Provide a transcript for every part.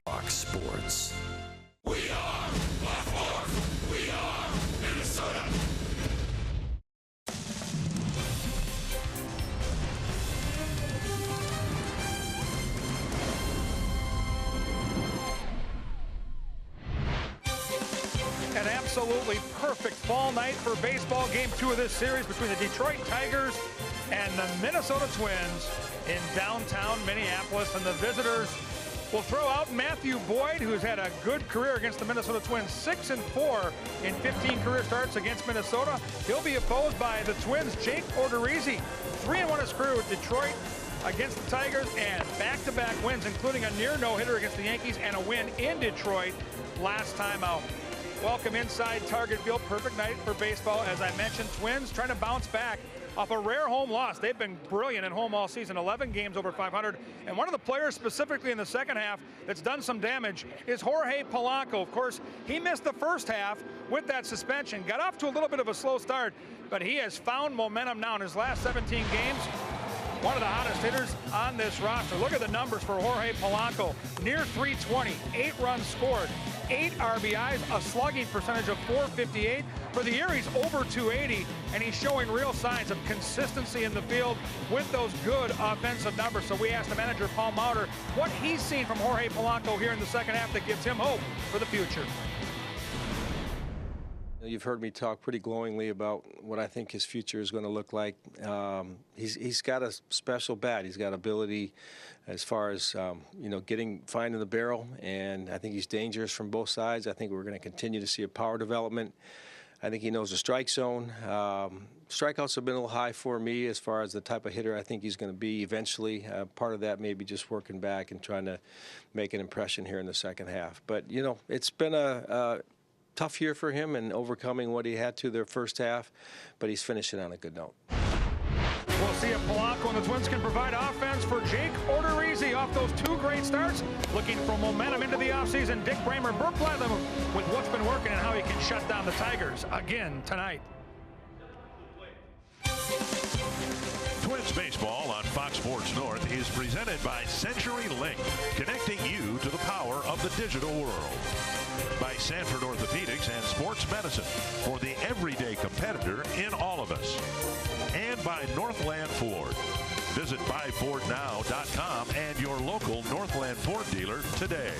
Fox Sports. We are Black Horse. We are Minnesota. An absolutely perfect fall night for baseball. Game 2 of this series between the Detroit Tigers and the Minnesota Twins in downtown Minneapolis. And the visitors will throw out Matthew Boyd, who's had a good career against the Minnesota Twins, 6-4 in 15 career starts against Minnesota. He'll be opposed by the Twins' Jake Odorizzi, 3-1 his career with Detroit against the Tigers, and back-to-back wins, including a near no-hitter against the Yankees and a win in Detroit last time out. Welcome inside Target Field. Perfect night for baseball. As I mentioned, Twins trying to bounce back off a rare home loss. They've been brilliant at home all season, 11 games over 500. And one of the players specifically in the second half that's done some damage is Jorge Polanco. Of course, he missed the first half with that suspension. Got off to a little bit of a slow start, but he has found momentum now in his last 17 games. One of the hottest hitters on this roster. Look at the numbers for Jorge Polanco. Near 320, 8 runs scored, 8 RBIs, a slugging percentage of .458. For the year, he's over .280, and he's showing real signs of consistency in the field with those good offensive numbers. So we asked the manager, Paul Mauter, what he's seen from Jorge Polanco here in the second half that gives him hope for the future. You've heard me talk pretty glowingly about what I think his future is going to look like. He's got a special bat. He's got ability as far as finding the barrel, and I think he's dangerous from both sides. I think we're going to continue to see a power development. I think he knows the strike zone. Strikeouts have been a little high for me as far as the type of hitter I think he's going to be eventually. Part of that may be just working back and trying to make an impression here in the second half. But, it's been a tough year for him and overcoming what he had to their first half, but he's finishing on a good note. We'll see if Polanco and the Twins can provide offense for Jake Odorizzi off those 2 great starts. Looking for momentum into the offseason. Dick Bramer, Burke Bladley with what's been working and how he can shut down the Tigers again tonight. Twins baseball on Fox Sports North is presented by CenturyLink, connecting you to the power of the digital world. By Sanford Orthopedics and Sports Medicine for the everyday competitor in all of us. And by Northland Ford. Visit buyfordnow.com and your local Northland Ford dealer today.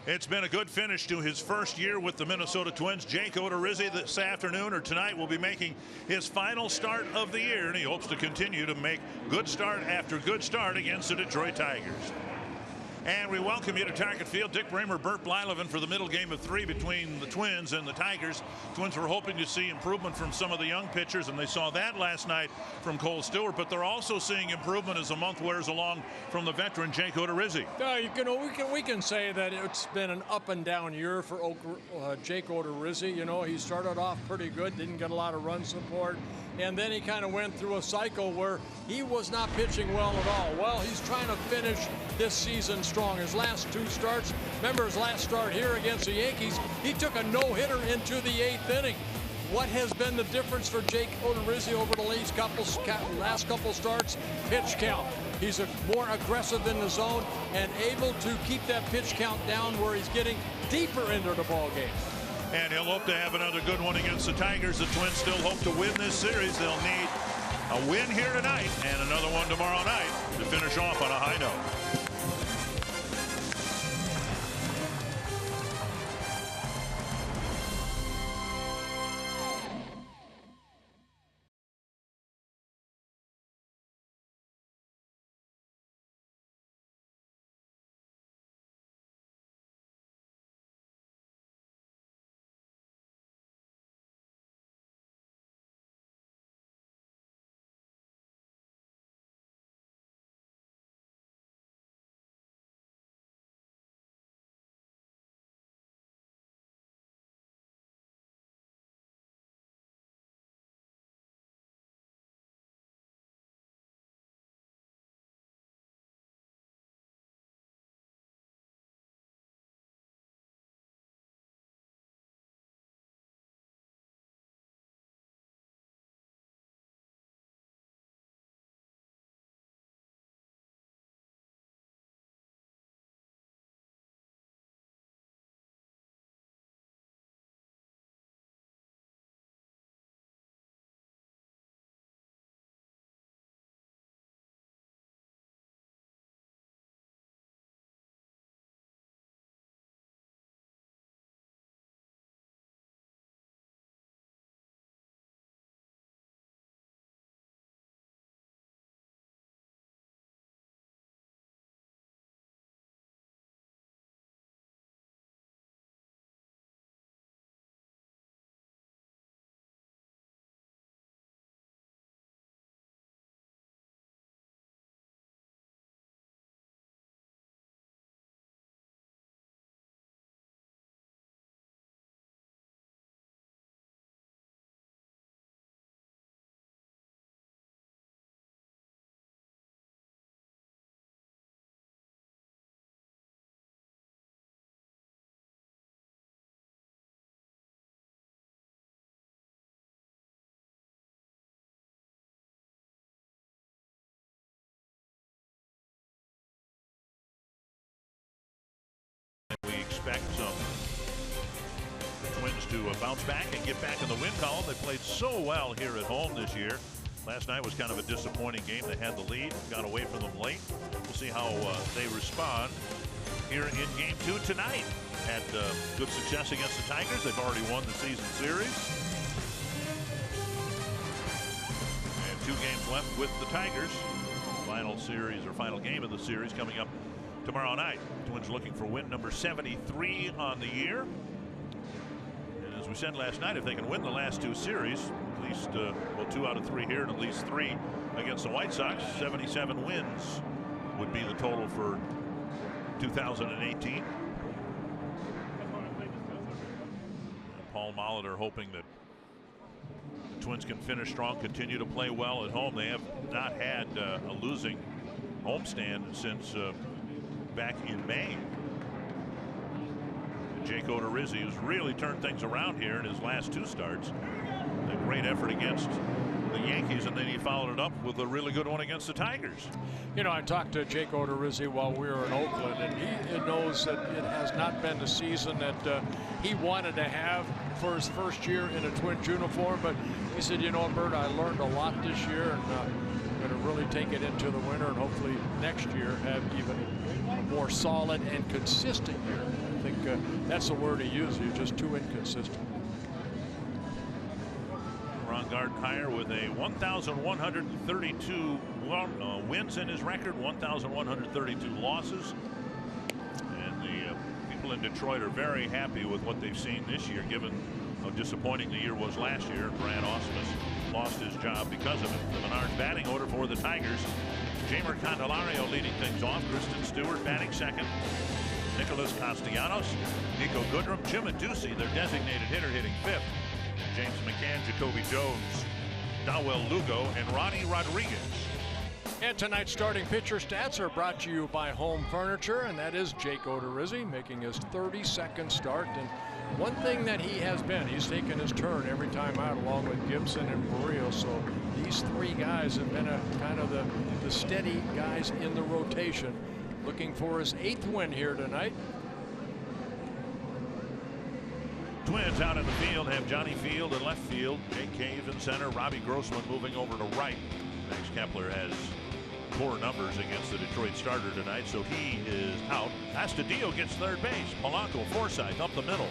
It's been a good finish to his first year with the Minnesota Twins. Jake Odorizzi this afternoon or tonight will be making his final start of the year, and he hopes to continue to make good start after good start against the Detroit Tigers. And we welcome you to Target Field. Dick Bramer, Bert Blyleven for the middle game of 3 between the Twins and the Tigers. Twins were hoping to see improvement from some of the young pitchers, and they saw that last night from Cole Stewart, but they're also seeing improvement as the month wears along from the veteran Jake Odorizzi. We can say that it's been an up and down year for Jake Odorizzi. You know, he started off pretty good, didn't get a lot of run support, and then he kind of went through a cycle where he was not pitching well at all. Well, he's trying to finish this season strong. His last 2 starts, remember his last start here against the Yankees, he took a no-hitter into the 8th inning. What has been the difference for Jake Odorizzi over the last couple starts? Pitch count. He's more aggressive in the zone and able to keep that pitch count down where he's getting deeper into the ball game. And he'll hope to have another good one against the Tigers. The Twins still hope to win this series. They'll need a win here tonight and another one tomorrow night to finish off on a high note. We expect the Twins to bounce back and get back in the win column. They played so well here at home this year. Last night was kind of a disappointing game. They had the lead, got away from them late. We'll see how they respond here in Game 2 tonight. Had good success against the Tigers. They've already won the season series. And 2 games left with the Tigers. Final series or final game of the series coming up tomorrow night. Twins looking for win number 73 on the year. And as we said last night, if they can win the last 2 series, at least 2 out of 3 here and at least 3 against the White Sox, 77 wins would be the total for 2018. And Paul Molitor hoping that the Twins can finish strong, continue to play well at home. They have not had a losing homestand since back in May. Jake Odorizzi has really turned things around here in his last 2 starts. A great effort against the Yankees, and then he followed it up with a really good one against the Tigers. You know, I talked to Jake Odorizzi while we were in Oakland, and he knows that it has not been the season that he wanted to have for his first year in a Twins uniform. But he said, you know, Bert, I learned a lot this year, and I'm going to really take it into the winter, and hopefully next year have even a more solid and consistent year think that's the word he used. You're just too inconsistent. Ron Gardenhire with a 1,132 wins in his record, 1,132 losses. And the people in Detroit are very happy with what they've seen this year, given how disappointing the year was last year. Brad Ausmus lost his job because of it. The Menards batting order for the Tigers. Jamer Candelario leading things off. Kristen Stewart batting second. Nicholas Castellanos, Nico Goodrum, Jim Adducey, their designated hitter, hitting fifth. James McCann, Jacoby Jones, Dawel Lugo, and Ronnie Rodriguez. And tonight's starting pitcher stats are brought to you by Home Furniture, and that is Jake Odorizzi making his 32nd start. And one thing that he has been, he's taken his turn every time out along with Gibson and Barrios. So these three guys have been kind of the steady guys in the rotation. Looking for his 8th win here tonight. Twins out in the field have Johnny Field in left field, Jake Cave in center, Robbie Grossman moving over to right. Max Kepler has poor numbers against the Detroit starter tonight, so he is out. Astudillo gets third base. Polanco, Forsythe up the middle.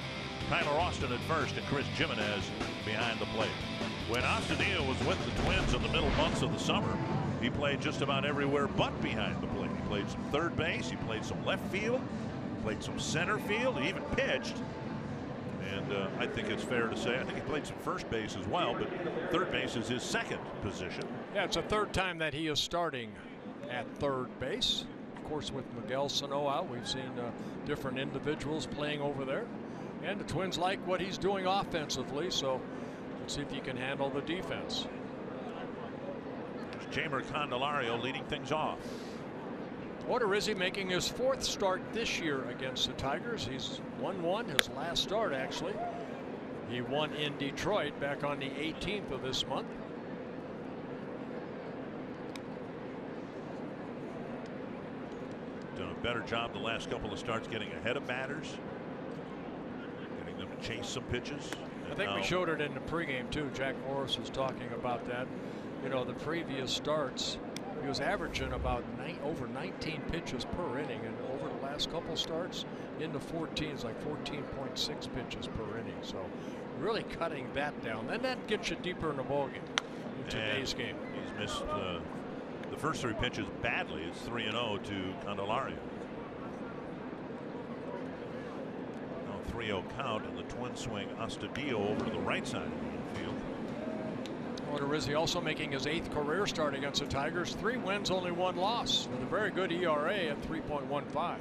Tyler Austin at first and Chris Jimenez behind the plate. When Astudillo was with the Twins in the middle months of the summer, he played just about everywhere but behind the plate. He played some third base, he played some left field, played some center field, he even pitched. And I think it's fair to say, I think he played some first base as well, but third base is his second position. Yeah, it's the third time that he is starting at third base. Of course, with Miguel Sano out, we've seen different individuals playing over there. And the Twins like what he's doing offensively, so let's see if he can handle the defense. Jamer Candelario leading things off. Odorizzi making his 4th start this year against the Tigers. He's won his last start, actually. He won in Detroit back on the 18th of this month. Done a better job the last couple of starts getting ahead of batters, getting them to chase some pitches. I think we showed it in the pregame too. Jack Morris was talking about that. You know, the previous starts, he was averaging about over 19 pitches per inning, and over the last couple starts in the 14s, like 14.6 pitches per inning. So really cutting that down. Then that gets you deeper in the ballgame in today's game. He's missed the first 3 pitches badly. It's 3-0 to Candelario. Now 3-0 count, and the Twin swing Astudillo over to the right side of the field. Odorizzi also making his 8th career start against the Tigers. 3 wins, only 1 loss, with a very good ERA at 3.15.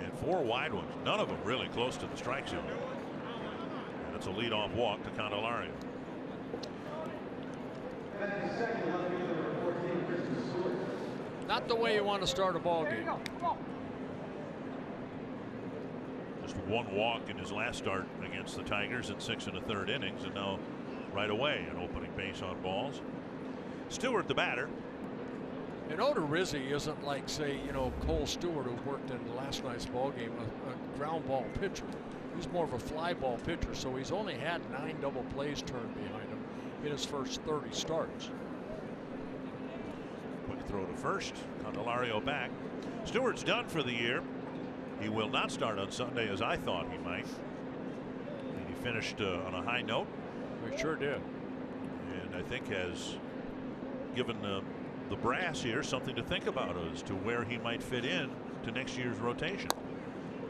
And 4 wide ones, none of them really close to the strike zone. And it's a leadoff walk to Candelario. Not the way you want to start a ball game. Just 1 walk in his last start against the Tigers in 6 1/3 innings, and now right away an opening base on balls. Stewart the batter. And Odorizzi isn't like, say, you know, Cole Stewart, who worked in last night's ball game, a ground ball pitcher. He's more of a fly ball pitcher, so he's only had 9 double plays turned behind him in his first 30 starts. Quick throw to first. Candelario back. Stewart's done for the year. He will not start on Sunday as I thought he might. And he finished on a high note. We sure did. And I think has given the brass here something to think about as to where he might fit in to next year's rotation.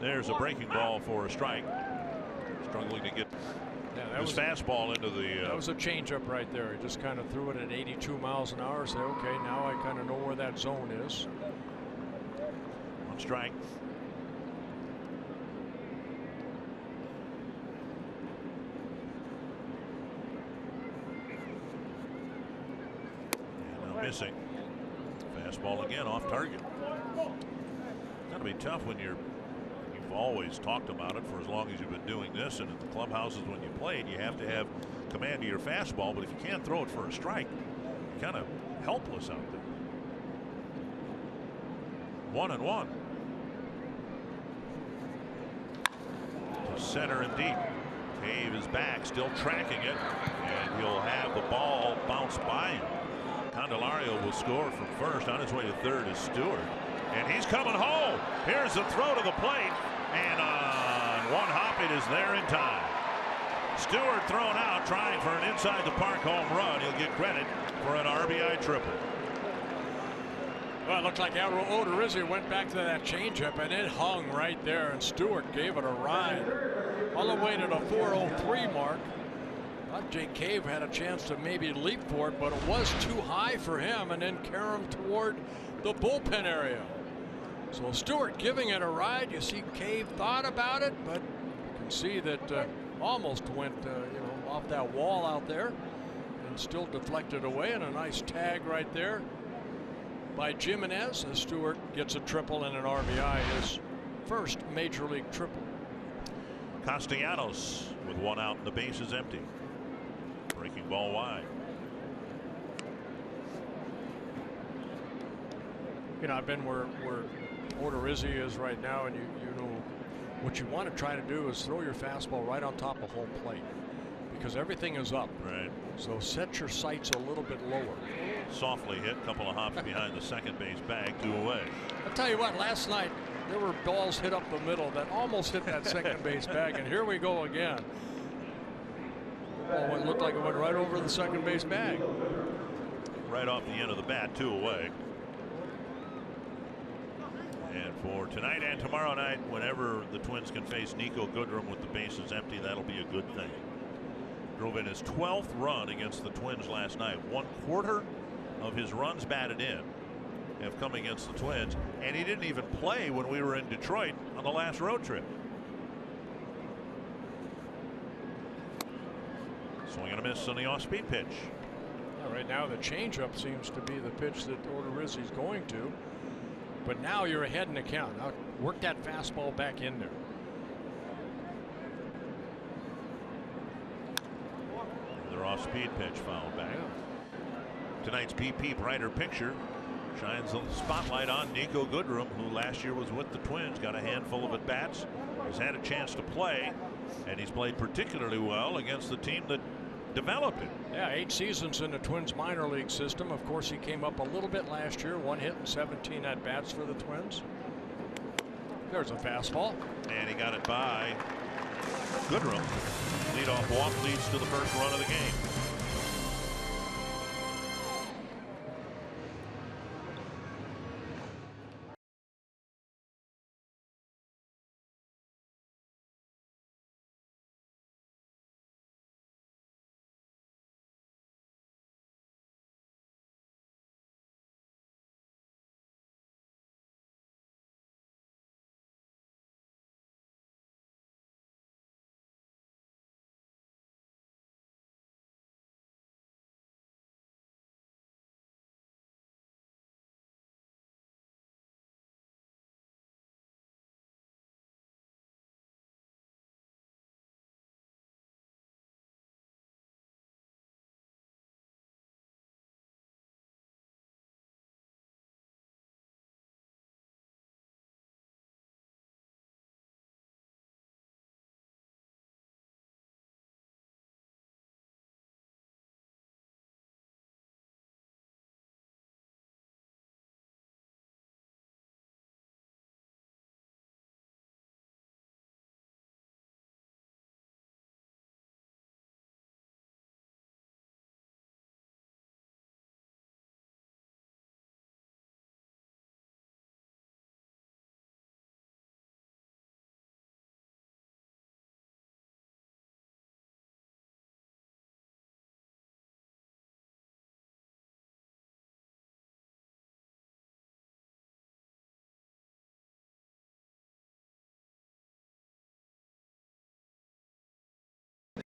There's a breaking ball for a strike. Struggling to get his fastball into the. That was a changeup right there. He just kind of threw it at 82 miles an hour. Say, okay, now I kind of know where that zone is. 1 strike. And now missing. Fastball again off target. Gotta be tough when you've always talked about it for as long as you've been doing this, and at the clubhouses when you played, you have to have command of your fastball, but if you can't throw it for a strike, you're kind of helpless out there. 1-1. To center and deep. Cave is back, still tracking it, and he'll have the ball bounce by him. Candelario will score from first. On his way to third is Stewart. And he's coming home. Here's the throw to the plate. And on one hop, it is there in time. Stewart thrown out, trying for an inside the park home run. He'll get credit for an RBI triple. Well, it looked like Odorizzi went back to that changeup, and it hung right there, and Stewart gave it a ride all the way to the 403 mark. Thought Jake Cave had a chance to maybe leap for it, but it was too high for him, and then carry him toward the bullpen area. So Stewart giving it a ride. You see Cave thought about it, but you can see that almost went off that wall out there and still deflected away, and a nice tag right there by Jimenez as Stewart gets a triple and an RBI, his first major league triple. Castellanos with one out and the base is empty. Breaking ball wide. You know, I've been where Odorizzi is right now, and you know what you want to try to do is throw your fastball right on top of home plate because everything is up. Right. So set your sights a little bit lower. Softly hit, couple of hops behind the second base bag, 2 away. I'll tell you what, last night there were balls hit up the middle that almost hit that second base bag, and here we go again. Well, it looked like it went right over the second base bag. Right off the end of the bat, 2 away. And for tonight and tomorrow night, whenever the Twins can face Nico Goodrum with the bases empty, that'll be a good thing. Drove in his 12th run against the Twins last night. 1/4 of his runs batted in have come against the Twins, and he didn't even play when we were in Detroit on the last road trip. Swing and a miss on the off-speed pitch. Yeah, right now the changeup seems to be the pitch that Odorizzi's going to. But now you're ahead in the count. Now work that fastball back in there. Their off-speed pitch fouled back. Tonight's BP Brighter Picture shines a spotlight on Nico Goodrum, who last year was with the Twins, got a handful of at-bats, has had a chance to play, and he's played particularly well against the team that developed it. Yeah, 8 seasons in the Twins minor league system. Of course, he came up a little bit last year, 1 hit and 17 at-bats for the Twins. There's a fastball. And he got it by Goodrum. Leadoff walk leads to the first run of the game.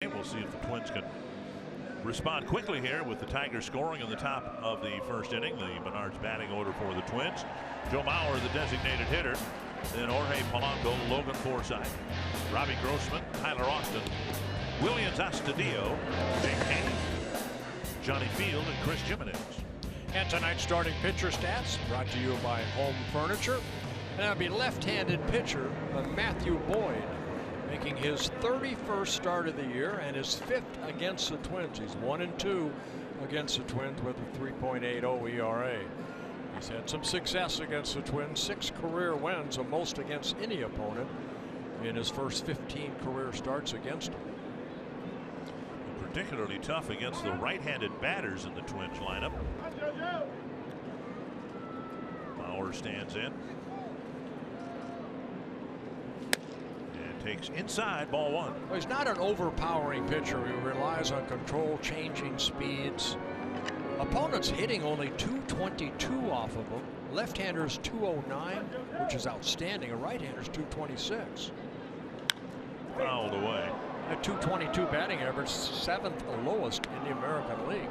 We'll see if the Twins can respond quickly here with the Tigers scoring in the top of the first inning. The Menards batting order for the Twins. Joe Mauer, the designated hitter. Then Jorge Polanco, Logan Forsythe, Robbie Grossman, Tyler Austin, Williams Astudillo, Jake Cave, Johnny Field, and Chris Jimenez. And tonight's starting pitcher stats brought to you by Home Furniture. And that'll be left-handed pitcher Matthew Boyd, making his 31st start of the year and his 5th against the Twins. He's 1-2 against the Twins with a 3.80 ERA. He's had some success against the Twins. 6 career wins, the most against any opponent in his first 15 career starts against them. Particularly tough against the right-handed batters in the Twins lineup. Bauer stands in. And takes inside, ball 1. Well, he's not an overpowering pitcher. He relies on control, changing speeds. Opponents hitting only 222 off of him. Left-handers 209, which is outstanding. A right-hander's 226. Fouled away. At 222 batting average, 7th lowest in the American League.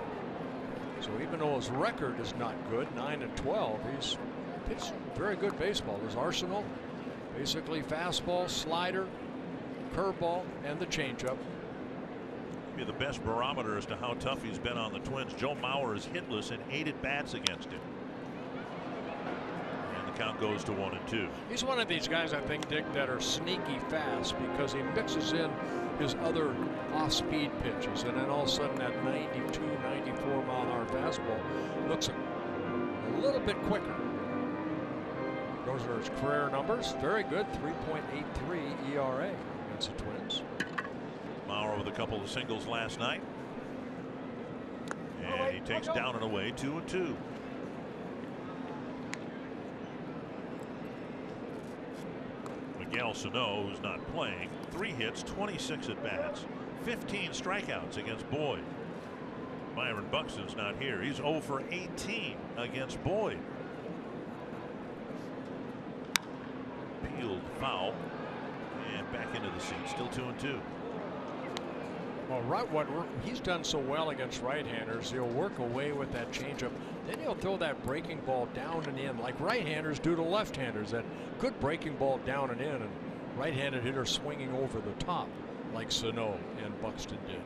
So even though his record is not good, 9-12, he's pitched very good baseball. His arsenal, basically fastball, slider, curveball, and the changeup. Be the best barometer as to how tough he's been on the Twins. Joe Mauer is hitless in 8 at-bats against him. And the count goes to 1-2. He's one of these guys, I think, Dick, that are sneaky fast because he mixes in his other off-speed pitches, and then all of a sudden that 92, 94 mile-an-hour fastball looks a little bit quicker. Those are his career numbers. Very good, 3.83 ERA against the Twins. Mauer with a couple of singles last night. And he takes down and away 2-2. Miguel Sano, who's not playing, 3 hits, 26 at bats, 15 strikeouts against Boyd. Byron Buxton's not here. He's 0 for 18 against Boyd. Peeled foul and back into the seat. Still 2-2. Well, what he's done so well against right-handers, he'll work away with that changeup. Then he'll throw that breaking ball down and in, like right-handers do to left-handers. That good breaking ball down and in, and right-handed hitters swinging over the top, like Sano and Buxton did.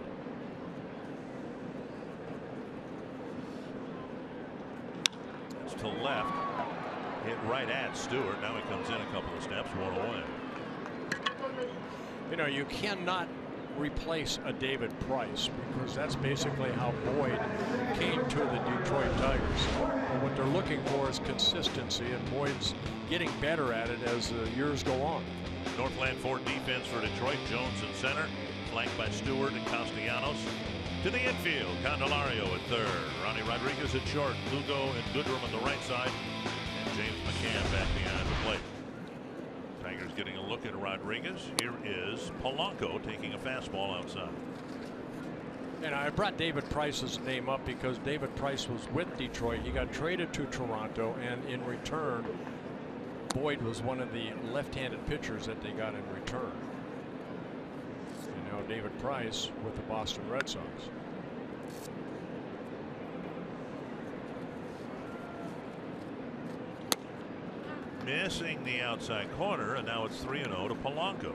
It's to left, hit right at Stewart. Now he comes in a couple of steps, 1-away. You know, you cannot replace a David Price because that's basically how Boyd came to the Detroit Tigers. But what they're looking for is consistency, and Boyd's getting better at it as the years go on. Northland Ford defense for Detroit. Jones in center, flanked by Stewart and Castellanos. To the infield, Candelario at third, Ronnie Rodriguez at short, Lugo and Goodrum on the right side, and James McCann back behind the plate. Tigers getting a look at Rodriguez. Here is Polanco taking a fastball outside. And I brought David Price's name up because David Price was with Detroit. He got traded to Toronto, and in return, Boyd was one of the left-handed pitchers that they got in return. And now David Price with the Boston Red Sox. Missing the outside corner, and now it's 3-0 to Polanco.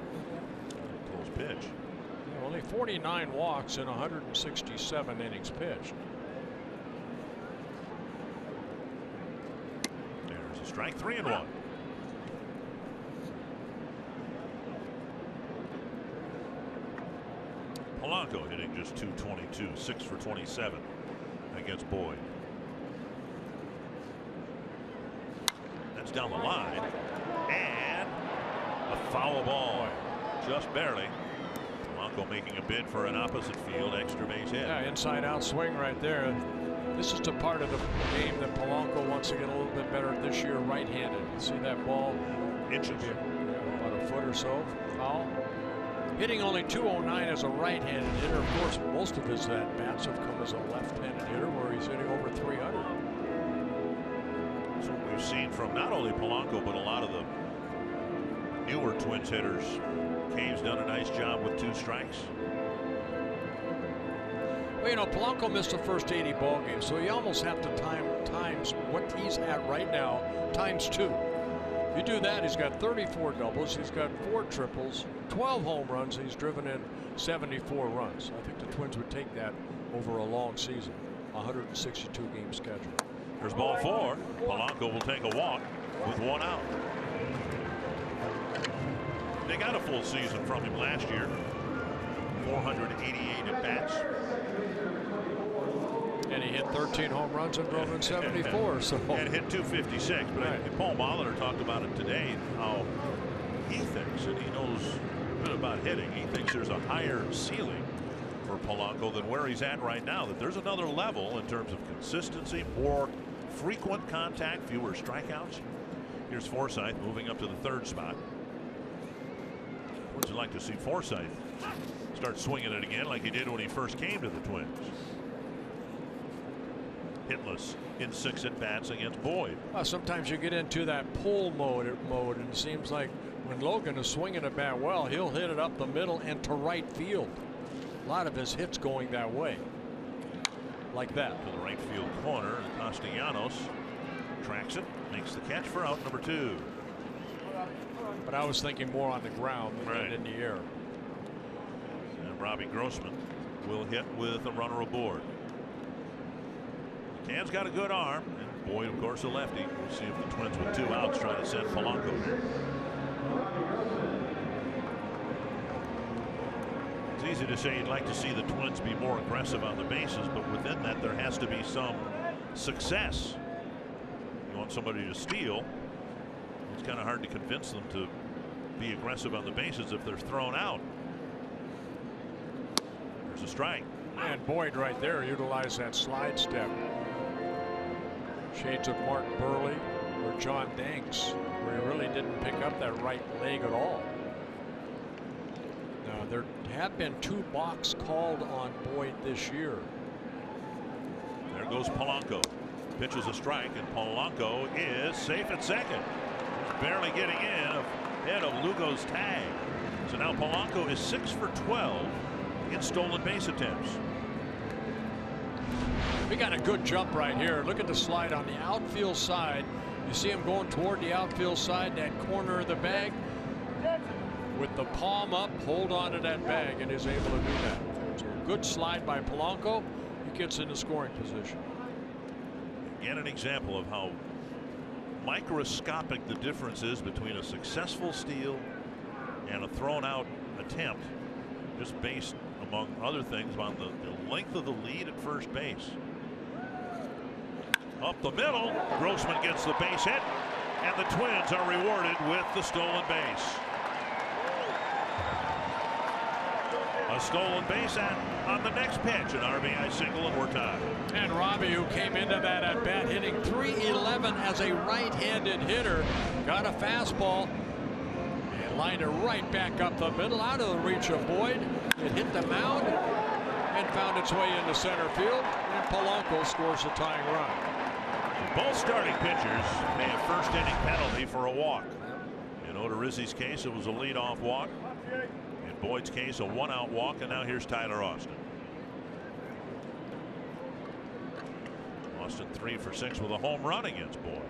Close pitch. Only 49 walks in 167 innings pitched. There's a strike, 3-1. Polanco hitting just .222, 6 for 27 against Boyd. That's down the line, and a foul ball, just barely. Polanco making a bid for an opposite field extra base hit. Yeah, inside out swing right there. This is the part of the game that Polanco wants to get a little bit better this year, right-handed. See that ball? Inches. About a foot or so. Foul. Hitting only .209 as a right-handed hitter. Of course, most of his at-bats have come as a left-handed hitter, where he's hitting over 300. That's what we've seen from not only Polanco, but a lot of the newer Twins hitters. Cave's done a nice job with 2 strikes. Well, you know, Polanco missed the first 80 ball games, so you almost have to times what he's at right now times 2. You do that, he's got 34 doubles, he's got 4 triples, 12 home runs, he's driven in 74 runs. I think the Twins would take that over a long season, 162 game schedule. There's ball 4. Polanco will take a walk with 1 out. They got a full season from him last year. 488 at bats. And he hit 13 home runs and drove in 74. So and hit 256. But right. Paul Molitor talked about it today, how he thinks, and he knows a bit about hitting, he thinks there's a higher ceiling for Polanco than where he's at right now, that there's another level in terms of consistency, more frequent contact, fewer strikeouts. Here's Forsythe moving up to the third spot. Would you like to see Forsythe start swinging it again like he did when he first came to the Twins? Hitless in 6 at-bats against Boyd. Sometimes you get into that pull mode, and it seems like when Logan is swinging a bat well, he'll hit it up the middle and to right field. A lot of his hits going that way, like that. To the right field corner, and Castellanos tracks it, makes the catch for out number 2. But I was thinking more on the ground than in the air. And Robbie Grossman will hit with a runner aboard. McCann's got a good arm, and Boyd, of course, a lefty. We'll see if the Twins with 2 outs try to send Polanco here. It's easy to say you'd like to see the Twins be more aggressive on the bases, but within that there has to be some success. You want somebody to steal, it's kind of hard to convince them to be aggressive on the bases if they're thrown out. There's a strike. And Boyd right there utilized that slide step. Shades of Mark Burley or John Danks, where he really didn't pick up that right leg at all. Now there have been 2 balks called on Boyd this year. There goes Polanco. Pitches a strike, and Polanco is safe at second. He's barely getting in ahead of Lugo's tag. So now Polanco is 6 for 12 in stolen base attempts. We got a good jump right here. Look at the slide on the outfield side. You see him going toward the outfield side, that corner of the bag. With the palm up, hold on to that bag, and is able to do that. So a good slide by Polanco. He gets in the scoring position. Again, an example of how microscopic the difference is between a successful steal and a thrown out attempt, just based, among other things, on the length of the lead at first base. Up the middle, Grossman gets the base hit, and the Twins are rewarded with the stolen base. A stolen base on the next pitch, an RBI single, and we're tied. And Robbie, who came into that at bat hitting .311 as a right-handed hitter, got a fastball and lined it right back up the middle, out of the reach of Boyd. It hit the mound and found its way into center field, and Polanco scores the tying run. Both starting pitchers pay a first-inning penalty for a walk. In Odorizzi's case, it was a leadoff walk. In Boyd's case, a 1-out walk, and now here's Tyler Austin. Austin 3 for 6 with a home run against Boyd.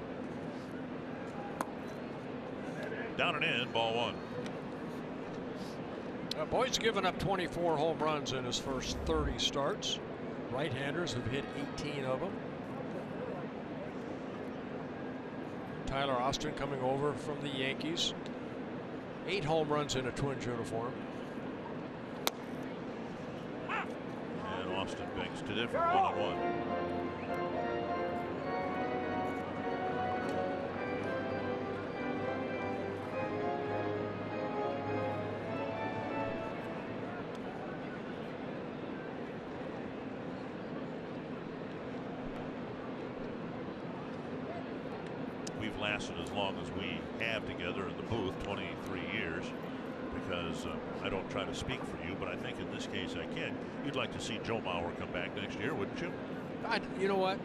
Down and in, ball 1. Boyd's given up 24 home runs in his first 30 starts. Right-handers have hit 18 of them. Tyler Austin coming over from the Yankees. 8 home runs in a Twins uniform. And Austin begs to differ, 1-1. We've lasted as long as we have together in the booth, 23 years, because I don't try to speak for you, but I think in this case I can. You'd like to see Joe Mauer come back next year, wouldn't you? You know what?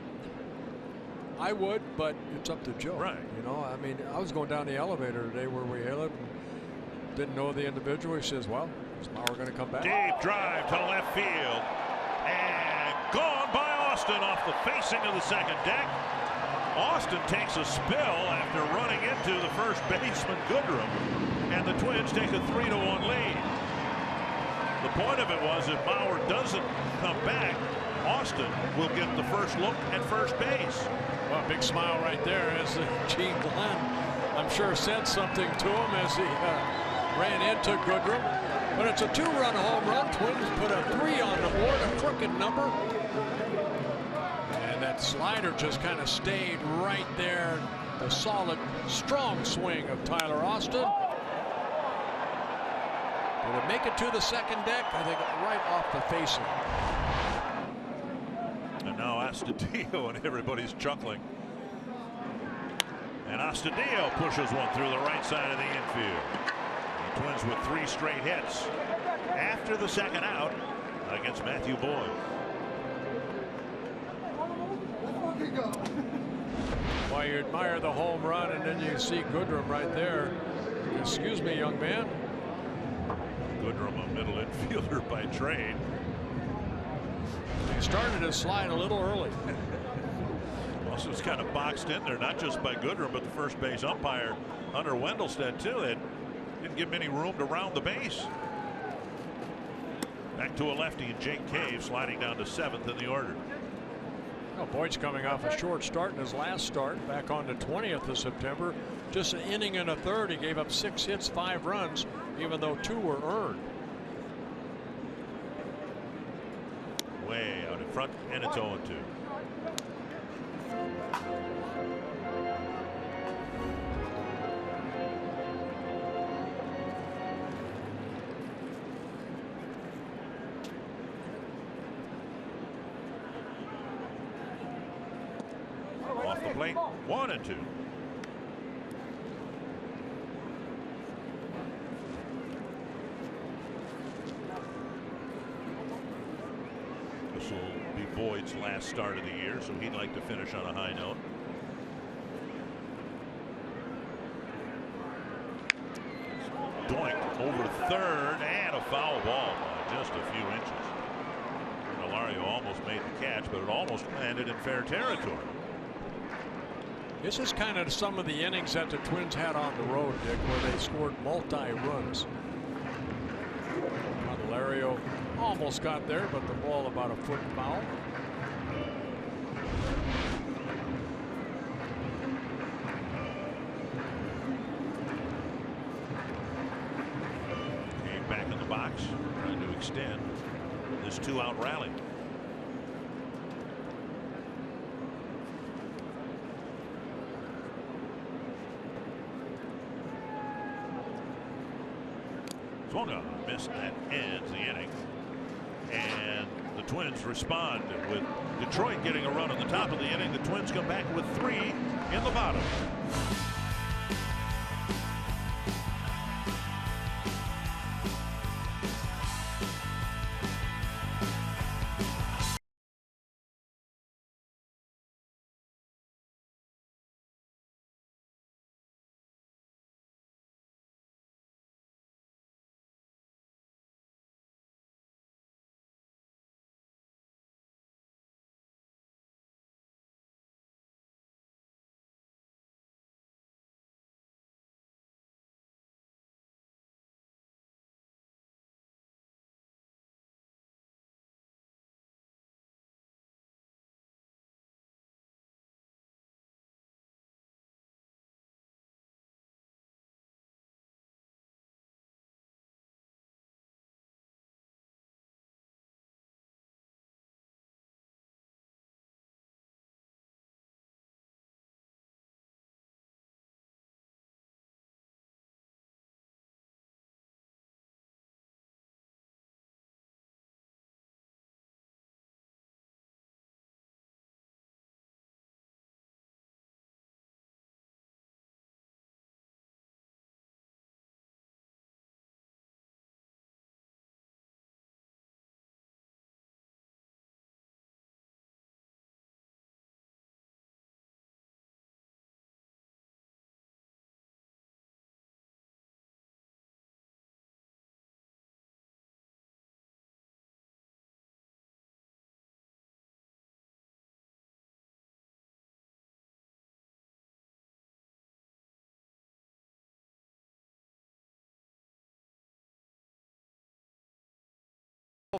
I would, but it's up to Joe. Right. You know, I mean, I was going down the elevator today where we lived and didn't know the individual. He says, well, is Mauer going to come back? Deep drive to left field. And gone by Austin off the facing of the second deck. Austin takes a spill after running into the first baseman Goodrum, and the Twins take a 3-1 lead. The point of it was, if Mauer doesn't come back, Austin will get the first look at first base. Well, big smile right there as Gene Glenn, I'm sure, said something to him as he ran into Goodrum. But it's a 2-run home run. Twins put a 3 on the board, a crooked number. And That slider just kind of stayed right there. The solid, strong swing of Tyler Austin. Did it make it to the second deck? I think right off the facing. And now Astudillo, and everybody's chuckling. And Astudillo pushes one through the right side of the infield. The Twins with 3 straight hits after the second out against Matthew Boyd. Why, you admire the home run, and then you see Goodrum right there. Excuse me, young man. Goodrum, a middle infielder by trade. He started to slide a little early. Also, it's kind of boxed in there, not just by Goodrum, but the first base umpire, Hunter Wendelstedt, too. They didn't give him any room to round the base. Back to a lefty, and Jake Cave sliding down to 7th in the order. Well, Boyd's coming off a short start in his last start, back on the 20th of September. Just an inning and a third. He gave up 6 hits, 5 runs, even though 2 were earned. Way out in front, and it's 0-2. Off the plate, 1-2. This will be Boyd's last start of the year, so he'd like to finish on a high note. Doinked over third, and a foul ball by just a few inches. Ilario almost made the catch, but it almost landed in fair territory. This is kind of some of the innings that the Twins had on the road, Dick, where they scored multi-runs. Ilario almost got there, but the ball about a foot foul. Came back in the box, trying to extend this 2-out rally. Swung on, missed, that ends the inning. And the Twins respond with Detroit getting a run on the top of the inning. The Twins come back with 3 in the bottom.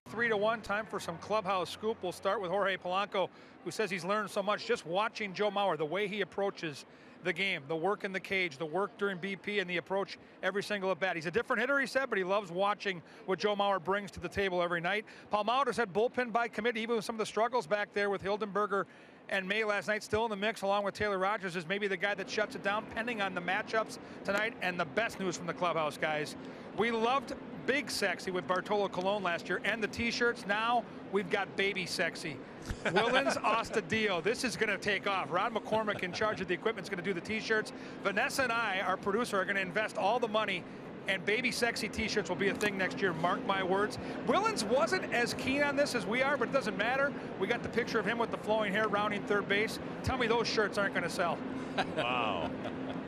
Three to 1, time for some clubhouse scoop. We'll start with Jorge Polanco, who says he's learned so much just watching Joe Mauer, the way he approaches the game, the work in the cage, the work during BP, and the approach every single at bat. He's a different hitter, he said, but he loves watching what Joe Mauer brings to the table every night. Paul Mauer said bullpen by committee, even with some of the struggles back there with Hildenberger And May last night still in the mix along with Taylor Rogers is maybe the guy that shuts it down pending on the matchups tonight. And the best news from the clubhouse, guys. We loved Big Sexy with Bartolo Colon last year and the t-shirts. Now we've got Baby Sexy. Willens Ostadio. This is going to take off. Rod McCormick in charge of the equipment is going to do the t-shirts. Vanessa and I, our producer, are going to invest all the money, and Baby Sexy t-shirts will be a thing next year. Mark my words. Willens wasn't as keen on this as we are, but it doesn't matter. We got the picture of him with the flowing hair rounding third base. Tell me those shirts aren't going to sell. Wow.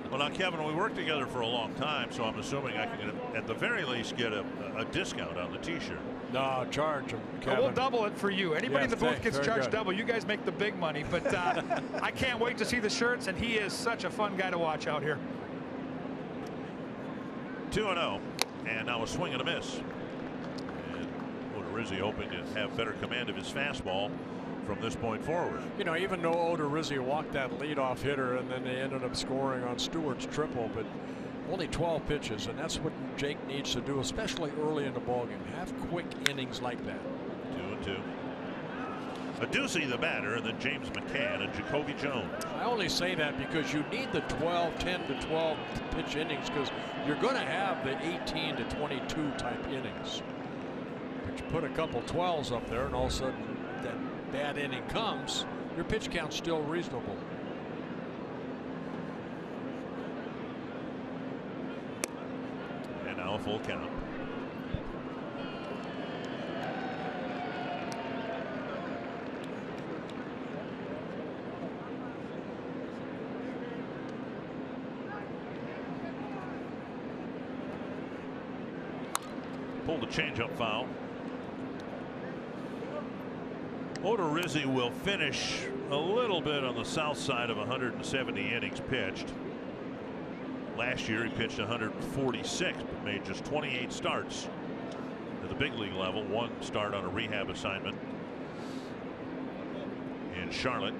Well, now, Kevin, we worked together for a long time, so I'm assuming I can, at the very least, get a discount on the t-shirt. No, charge them, Kevin. We'll double it for you. Anybody in the booth gets charged good. double. You guys make the big money, but I can't wait to see the shirts, and he is such a fun guy to watch out here. 2-0, and now a swing and a miss. And Odorizzi hoping to have better command of his fastball from this point forward. You know, even though Odorizzi walked that leadoff hitter and then they ended up scoring on Stewart's triple, but only 12 pitches, and that's what Jake needs to do, especially early in the ballgame. Have quick innings like that. 2-2. Adducey the batter, and then James McCann and Jacoby Jones. I only say that because you need the 10 to 12 pitch innings, because you're going to have the 18 to 22 type innings. But you put a couple 12s up there, and all of a sudden that bad inning comes, your pitch count's still reasonable. And now a full count. Pulled the changeup foul. Odorizzi will finish a little bit on the south side of 170 innings pitched. Last year he pitched 146, but made just 28 starts at the big league level. One start on a rehab assignment in Charlotte.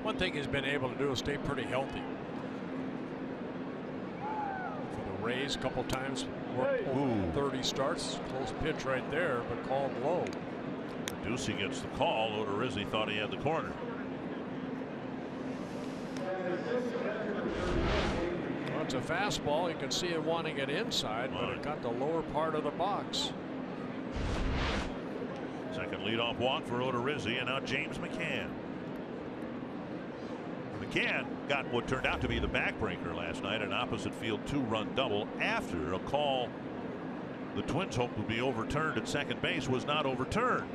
One thing he's been able to do is stay pretty healthy. For the Rays, a couple times worked over 30 starts. Close pitch right there, but called low. Ducey gets the call. Odorizzi thought he had the corner. Well, it's a fastball. You can see it wanting it inside, but it got the lower part of the box. Second leadoff walk for Odorizzi, and now James McCann. McCann got what turned out to be the backbreaker last night, an opposite field 2-run double after a call the Twins hoped would be overturned at second base was not overturned.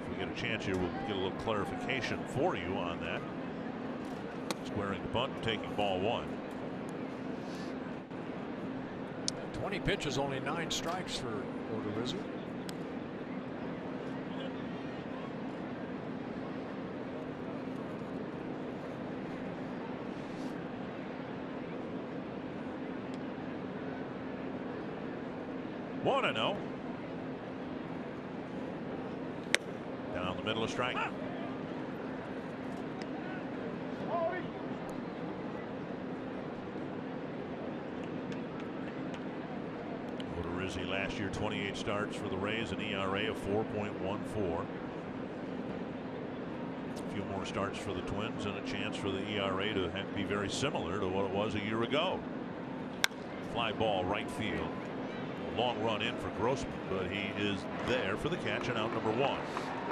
If we get a chance here, we'll get a little clarification for you on that. Squaring the bunt and taking ball one. 20 pitches, only 9 strikes for Odorizzi. One and 0. Down the middle of strike. Odorizzi last year 28 starts for the Rays, an ERA of 4.14. A few more starts for the Twins and a chance for the ERA to be very similar to what it was a year ago. Fly ball right field. Long run in for Grossman, but he is there for the catch and out number 1.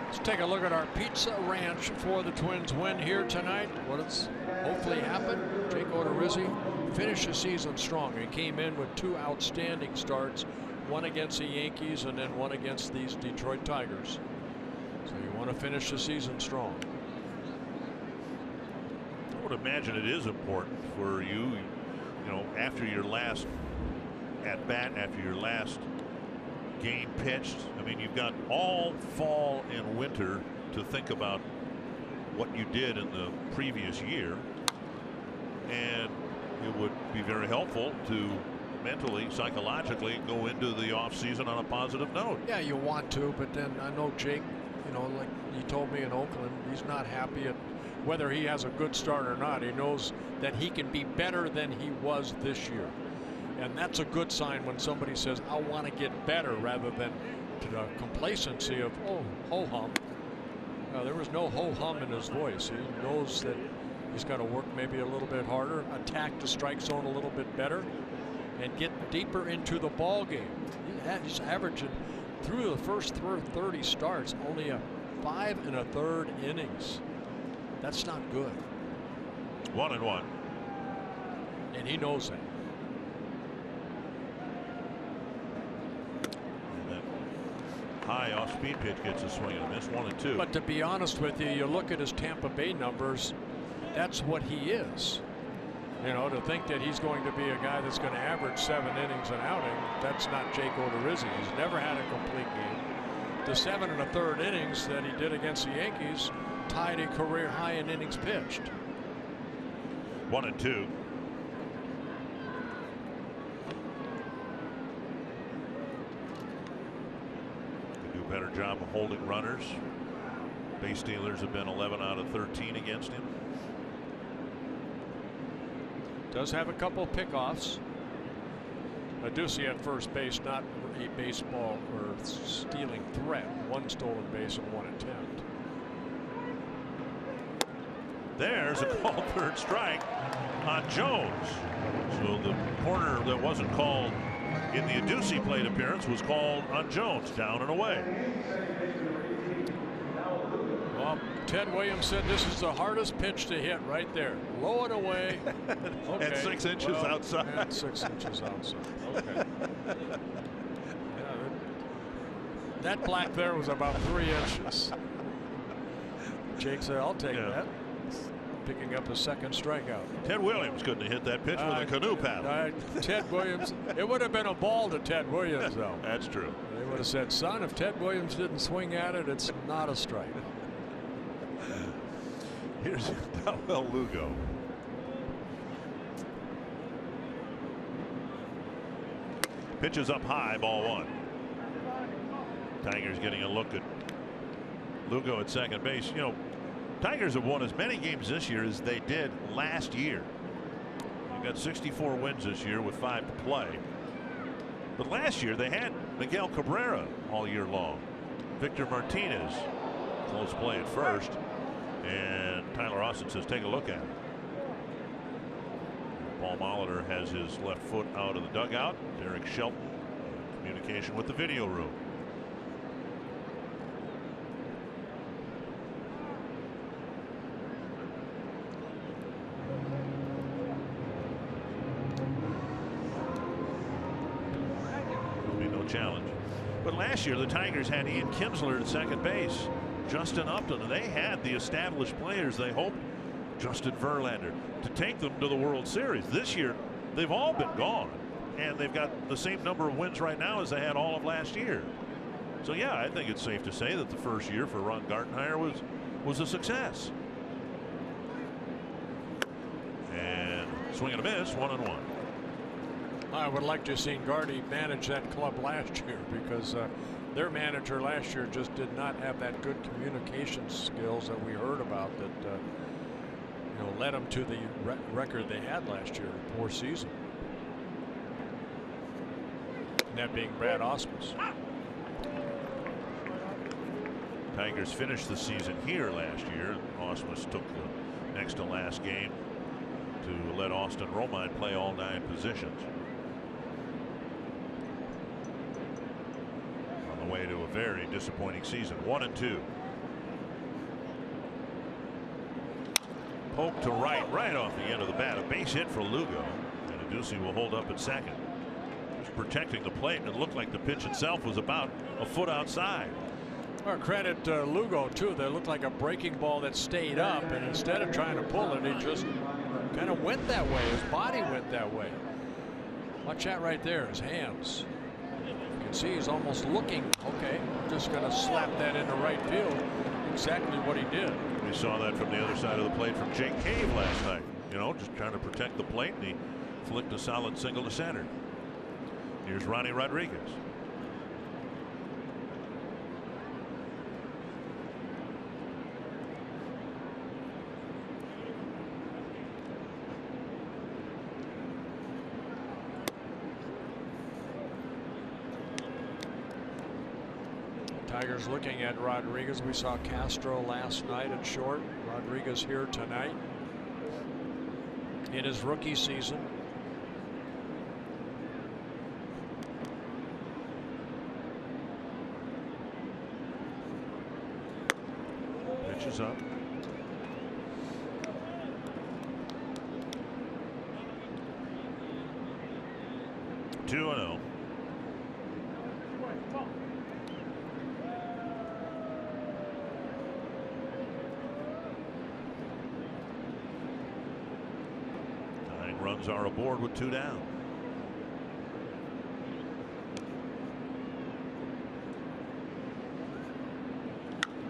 Let's take a look at our Pizza Ranch for the Twins win here tonight. What's hopefully happened. Jake Odorizzi finished the season strong and came in with 2 outstanding starts, one against the Yankees and then one against these Detroit Tigers. So you want to finish the season strong. I would imagine it is important for you, you know, after your last at bat, after your last game pitched. I mean, you've got all fall and winter to think about what you did in the previous year, and it would be very helpful to mentally, psychologically go into the offseason on a positive note. Yeah, you want to, but then I know Jake, you know, like he told me in Oakland, he's not happy at whether he has a good start or not. He knows that he can be better than he was this year. And that's a good sign when somebody says, I want to get better, rather than to the complacency of, oh, ho hum. There was no ho-hum in his voice. He knows that he's got to work maybe a little bit harder, attack the strike zone a little bit better, and get deeper into the ball game. He's averaging through the first 30 starts only a 5 1/3 innings. That's not good. 1-1. And he knows that. And that high off-speed pitch gets a swing and a miss. 1-2. But to be honest with you, you look at his Tampa Bay numbers, that's what he is. You know, to think that he's going to be a guy that's going to average 7 innings an outing, that's not Jake Odorizzi. He's never had a complete game. The 7 1/3 innings that he did against the Yankees tied a career high in innings pitched. 1-2. Could do a better job of holding runners. Base stealers have been 11 out of 13 against him. Does have a couple pickoffs. Ducey at first base, not a baseball or stealing threat. 1 stolen base and 1 attempt. There's a called third strike on Jones. So the corner that wasn't called in the Ducey plate appearance was called on Jones, down and away. Well, Ted Williams said this is the hardest pitch to hit right there. Low and away. Okay. And 6 inches outside. And 6 inches outside. Okay. Yeah, that black there was about 3 inches. Jake said, I'll take that. Picking up a second strikeout. Ted Williams couldn't have hit that pitch with a canoe paddle. Ted Williams, it would have been a ball to Ted Williams, though. That's true. They would have said, son, if Ted Williams didn't swing at it, it's not a strike. Here's Dalwell Lugo. Pitches up high, ball 1. Tigers getting a look at Lugo at second base. You know, Tigers have won as many games this year as they did last year. They've got 64 wins this year with 5 to play. But last year they had Miguel Cabrera all year long. Victor Martinez, close play at first. And Tyler Austin says, take a look at it. Paul Molitor has his left foot out of the dugout. Derek Shelton in communication with the video room. There'll be no challenge. But last year the Tigers had Ian Kinsler at second base. Justin Upton, and they had the established players they hoped, Justin Verlander, to take them to the World Series. This year they've all been gone, and they've got the same number of wins right now as they had all of last year. So yeah, I think it's safe to say that the first year for Ron Gartenhire was a success. And swing and a miss, 1-1. I would like to have seen Gardy manage that club last year, because their manager last year just did not have that good communication skills that we heard about that you know, led them to the record they had last year. Poor season. And that being Brad Ausmus. Tigers finished the season here last year. Ausmus took the next to last game to let Austin Romine play all 9 positions. On the way to a very disappointing season. 1-2. Poke to right off the end of the bat. A base hit for Lugo, and Ducey will hold up at second. Just protecting the plate, and it looked like the pitch itself was about a foot outside. Well, credit Lugo too. That looked like a breaking ball that stayed up, and instead of trying to pull it, he just kind of went that way. His body went that way. Watch that right there, his hands. You can see he's almost looking. Okay, I'm just going to slap that into right field. Exactly what he did. We saw that from the other side of the plate from Jake Cave last night. You know, just trying to protect the plate, and he flicked a solid single to center. Here's Ronnie Rodriguez. Tigers looking at Rodriguez. We saw Castro last night at short. Rodriguez here tonight in his rookie season. Pitch is up. Two and 0. Runs are aboard with 2 down.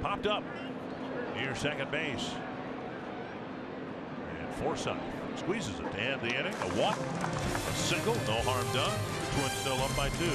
Popped up near second base. And Forsythe squeezes it to end the inning. A walk, a single, no harm done. Twins still up by 2.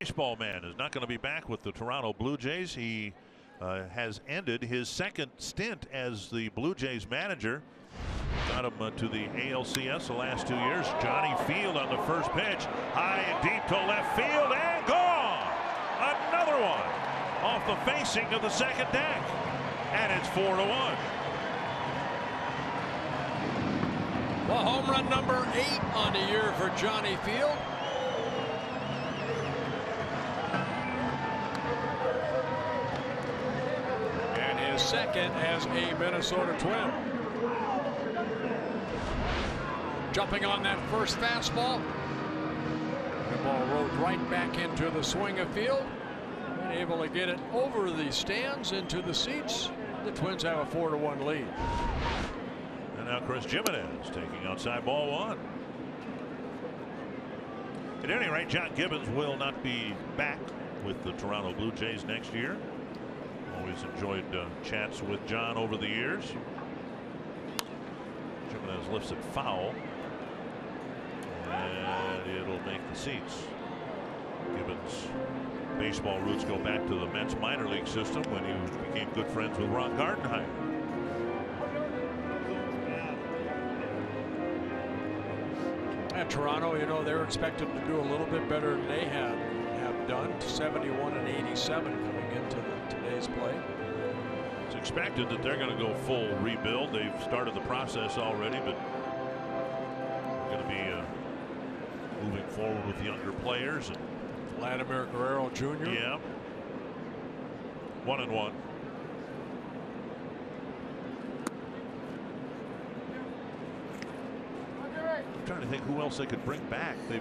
Baseball man is not going to be back with the Toronto Blue Jays. He has ended his second stint as the Blue Jays manager. Got him to the ALCS the last 2 years. Johnny Field on the first pitch. High and deep to left field and gone. Another one off the facing of the second deck. And it's 4-1. Well, home run number 8 on the year for Johnny Field. Second as a Minnesota Twin. Jumping on that first fastball. The ball rolled right back into the swing of field. And able to get it over the stands into the seats. The Twins have a 4-1 lead. And now Chris Jimenez taking outside ball 1. At any rate, John Gibbons will not be back with the Toronto Blue Jays next year. Always enjoyed chats with John over the years. Jimenez lifts it foul. And it'll make the seats. Gibbons' baseball roots go back to the Mets minor league system when he became good friends with Ron Gardenhire. At Toronto, you know, they're expected to do a little bit better than they have done. 71-87 coming into today's play. It's expected that they're going to go full rebuild. They've started the process already, but going to be moving forward with younger players. And Vladimir Guerrero Jr. Yeah. 1-1. I'm trying to think who else they could bring back. The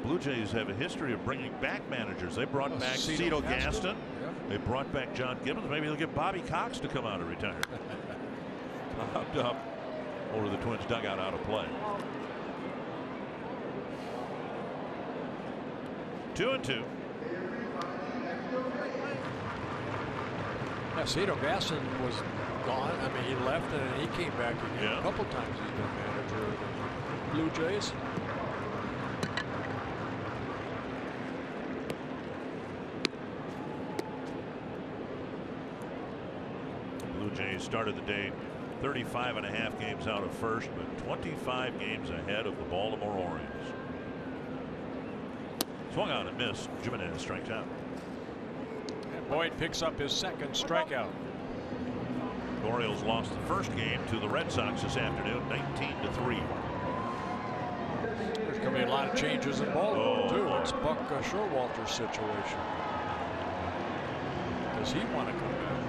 Blue Jays have a history of bringing back managers. They brought back Cito Gaston. Yep. They brought back John Gibbons. Maybe they'll get Bobby Cox to come out of retirement. Popped up over the Twins dugout, out of play. 2-2. Yeah, Cito Gasson was gone. I mean, he left and he came back again. Yeah. A couple times he's been manager of the Blue Jays. Blue Jays started the day 35.5 games out of first, but 25 games ahead of the Baltimore Orioles. Swung on and missed. Jimenez strikes out. And Boyd picks up his second strikeout. The Orioles lost the first game to the Red Sox this afternoon, 19-3. There's going to be a lot of changes in Baltimore, too. Lord. It's Buck Showalter's situation. Does he want to come back?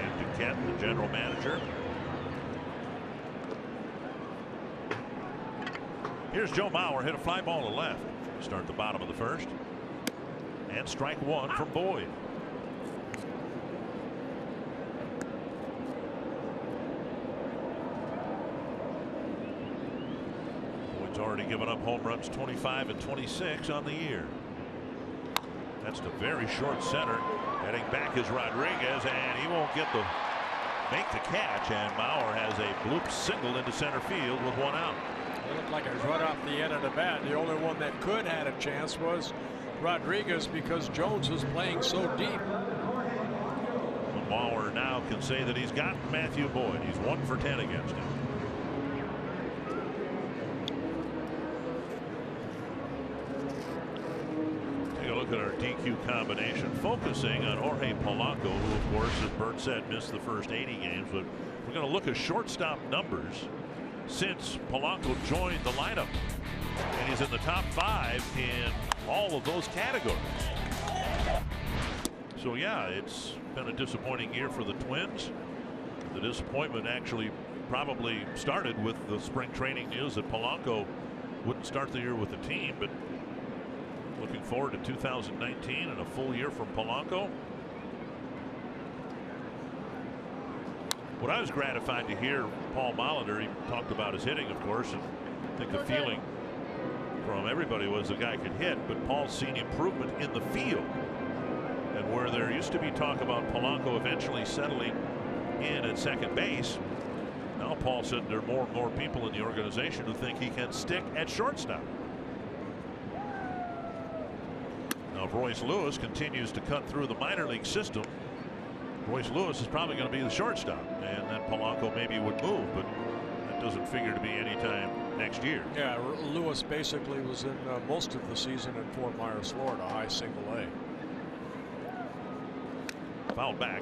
And Duquette, the general manager. Here's Joe Mauer, hit a fly ball to left. Start the bottom of the first. And strike one from Boyd. Boyd's already given up home runs 25 and 26 on the year. That's the very short center. Heading back is Rodriguez, and he won't make the catch, and Mauer has a bloop single into center field with one out. It looked like it was right off the end of the bat. The only one that could had a chance was Rodriguez because Jones was playing so deep. Mauer now can say that he's got Matthew Boyd. He's 1 for 10 against him. Take a look at our DQ combination, focusing on Jorge Polanco, who, of course, as Bert said, missed the first 80 games. But we're going to look at shortstop numbers since Polanco joined the lineup, and he's in the top 5 in all of those categories. So yeah, it's been a disappointing year for the Twins. The disappointment actually probably started with the spring training news that Polanco wouldn't start the year with the team, but looking forward to 2019 and a full year from Polanco. What I was gratified to hear Paul Molitor, he talked about his hitting, of course, and I think the feeling from everybody was the guy could hit, but Paul's seen improvement in the field. And where there used to be talk about Polanco eventually settling in at second base, now Paul said there are more and more people in the organization who think he can stick at shortstop. Now Royce Lewis continues to cut through the minor league system. Royce Lewis is probably going to be the shortstop, and then Polanco maybe would move, but that doesn't figure to be anytime next year. Yeah, Lewis basically was in most of the season in Fort Myers, Florida, high single A. Fouled back.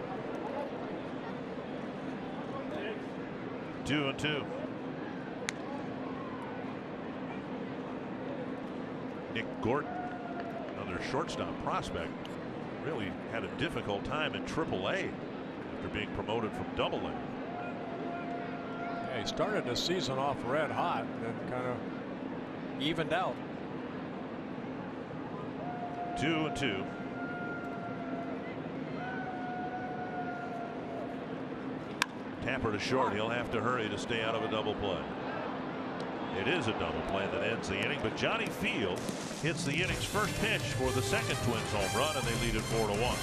2-2. Nick Gordon, another shortstop prospect, really had a difficult time in AAA after being promoted from AA. Yeah, he started the season off red hot and then kind of evened out. 2-2. Tapper to short. He'll have to hurry to stay out of a double play. It is a double play that ends the inning, but Johnny Field hits the inning's first pitch for the second Twins home run, and they lead it 4-1.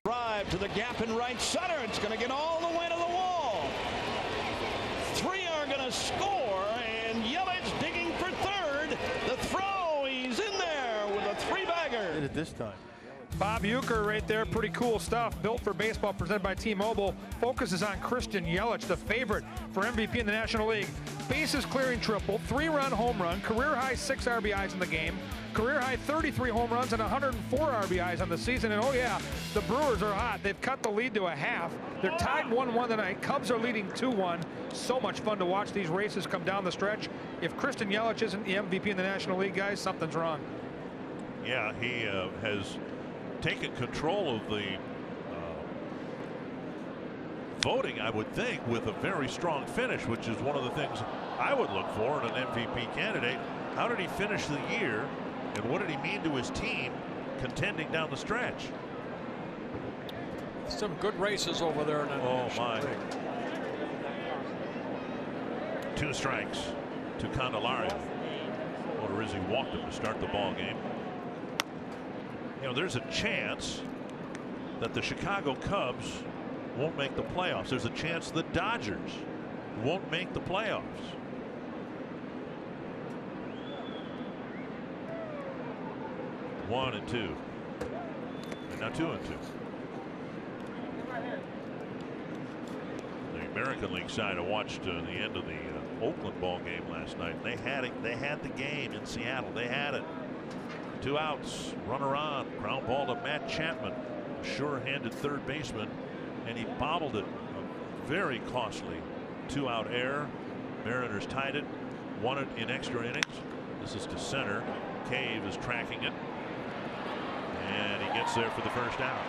Drive to the gap in right center. It's going to get all the way to the wall. 3 are going to score, and Yelich digging for third. The throw, he's in there with a 3-bagger. Did it this time. Bob Uecker right there, pretty cool stuff. Built for Baseball, presented by T-Mobile, focuses on Christian Yelich, the favorite for MVP in the National League. Bases clearing triple, 3-run home run, career high 6 RBIs in the game, career high 33 home runs and 104 RBIs on the season. And oh yeah, the Brewers are hot. They've cut the lead to a half. They're tied 1-1 tonight. Cubs are leading 2-1. So much fun to watch these races come down the stretch. If Christian Yelich isn't the MVP in the National League, guys, something's wrong. Yeah, he has taken control of the voting, I would think, with a very strong finish, which is one of the things I would look for in an MVP candidate. How did he finish the year, and what did he mean to his team contending down the stretch? Some good races over there in the National League. 2 strikes to Candelario. Odorizzi walked him to start the ball game. You know, there's a chance that the Chicago Cubs won't make the playoffs. There's a chance the Dodgers won't make the playoffs. One and two. And now 2 and 2. The American League side, I watched the end of the Oakland ball game last night. They had it. They had the game in Seattle. They had it. 2 outs, runner on, ground ball to Matt Chapman, a sure-handed third baseman, and he bobbled it. A very costly 2-out error. Mariners tied it, won it in extra innings. This is to center. Cave is tracking it, and he gets there for the first out.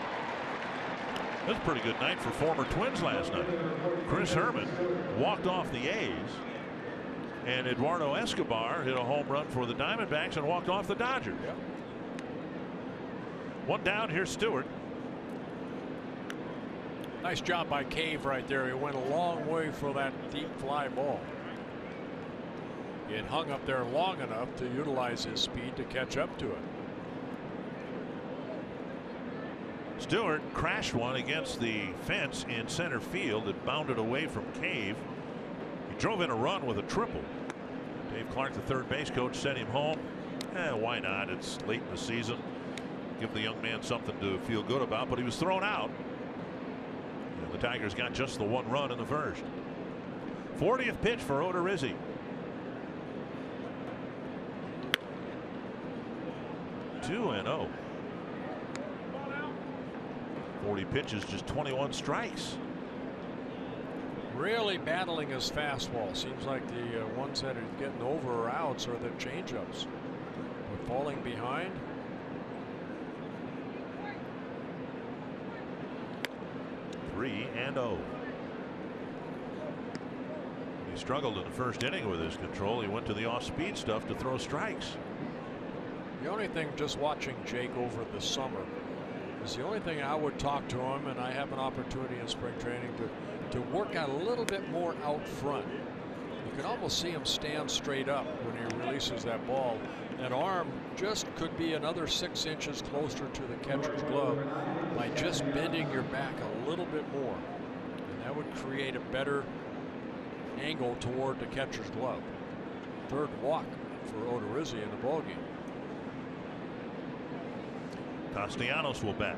That's a pretty good night for former Twins last night. Chris Herman walked off the A's, and Eduardo Escobar hit a home run for the Diamondbacks and walked off the Dodgers. Yep. 1 down. Here's Stewart. Nice job by Cave right there. He went a long way for that deep fly ball. He had hung up there long enough to utilize his speed to catch up to it. Stewart crashed one against the fence in center field. It bounded away from Cave. He drove in a run with a triple. Dave Clark, the third base coach, sent him home. Why not? It's late in the season. Give the young man something to feel good about, but he was thrown out. And the Tigers got just the 1 run in the first. 40th pitch for Odorizzi. Two and 0. 40 pitches, just 21 strikes. Really battling his fastball. Seems like the ones that are getting over or outs are the changeups. But falling behind. 3 and 0. He struggled in the first inning with his control. He went to the off-speed stuff to throw strikes. The only thing, just watching Jake over the summer, is the only thing I would talk to him, and I have an opportunity in spring training to work out a little bit more out front. You can almost see him stand straight up when he releases that ball. That arm just could be another 6 inches closer to the catcher's glove by just bending your back a little bit more. And that would create a better angle toward the catcher's glove. 3rd walk for Odorizzi in the ballgame. Castellanos will bat.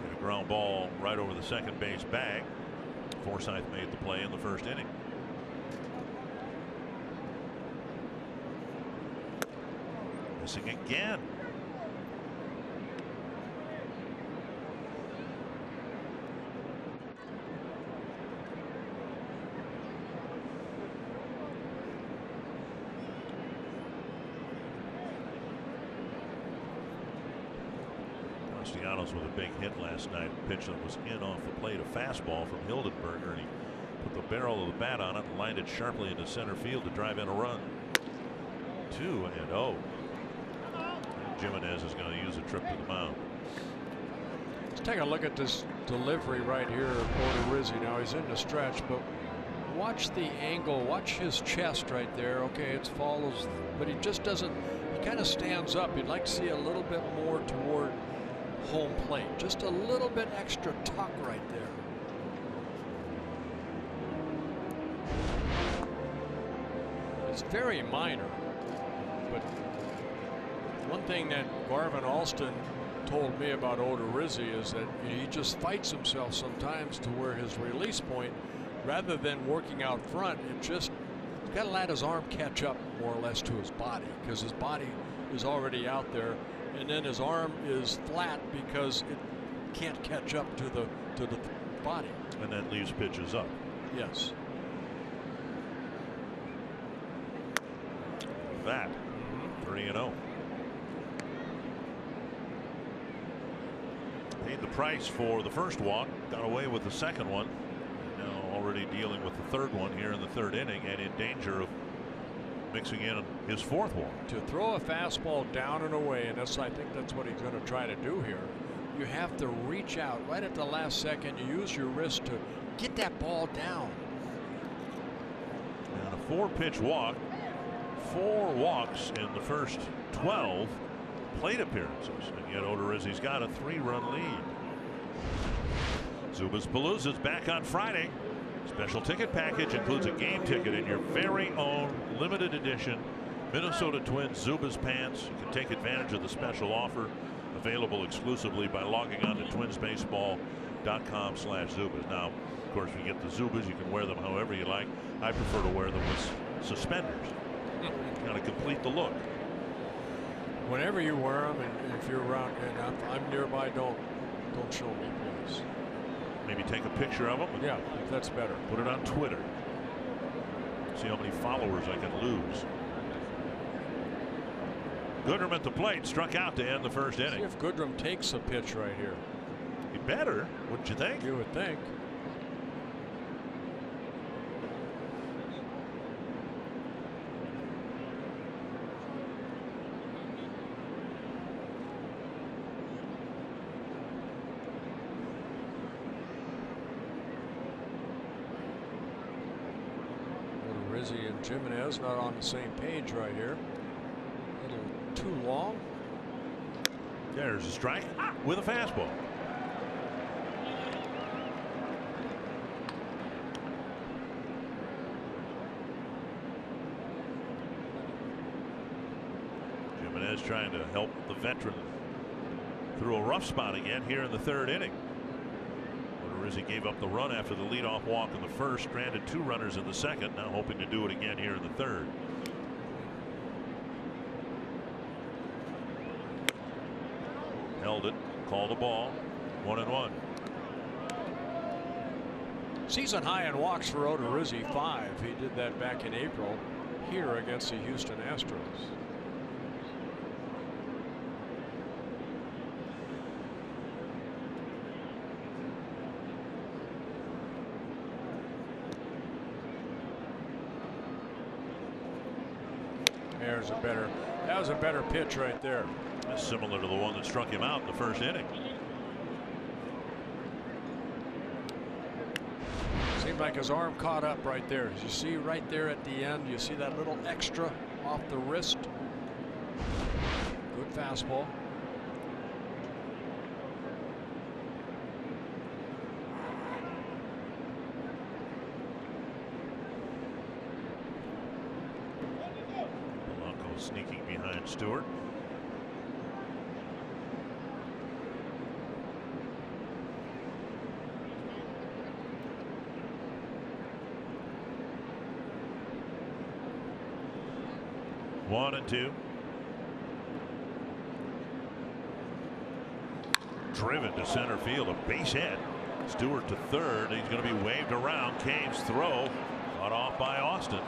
And a ground ball right over the second base bag. Forsythe made the play in the first inning. Missing again. Castellanos with a big hit last night. A pitch that was in off the plate, a fastball from Hildenberger, and he put the barrel of the bat on it and lined it sharply into center field to drive in a run. 2 and 0. Jimenez is going to use a trip to the mound. Let's take a look at this delivery right here of Odorizzi. Now he's in the stretch, but watch the angle, watch his chest right there. Okay, it follows, but he just doesn't, he kind of stands up. You'd like to see a little bit more toward home plate. Just a little bit extra tuck right there. It's very minor, but one thing that Garvin Alston told me about Odorizzi is that he just fights himself sometimes to where his release point, rather than working out front, he's got to let his arm catch up more or less to his body, because his body is already out there, and then his arm is flat because it can't catch up to the body. And that leaves pitches up. Yes. That 3-0. Paid the price for the first walk, got away with the second one. Now already dealing with the third one here in the third inning, and in danger of mixing in his fourth walk. To throw a fastball down and away, and I think that's what he's going to try to do here. You have to reach out right at the last second. You use your wrist to get that ball down. And a 4-pitch walk. 4 walks in the first 12 plate appearances, and yet Odorizzi's got a 3-run lead. Zubaz Palooza's back on Friday. Special ticket package includes a game ticket and your very own limited edition Minnesota Twins Zubaz pants. You can take advantage of the special offer, available exclusively by logging on to twinsbaseball.com/Zubaz. Now, of course, when you get the Zubaz, you can wear them however you like. I prefer to wear them with suspenders. Got to complete the look. Whenever you wear them, and if you're around and I'm nearby, don't show me, please. Maybe take a picture of them. Yeah, that's better. Put it on Twitter. See how many followers I can lose. Goodrum at the plate, struck out to end the first inning. See if Goodrum takes a pitch right here. He better, wouldn't you think? You would think. And Jimenez not on the same page right here. A little too long. There's a strike with a fastball. Jimenez trying to help the veteran through a rough spot again here in the third inning. Odorizzi gave up the run after the leadoff walk in the first, stranded 2 runners in the second, now hoping to do it again here in the third. Held it, called the ball, 1-1. Season high in walks for Odorizzi, 5. He did that back in April here against the Houston Astros. That was a better pitch right there. That's similar to the one that struck him out in the first inning. Seemed like his arm caught up right there. As you see right there at the end, you see that little extra off the wrist. Good fastball. Sneaking behind Stewart. One and two. Driven to center field, a base hit. Stewart to third. He's going to be waved around. Cave's throw caught off by Austin.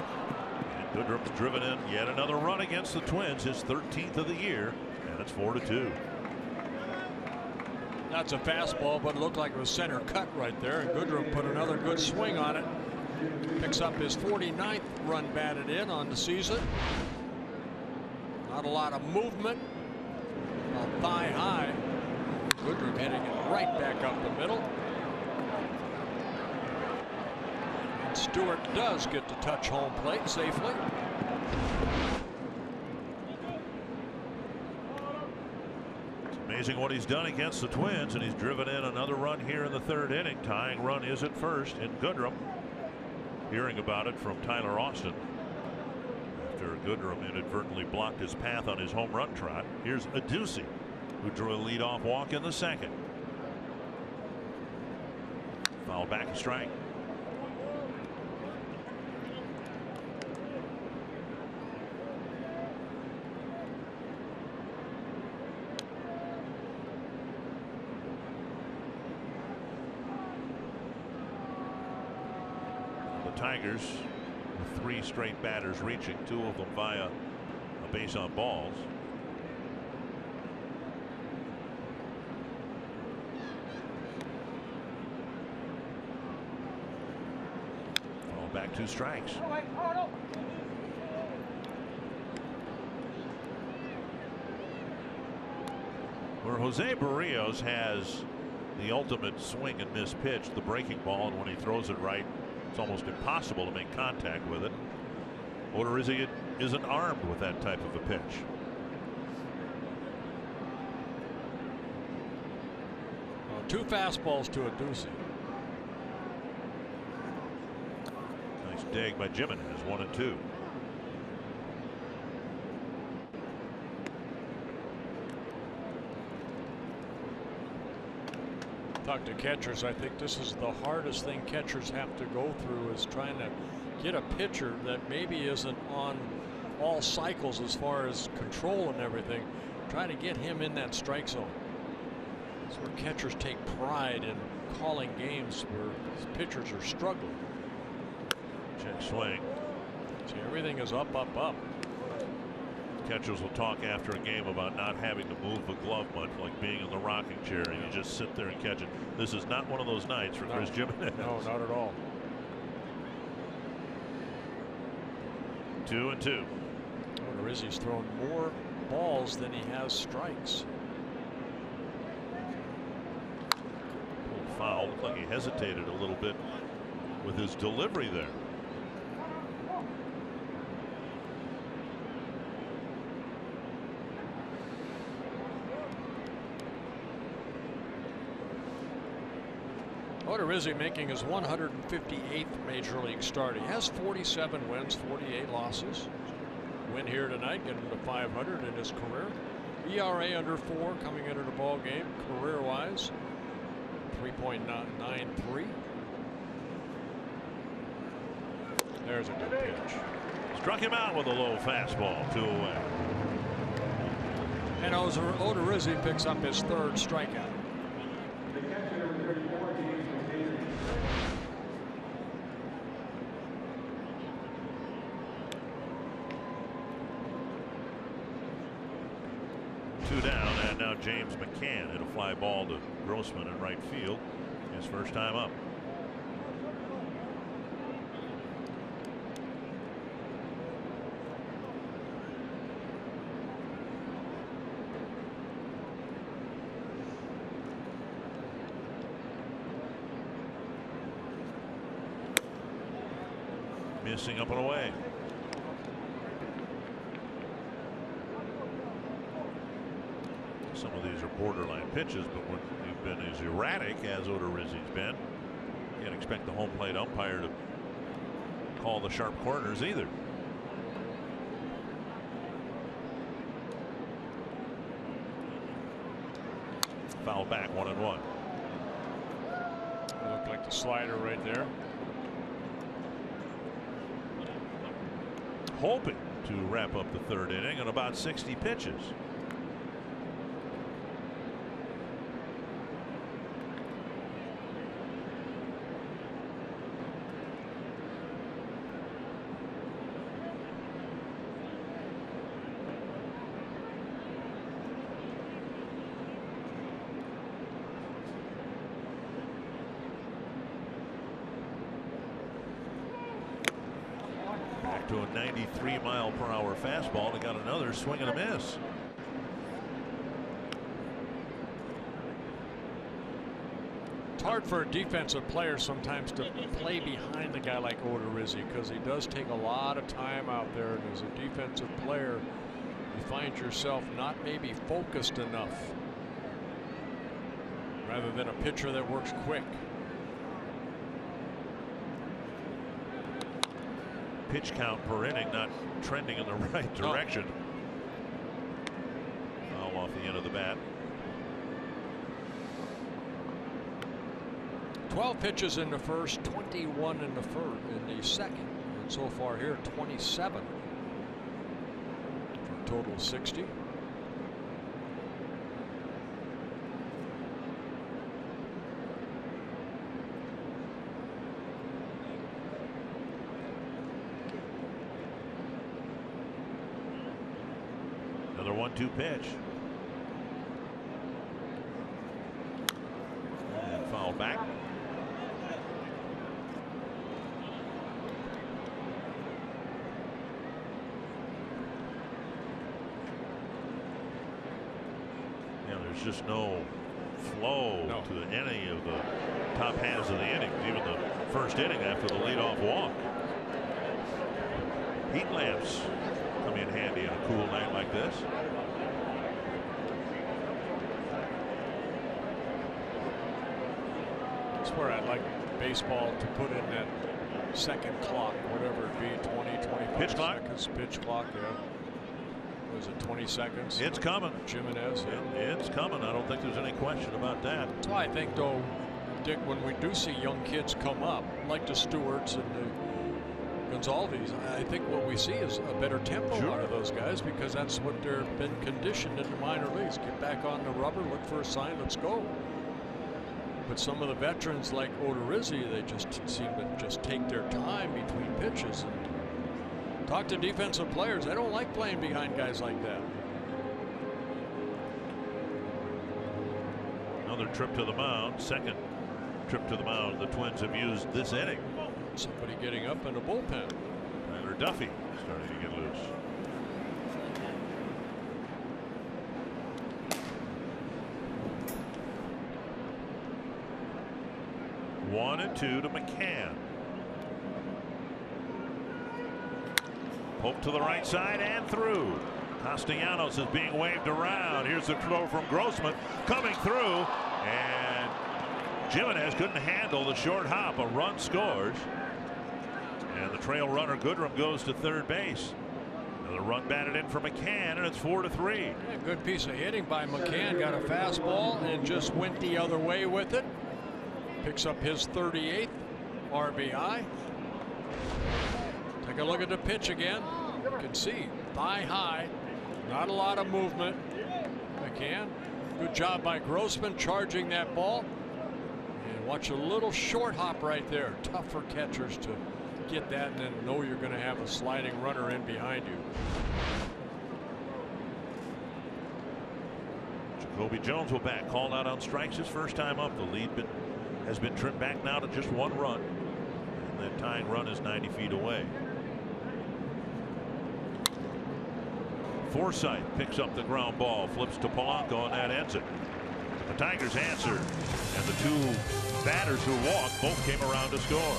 Goodrum's driven in yet another run against the Twins, his 13th of the year, and it's 4-2. That's a fastball, but it looked like it was center cut right there, and Goodrum put another good swing on it. Picks up his 49th run batted in on the season. Not a lot of movement. About thigh high. Goodrum hitting it right back up the middle. Stewart does get to touch home plate safely. It's amazing what he's done against the Twins, and he's driven in another run here in the third inning. Tying run is at first in Goodrum. Hearing about it from Tyler Austin after Goodrum inadvertently blocked his path on his home run trot. Here's Adduci, who drew a leadoff walk in the second. Foul back, a strike. Tigers with 3 straight batters reaching, 2 of them via a base on balls. Ball back, 2 strikes. Where Jose Barrios has the ultimate swing and miss pitch, the breaking ball, and when he throws it right, it's almost impossible to make contact with it. Odorizzi isn't armed with that type of a pitch. Well, 2 fastballs to Adduci. Nice dig by Jimenez, 1 and 2. Talk to catchers. I think this is the hardest thing catchers have to go through, is trying to get a pitcher that maybe isn't on all cycles as far as control and everything, trying to get him in that strike zone. That's where catchers take pride in calling games where pitchers are struggling. Check swing. See, everything is up, up, up. Catchers will talk after a game about not having to move the glove much, like being in the rocking chair and you just sit there and catch it. This is not one of those nights for Chris Jimenez. No, not at all. 2 and 2. Odorizzi's thrown more balls than he has strikes. Foul. Looked like he hesitated a little bit with his delivery there. Odorizzi making his 158th major league start. He has 47 wins, 48 losses. Win here tonight, get him to 500 in his career. ERA under 4 coming into the ball game, career-wise, 3.93. There's a good pitch. Struck him out with a low fastball, 2 away. And Odorizzi picks up his 3rd strikeout. Down, and now James McCann hit a fly ball to Grossman in right field, his first time up. Missing up and away. Some of these are borderline pitches, but when you've been as erratic as Odorizzi's been, you can't expect the home plate umpire to call the sharp corners either. Foul back, 1-1. Looked like the slider right there. Hoping to wrap up the 3rd inning in about 60 pitches. To a 93-mile-per-hour fastball, and he got another swing and a miss. It's hard for a defensive player sometimes to play behind a guy like Odorizzi, because he does take a lot of time out there, and as a defensive player you find yourself not maybe focused enough rather than a pitcher that works quick. Pitch count per inning not trending in the right direction. Foul off the end of the bat. 12 pitches in the first, 21 in the second, and so far here 27 for a total of 60. Another 1-2 pitch. And fouled back. Yeah, there's just no flow to any of the top halves of the innings, even the first inning after the leadoff walk. Heat lamps come in handy on a cool night like this. That's where I'd like baseball to put in that second clock, whatever it be, 20, 25 pitch clock. Seconds. Pitch clock, yeah. Was it 20 seconds? It's coming. Jimenez. Yeah. It's coming. I don't think there's any question about that. That's why I think, though, Dick, when we do see young kids come up, like the Stewarts and the Gonzalez, I think what we see is a better tempo out of those guys, because that's what they've been conditioned in the minor leagues. Get back on the rubber, look for a sign, let's go. But some of the veterans like Odorizzi, they just seem to just take their time between pitches. And talk to defensive players, they don't like playing behind guys like that. Another trip to the mound, second trip to the mound the Twins have used this inning. Somebody getting up in the bullpen. Tyler Duffy starting to get loose. One and two to McCann. Poke to the right side and through. Castellanos is being waved around. Here's the throw from Grossman coming through, and Jimenez couldn't handle the short hop. A run scores, and the trail runner Goodrum goes to third base. Another run batted in for McCann, and it's 4-3. Yeah, good piece of hitting by McCann. Got a fastball and just went the other way with it. Picks up his 38th RBI. Take a look at the pitch again. You can see thigh high, not a lot of movement. McCann, good job by Grossman charging that ball. And watch a little short hop right there. Tough for catchers to get that and then know you're going to have a sliding runner in behind you. Jacoby Jones will bat, called out on strikes his first time up. The lead has been trimmed back now to just one run, and that tying run is 90 feet away. Forsythe picks up the ground ball, flips to Polanco, and that ends it. The Tigers answered, and the two batters who walked both came around to score.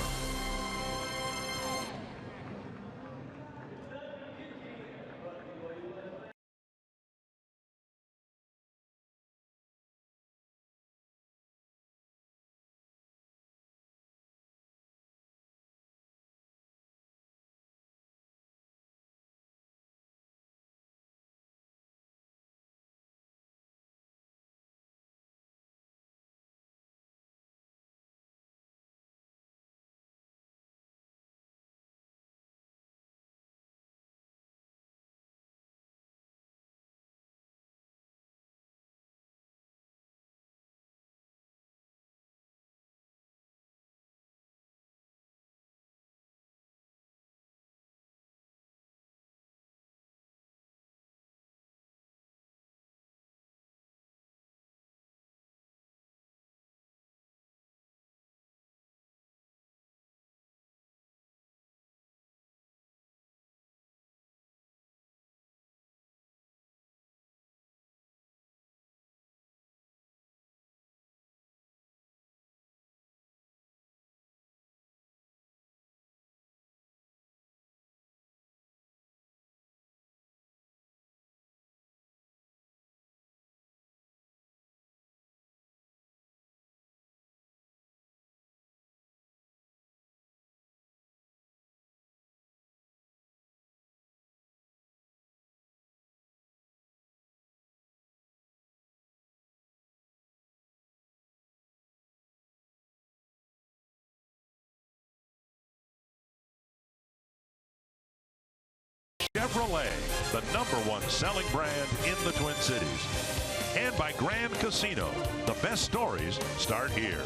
Chevrolet, the #1 selling brand in the Twin Cities. And by Grand Casino, the best stories start here.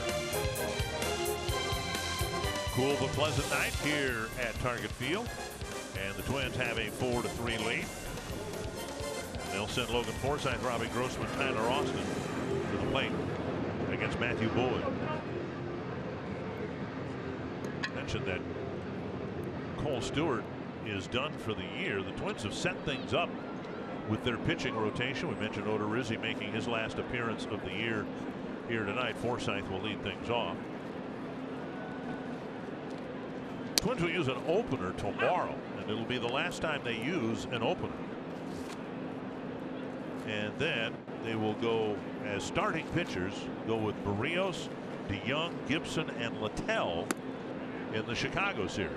Cool but pleasant night here at Target Field. And the Twins have a 4-3 lead. They'll send Logan Forsythe, Robbie Grossman, Tyler Austin to the plate against Matthew Boyd. Mentioned that Cole Stewart is done for the year. The Twins have set things up with their pitching rotation. We mentioned Odorizzi making his last appearance of the year here tonight. Forsythe will lead things off. Twins will use an opener tomorrow, and it'll be the last time they use an opener. And then they will go as starting pitchers, go with Barrios, DeYoung, Gibson, and Littell in the Chicago series.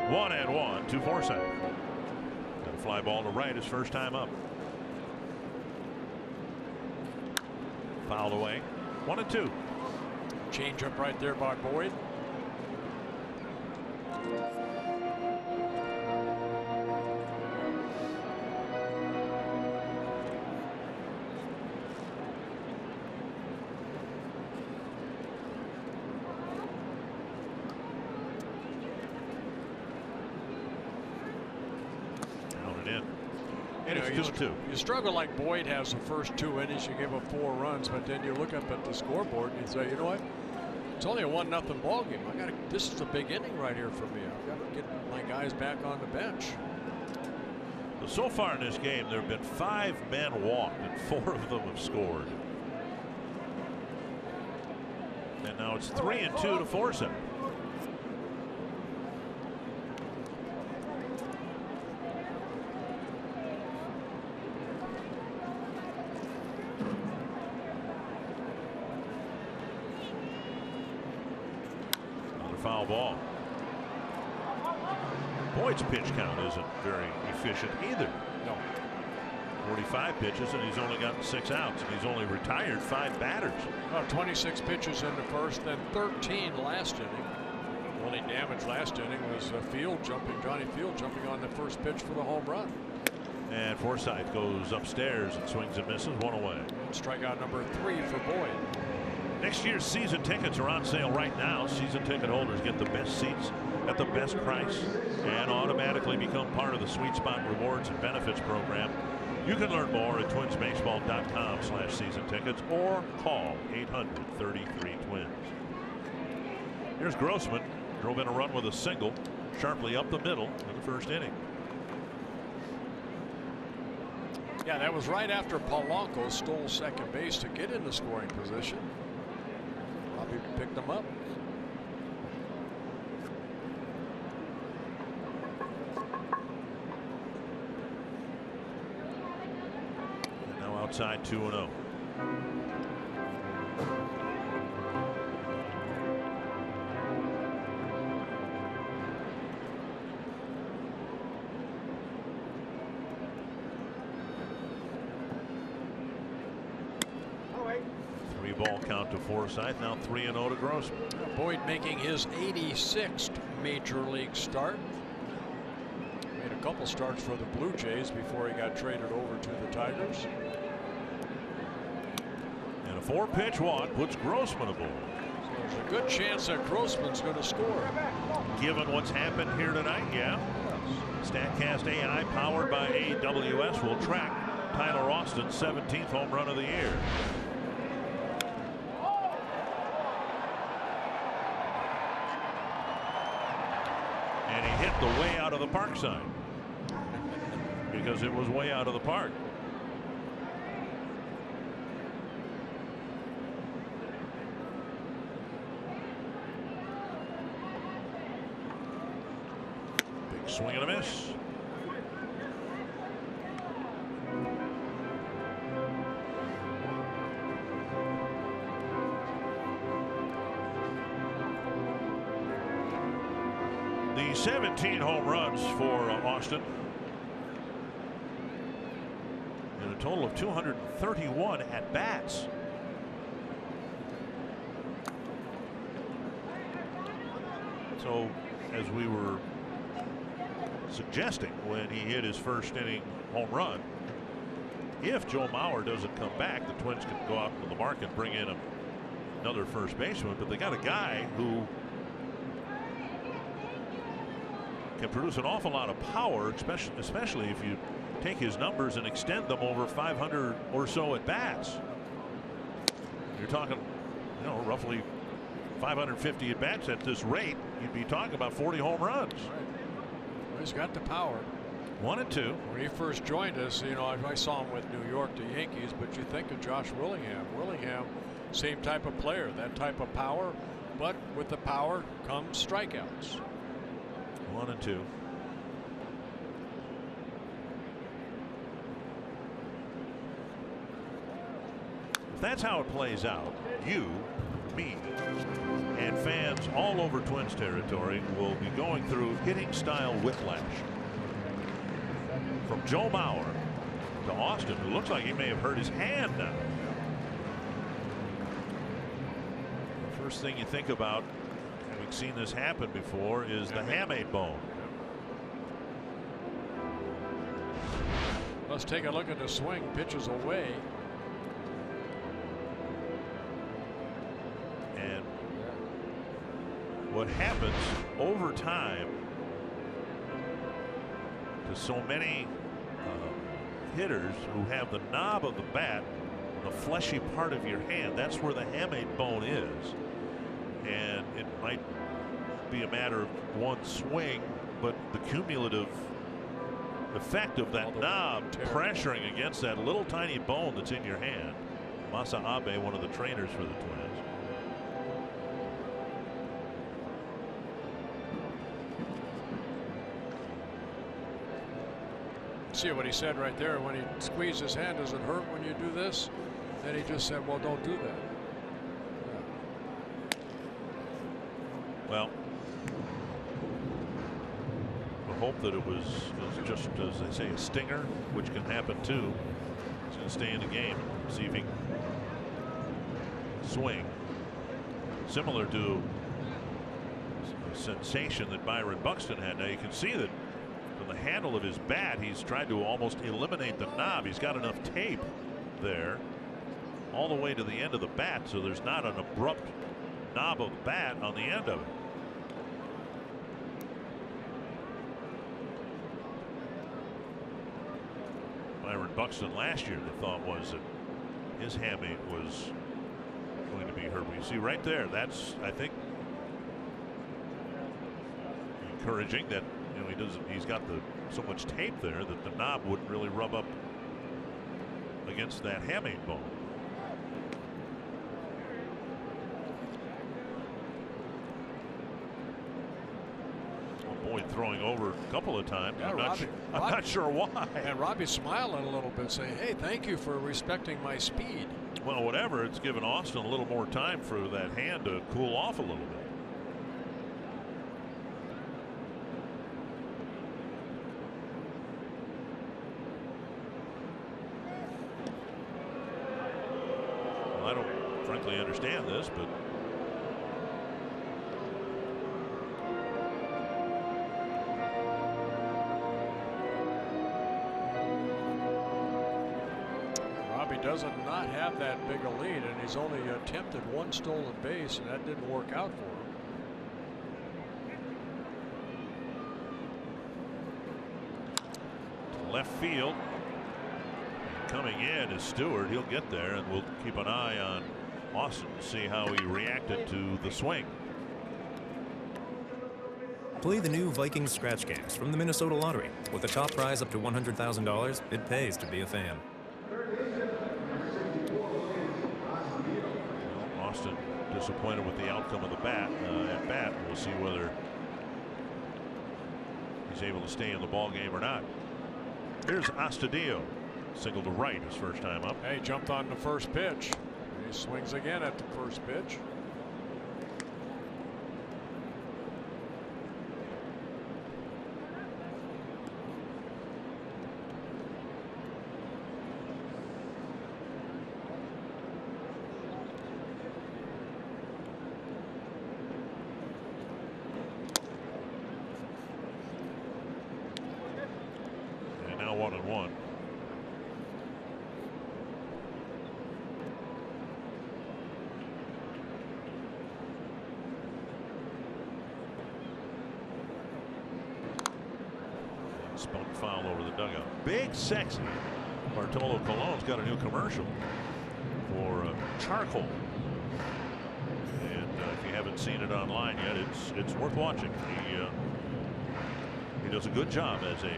1-1 to Forsythe. And a fly ball to right his first time up. Fouled away. 1-2. Change up right there by Boyd. You struggle like Boyd has the first 2 innings. You give up 4 runs, but then you look up at the scoreboard and you say, you know what? It's only a 1-0 ball game. This is a big inning right here for me. I've got to get my guys back on the bench. So far in this game, there have been 5 men walked, and 4 of them have scored. And now it's 3-2 to Forsythe. Foul ball. Boyd's pitch count isn't very efficient either. No. 45 pitches, and he's only gotten 6 outs, and he's only retired 5 batters. 26 pitches in the first, then 13 last inning. The only damage last inning was Johnny Field jumping on the first pitch for the home run. And Forsythe goes upstairs and swings and misses, 1 away. Strikeout number 3 for Boyd. Next year's season tickets are on sale right now. Season ticket holders get the best seats at the best price and automatically become part of the Sweet Spot Rewards and Benefits program. You can learn more at twinsbaseball.com/season tickets or call 800-33-TWINS. Here's Grossman. Drove in a run with a single sharply up the middle in the first inning. Yeah, that was right after Polanco stole second base to get in the scoring position. Robbie picked them up. And now outside 2-0. Ball count to Forsythe. Now 3-0 to Grossman. Boyd making his 86th major league start. Made a couple starts for the Blue Jays before he got traded over to the Tigers. And a 4-pitch walk puts Grossman aboard. So there's a good chance that Grossman's going to score. Given what's happened here tonight, yeah. StatCast AI powered by AWS will track Tyler Austin's 17th home run of the year. And he hit the way out of the park sign because it was way out of the park. Big swing and a miss. The 17 home runs for Austin and a total of 231 at bats. So as we were suggesting when he hit his first inning home run, if Joe Mauer doesn't come back, the Twins can go out to the market and bring in another first baseman. But they got a guy who can produce an awful lot of power, especially if you take his numbers and extend them over 500 or so at bats. You're talking, you know, roughly 550 at bats at this rate. You'd be talking about 40 home runs. Right. Well, he's got the power. 1 and 2. When he first joined us, you know, I saw him with New York, the Yankees, but you think of Josh Willingham. Willingham, same type of player, that type of power, but with the power comes strikeouts. 1 and 2. If that's how it plays out, you, me, and fans all over Twins territory will be going through hitting style whiplash. From Joe Mauer to Austin, who looks like he may have hurt his hand now. The first thing you think about, having seen this happen before, is the hamate bone. Let's take a look at the swing. Pitches away. And what happens over time to so many hitters who have the knob of the bat, the fleshy part of your hand, that's where the hamate bone is. And it might be a matter of one swing, but the cumulative effect of that knob pressuring against that little tiny bone that's in your hand. Masa Abe, one of the trainers for the Twins. See what he said right there when he squeezed his hand. Does it hurt when you do this? Then he just said, well, don't do that. Yeah. Well, we hope that it was just, as they say, a stinger, which can happen too. He's going to stay in the game, see if he can swing. Similar to a sensation that Byron Buxton had. Now you can see that from the handle of his bat, he's tried to almost eliminate the knob. He's got enough tape there all the way to the end of the bat, so there's not an abrupt knob of the bat on the end of it. Byron Buxton last year, the thought was that his hamate was going to be hurt. You see right there, that's, I think, encouraging that, you know, he's got so much tape there that the knob wouldn't really rub up against that hamate bone. Boyd throwing over a couple of times. Yeah, I'm not sure why. And Robbie's smiling a little bit, saying, hey, thank you for respecting my speed. Well, whatever, it's given Austin a little more time for that hand to cool off a little bit. Well, I don't frankly understand this, but does not have that big a lead, and he's only attempted one stolen base, and that didn't work out for him. Left field. Coming in is Stewart. He'll get there, and we'll keep an eye on Austin to see how he reacted to the swing. Play the new Vikings scratch games from the Minnesota Lottery. With a top prize up to $100,000, it pays to be a fan. Austin disappointed with the outcome of the at bat. We'll see whether he's able to stay in the ball game or not. Here's Astudillo, single to right his first time up. Hey, jumped on the first pitch. He swings again at the first pitch. foul over the dugout. Big Sexy Bartolo Colon's got a new commercial for charcoal. And if you haven't seen it online yet, it's worth watching. He does a good job as a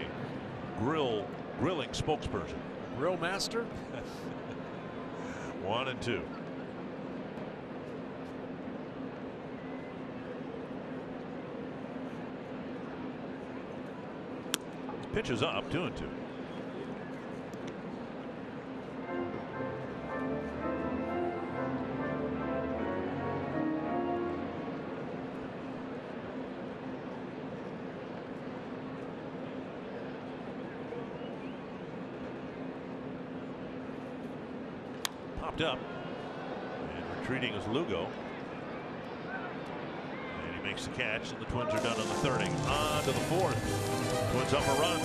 grilling spokesperson. Grill master. 1 and 2. Pitch is up, 2 and 2. Popped up, and retreating is Lugo. And he makes the catch, and the Twins are done in the third inning. On to the fourth. Twins up a run.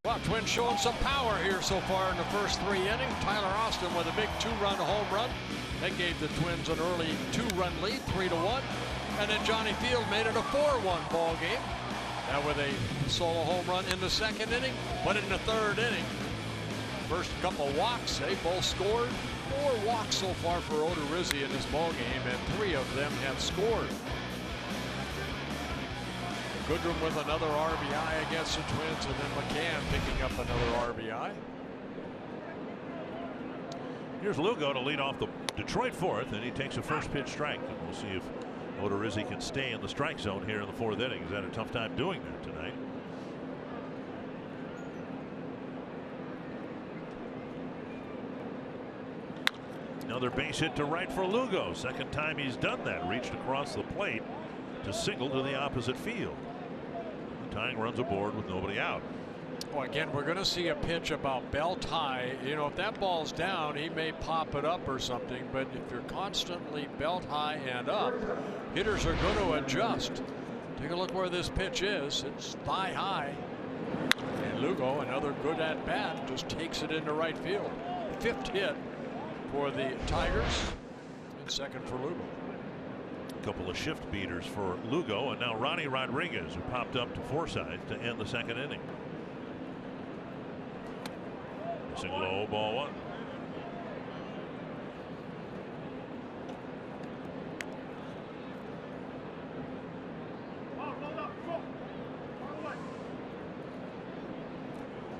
Well, Twins showing some power here so far in the first 3 innings. Tyler Austin with a big 2-run home run. That gave the Twins an early 2-run lead, 3-1. And then Johnny Field made it a 4-1 ball game. Now with a solo home run in the second inning, but in the third inning, first couple walks, they both scored. 4 walks so far for Odorizzi in this ball game, and 3 of them have scored. Goodrum with another RBI against the Twins, and then McCann picking up another RBI. Here's Lugo to lead off the Detroit fourth, and he takes a first pitch strike. And we'll see if Odorizzi can stay in the strike zone here in the fourth inning. He's had a tough time doing that tonight. Another base hit to right for Lugo. Second time he's done that. Reached across the plate to single to the opposite field. Tying runs aboard with nobody out. Well, again, we're going to see a pitch about belt high. You know, if that ball's down, he may pop it up or something. But if you're constantly belt high and up, hitters are going to adjust. Take a look where this pitch is. It's thigh high. And Lugo, another good at bat, just takes it into right field. 5th hit for the Tigers, and 2nd for Lugo. Couple of shift beaters for Lugo, and now Ronnie Rodriguez, who popped up to Forsythe to end the second inning. Missing low, ball 1.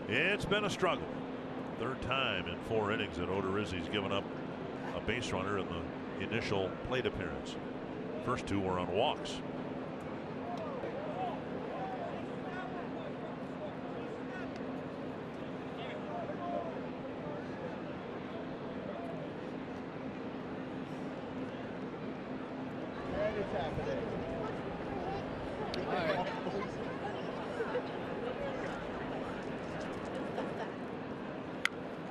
It's been a struggle. 3rd time in 4 innings that Odorizzi's given up a base runner in the initial plate appearance. First 2 were on walks.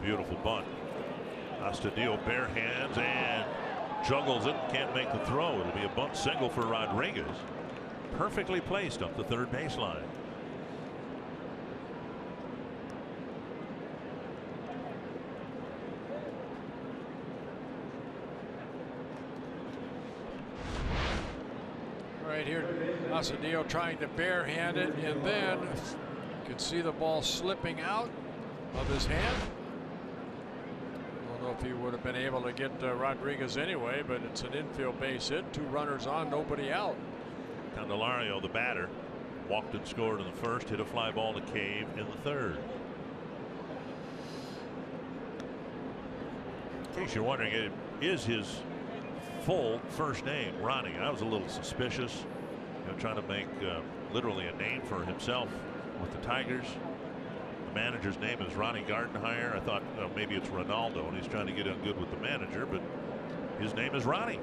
Beautiful bunt. Astudillo bare hands and juggles it. Can't make the throw. It'll be a bunt single for Rodriguez. Perfectly placed up the third baseline. Right here, Astudillo trying to barehand it, and then you can see the ball slipping out of his hand. I don't know if he would have been able to get Rodriguez anyway, but it's an infield base hit. 2 runners on, nobody out. Candelario, the batter, walked and scored in the first, hit a fly ball to Cave in the third. In case you're wondering, it is his full first name, Ronnie. I was a little suspicious, trying to make literally a name for himself with the Tigers. The manager's name is Ronnie Gardenhire. I thought maybe it's Ronaldo and he's trying to get in good with the manager, but his name is Ronnie.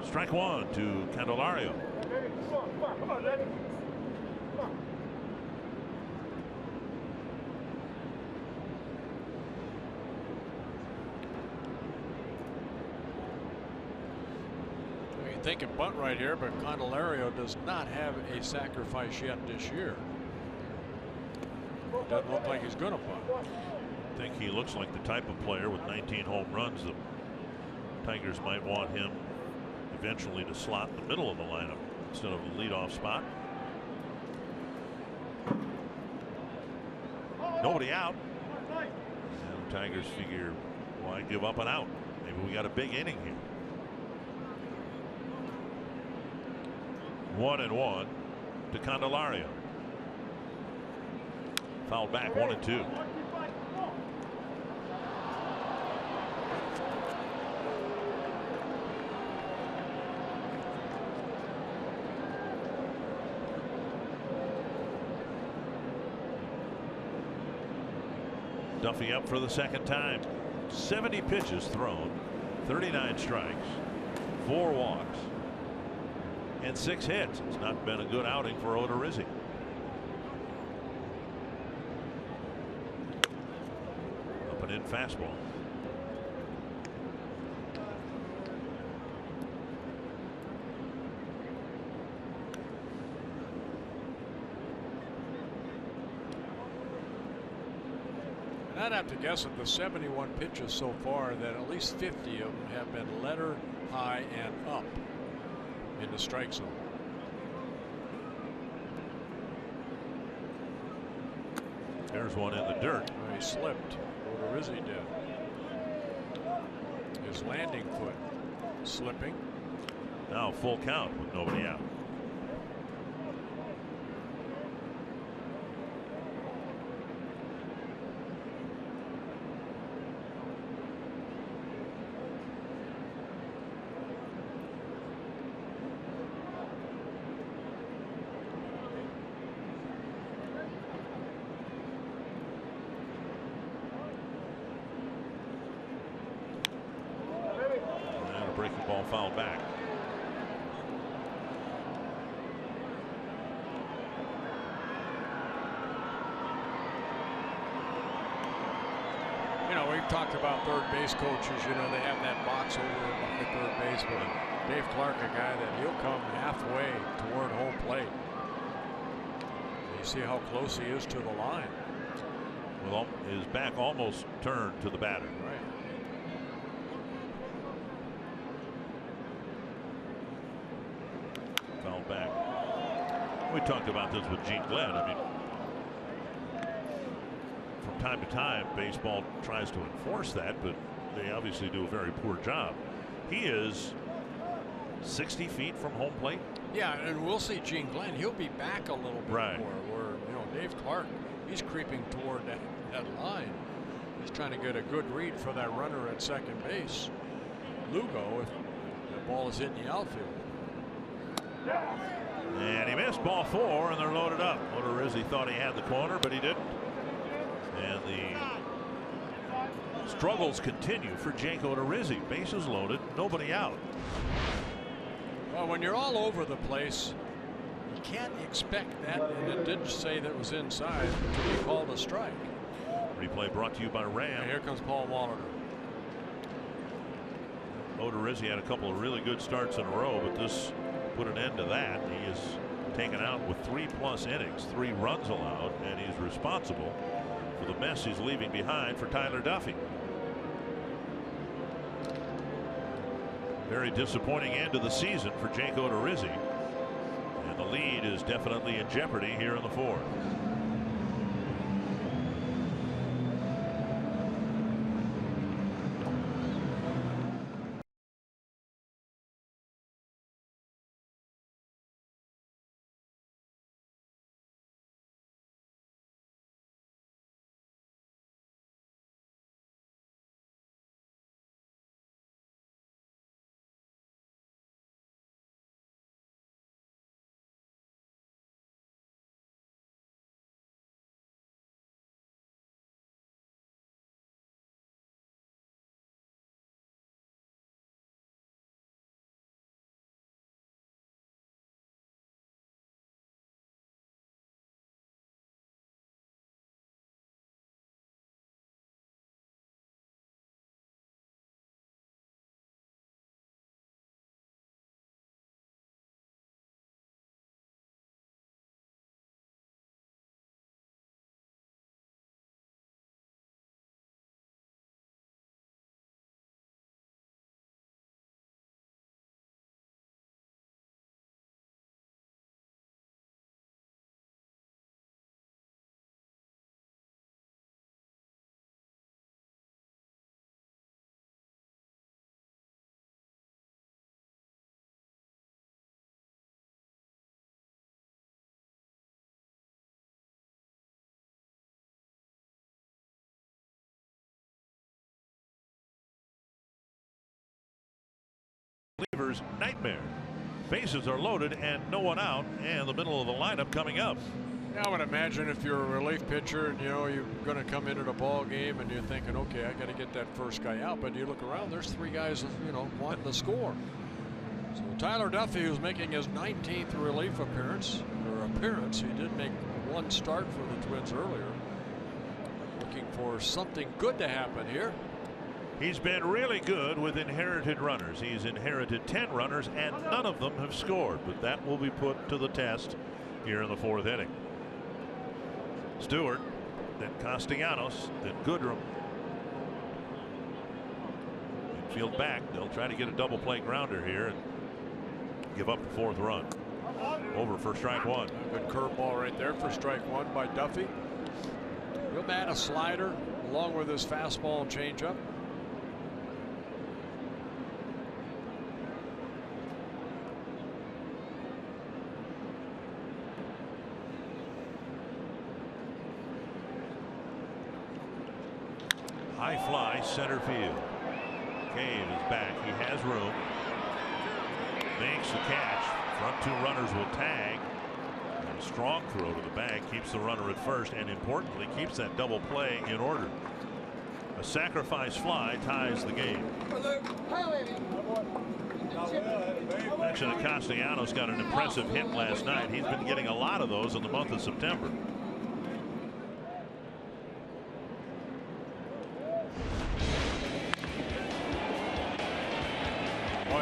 Strike 1 to Candelario. Come on, Daddy. Thinking bunt right here, but Candelario does not have a sacrifice yet this year. Doesn't look like he's going to bunt. I think he looks like the type of player with 19 home runs. The Tigers might want him eventually to slot in the middle of the lineup instead of a leadoff spot. Nobody out. And the Tigers figure, why give up an out? Maybe we got a big inning here. 1-1 to Candelario. Fouled back, 1-2. Duffy up for the second time. 70 pitches thrown, 39 strikes, 4 walks, and 6 hits. It's not been a good outing for Odorizzi. Up and in fastball. I'd have to guess at the 71 pitches so far that at least 50 of them have been letter, high, and up in the strike zone. There's one in the dirt. Oh, he slipped. Odorizzi did. His landing foot slipping. Now full count with nobody out. Breaking ball fouled back. You know, we've talked about third base coaches. You know, they have that box over behind third base, but Dave Clark, a guy that he'll come halfway toward home plate. You see how close he is to the line. Well, his back almost turned to the batter. Right. Fouled back. We talked about this with Gene Glenn. I mean, from time to time, baseball tries to enforce that, but they obviously do a very poor job. He is 60 feet from home plate. Yeah, and we'll see Gene Glenn. He'll be back a little bit right more. Where, you know, Dave Clark, he's creeping toward that line. He's trying to get a good read for that runner at second base. Lugo, if the ball is hitting the outfield. And he missed ball 4, and they're loaded up. Odorizzi thought he had the corner, but he didn't. And the struggles continue for Jake Odorizzi. Bases loaded, nobody out. Well, when you're all over the place, you can't expect that, and it did say that it was inside, to be called a strike. Replay brought to you by Ram. And here comes Paul Molitor. Odorizzi had a couple of really good starts in a row, but this put an end to that. He is taken out with 3+ innings, 3 runs allowed, and he's responsible for the mess he's leaving behind for Tyler Duffy. Very disappointing end to the season for Jake Odorizzi, and the lead is definitely in jeopardy here in the 4th. Lever's nightmare. Bases are loaded and no one out, and the middle of the lineup coming up. Yeah, I would imagine if you're a relief pitcher and you're going to come into the ball game and you're thinking, okay, I got to get that first guy out, but you look around, there's 3 guys wanting to score. So Tyler Duffy, who's making his 19th relief appearance, he did make 1 start for the Twins earlier. Looking for something good to happen here. He's been really good with inherited runners. He's inherited 10 runners and none of them have scored, but that will be put to the test here in the 4th inning. Stewart, then Castellanos, then Goodrum. Infield back. They'll try to get a double play grounder here and give up the 4th run. Over for strike 1. Good curveball right there for strike 1 by Duffy. He'll bat a slider along with his fastball and changeup. High fly center field. Cave is back. He has room. Makes the catch. Front 2 runners will tag. And a strong throw to the bag keeps the runner at first, and importantly keeps that double play in order. A sacrifice fly ties the game. Mentioned that Castellanos got an impressive hit last night. He's been getting a lot of those in the month of September.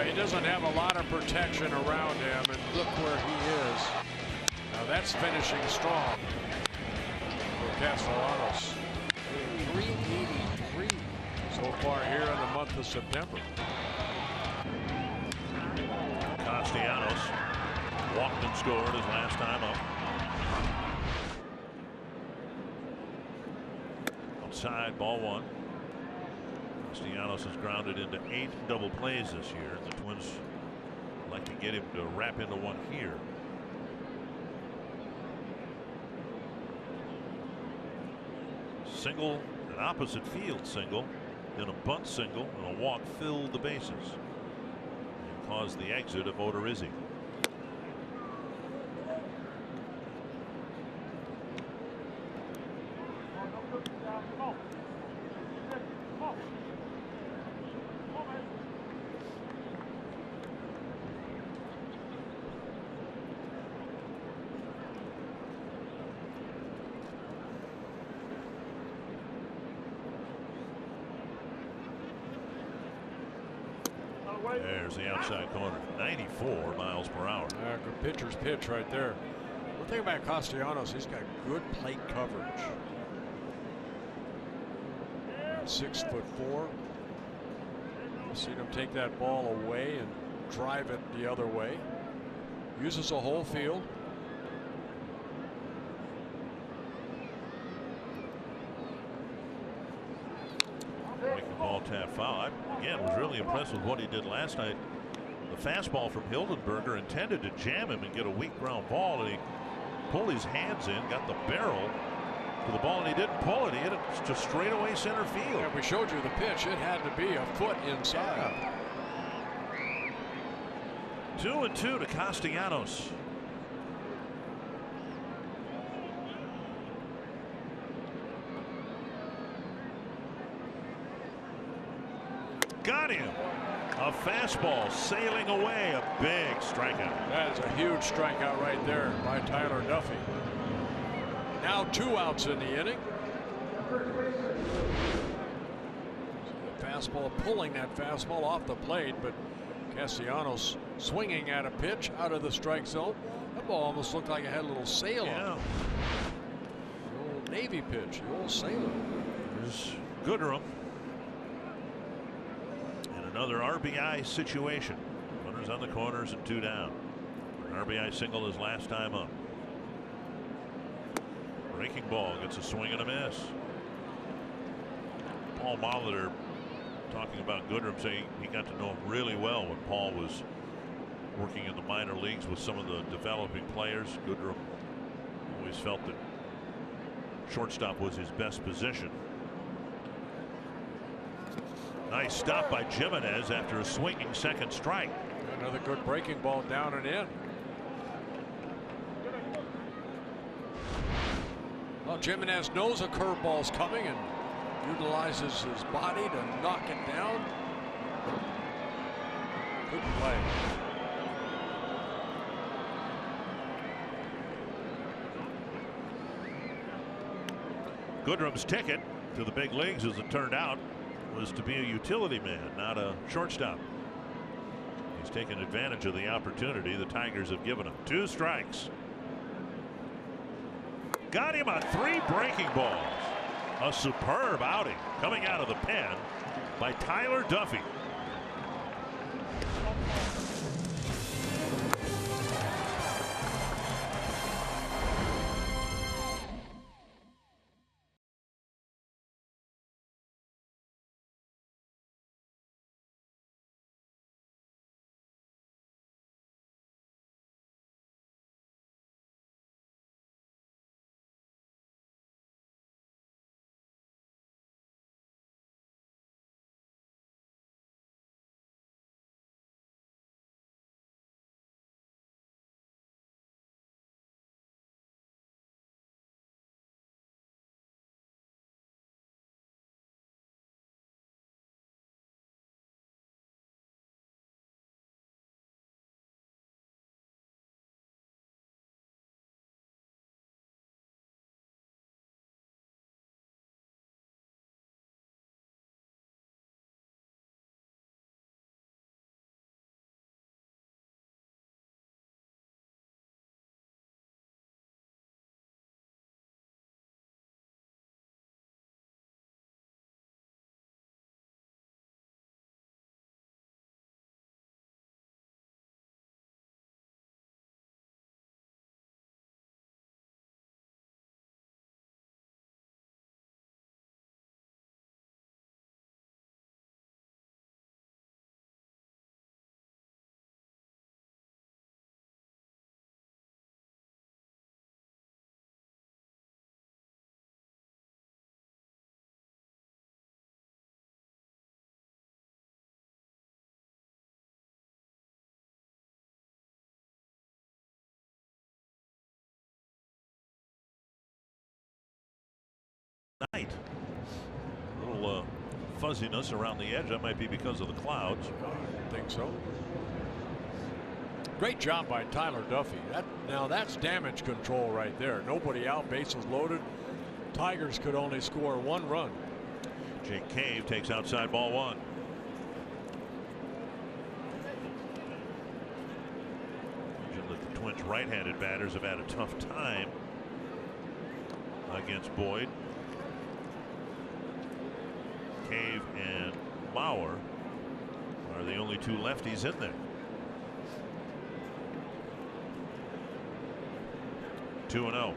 He doesn't have a lot of protection around him, and look where he is. Now that's finishing strong for Castellanos. 383 so far here in the month of September. Castellanos walked and scored his last time up. Outside, ball 1. Castellanos has grounded into 8 double plays this year. The Twins like to get him to wrap into one here. Single, an opposite field single, then a bunt single, and a walk filled the bases and caused the exit of Odorizzi. There's the outside corner. 94 miles per hour. Good pitcher's pitch right there. One thing about Castellanos, he's got good plate coverage. 6'4". I've seen him take that ball away and drive it the other way. Uses a whole field. Making ball tap foul. I, again, was really impressed with what he did last night. The fastball from Hildenberger intended to jam him and get a weak ground ball, and he pulled his hands in, got the barrel to the ball, and he didn't pull it. He hit it to straightaway center field. Yeah, we showed you the pitch. It had to be a foot inside. 2-2 to Castellanos. Got him. A fastball sailing away. A big strikeout. That is a huge strikeout right there by Tyler Duffy. Now 2 outs in the inning. The fastball, pulling that fastball off the plate, but Castellanos swinging at a pitch out of the strike zone. That ball almost looked like it had a little sail on it. The old Navy pitch, the old sailor. There's Goodrum. And another RBI situation. Runners on the corners and 2 down. An RBI single his last time up. Breaking ball gets a swing and a miss. Paul Molitor talking about Goodrum, saying he got to know him really well when Paul was working in the minor leagues with some of the developing players. Goodrum always felt that shortstop was his best position. Nice stop by Jimenez after a swinging second strike. Another good breaking ball down and in. Well, Jimenez knows a curveball's coming and utilizes his body to knock it down. Good play. Goodrum's ticket to the big leagues, as it turned out, was to be a utility man, not a shortstop. He's taken advantage of the opportunity the Tigers have given him. 2 strikes. Got him on 3 breaking balls. A superb outing coming out of the pen by Tyler Duffy. Night. A little fuzziness around the edge. That might be because of the clouds. I think so. Great job by Tyler Duffy. Now that's damage control right there. Nobody out, bases loaded. Tigers could only score 1 run. Jake Cave takes outside ball 1. Twins right-handed batters have had a tough time against Boyd. Cave and Mauer are the only 2 lefties in there. 2-0.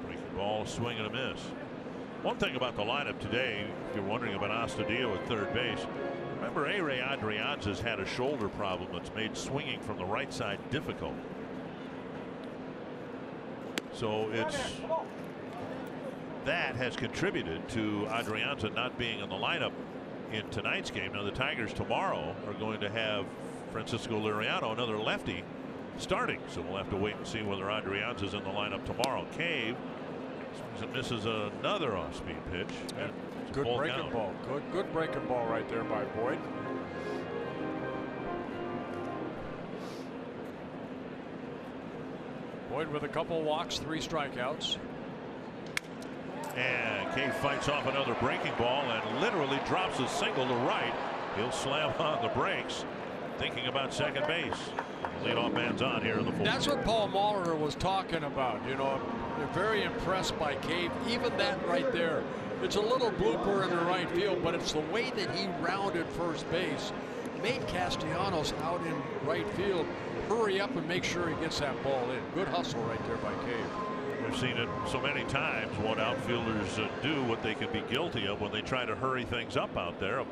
Breaking ball, swing and a miss. One thing about the lineup today, if you're wondering about Astudillo at third base, remember A-Ray Adrianza's had a shoulder problem that's made swinging from the right side difficult. So that has contributed to Adrianza not being in the lineup in tonight's game. Now the Tigers tomorrow are going to have Francisco Liriano, another lefty, starting. So we'll have to wait and see whether Adrianza's in the lineup tomorrow. Cave swings and misses another off-speed pitch. Yeah. Good breaking ball. Good breaking ball right there by Boyd. Boyd with a couple walks, 3 strikeouts. And Cave fights off another breaking ball and literally drops a single to right. He'll slam on the brakes, thinking about second base. Leadoff man's on here in the 4th. That's what Paul Molitor was talking about. You know, they're very impressed by Cave. Even that right there. It's a little blooper in the right field, but it's the way that he rounded first base. Made Castellanos out in right field hurry up and make sure he gets that ball in. Good hustle right there by Cave. We've seen it so many times, what outfielders do, what they can be guilty of when they try to hurry things up out there.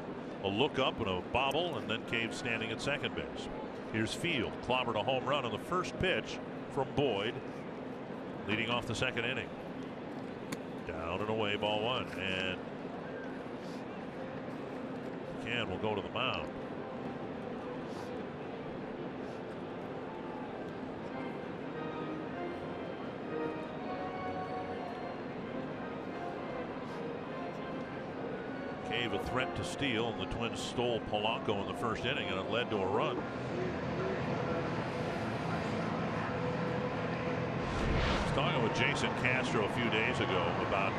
A look up and a bobble, and then Cave standing at second base. Here's Field, clobbered a home run on the first pitch from Boyd, leading off the second inning. Down and away, ball 1, and McCann will go to the mound. Cave a threat to steal, and the Twins stole Polanco in the first inning, and it led to a run. I was talking with Jason Castro a few days ago about,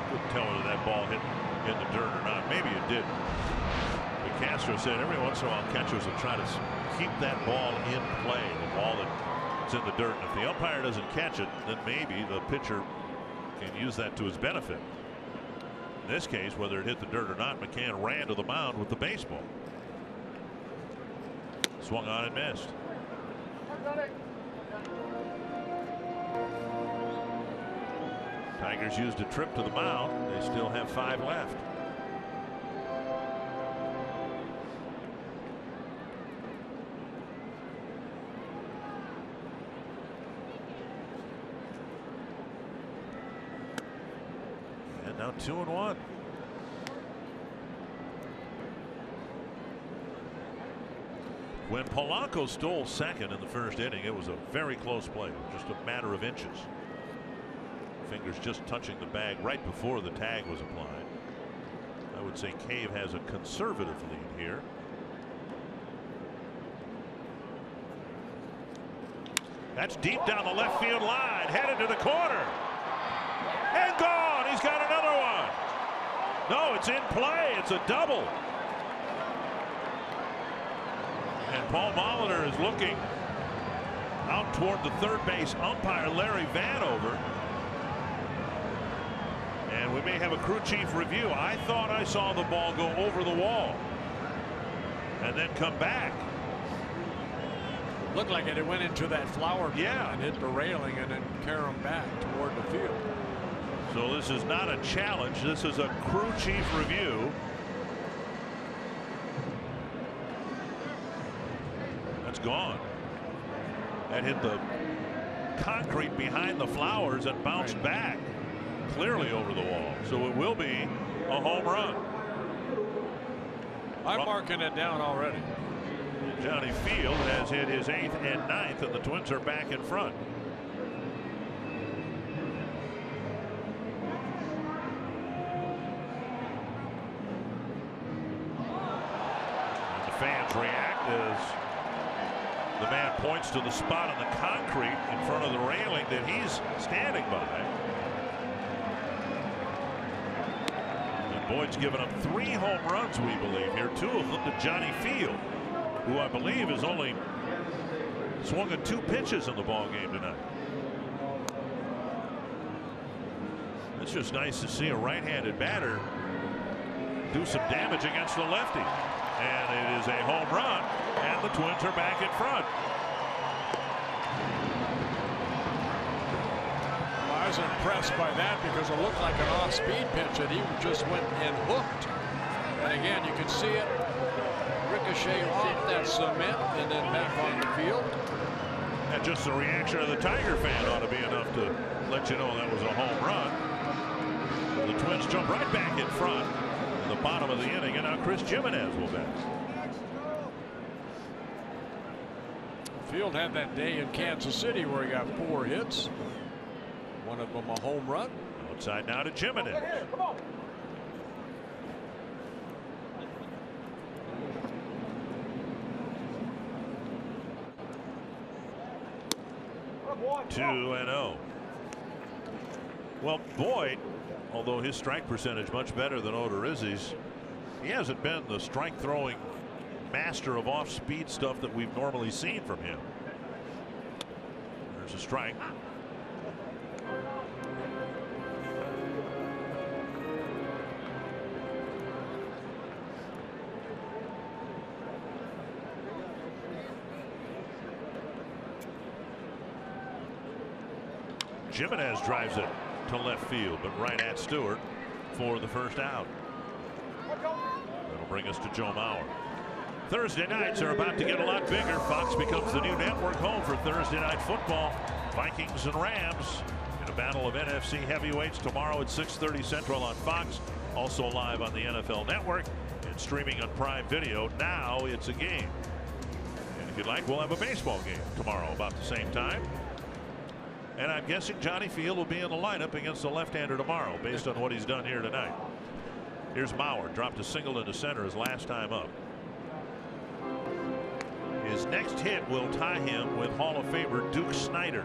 couldn't tell whether that ball hit in the dirt or not. Maybe it did. But Castro said every once in a while catchers will try to keep that ball in play, the ball that's in the dirt. And if the umpire doesn't catch it, then maybe the pitcher can use that to his benefit. In this case, whether it hit the dirt or not, McCann ran to the mound with the baseball. Swung on and missed. Tigers used a trip to the mound. They still have 5 left. Now 2-1. When Polanco stole second in the first inning, it was a very close play, just a matter of inches. Fingers just touching the bag right before the tag was applied. I would say Cave has a conservative lead here. That's deep down the left field line, headed to the corner. And gone. He's got another one. No, it's in play. It's a double. And Paul Molitor is looking out toward the third base umpire, Larry Vanover. And we may have a crew chief review. I thought I saw the ball go over the wall and then come back. Looked like it went into that flower bed and hit the railing and then carry him back toward the field. So this is not a challenge. This is a crew chief review. That's gone. That hit the concrete behind the flowers and bounced back clearly over the wall. So it will be a home run. I'm marking it down already. Johnny Field has hit his 8th and 9th, and the Twins are back in front. Fans react as the man points to the spot on the concrete in front of the railing that he's standing by. And Boyd's given up 3 home runs, we believe here, 2 of them to Johnny Field. who I believe has only swung at 2 pitches in the ball game tonight. It's just nice to see a right-handed batter do some damage against the lefty. And it is a home run, and the Twins are back in front. I was impressed by that because it looked like an off-speed pitch and he just went and hooked. And again, you could see it ricochet off that cement and then back on the field. And just the reaction of the Tiger fan ought to be enough to let you know that was a home run. The Twins jump right back in front in the bottom of the inning, and now Chris Jimenez will bat. Field had that day in Kansas City where he got 4 hits. One of them a home run. Outside now to Jimenez. Two and 0. Well, Boyd, although his strike percentage much better than Odorizzi's, he hasn't been the strike throwing master of off speed stuff that we've normally seen from him. There's a strike. Jimenez drives it to left field, but right at Stewart for the first out. That'll bring us to Joe Mauer. Thursday nights are about to get a lot bigger. Fox becomes the new network home for Thursday night football. Vikings and Rams in a battle of NFC heavyweights tomorrow at 6:30 Central on Fox. Also live on the NFL Network and streaming on Prime Video. Now it's a game. And if you'd like, we'll have a baseball game tomorrow about the same time. And I'm guessing Johnny Field will be in the lineup against the left-hander tomorrow based on what he's done here tonight. Here's Mauer, dropped a single into center his last time up. His next hit will tie him with Hall of Famer Duke Snider.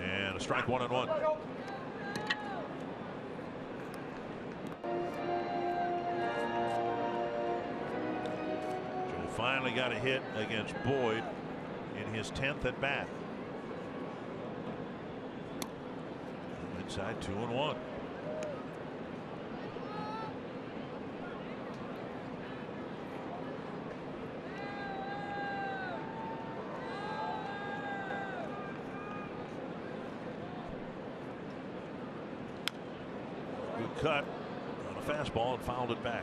And a strike, 1-1. Finally got a hit against Boyd in his 10th at bat. Inside 2-1. Good cut on a fastball and fouled it back.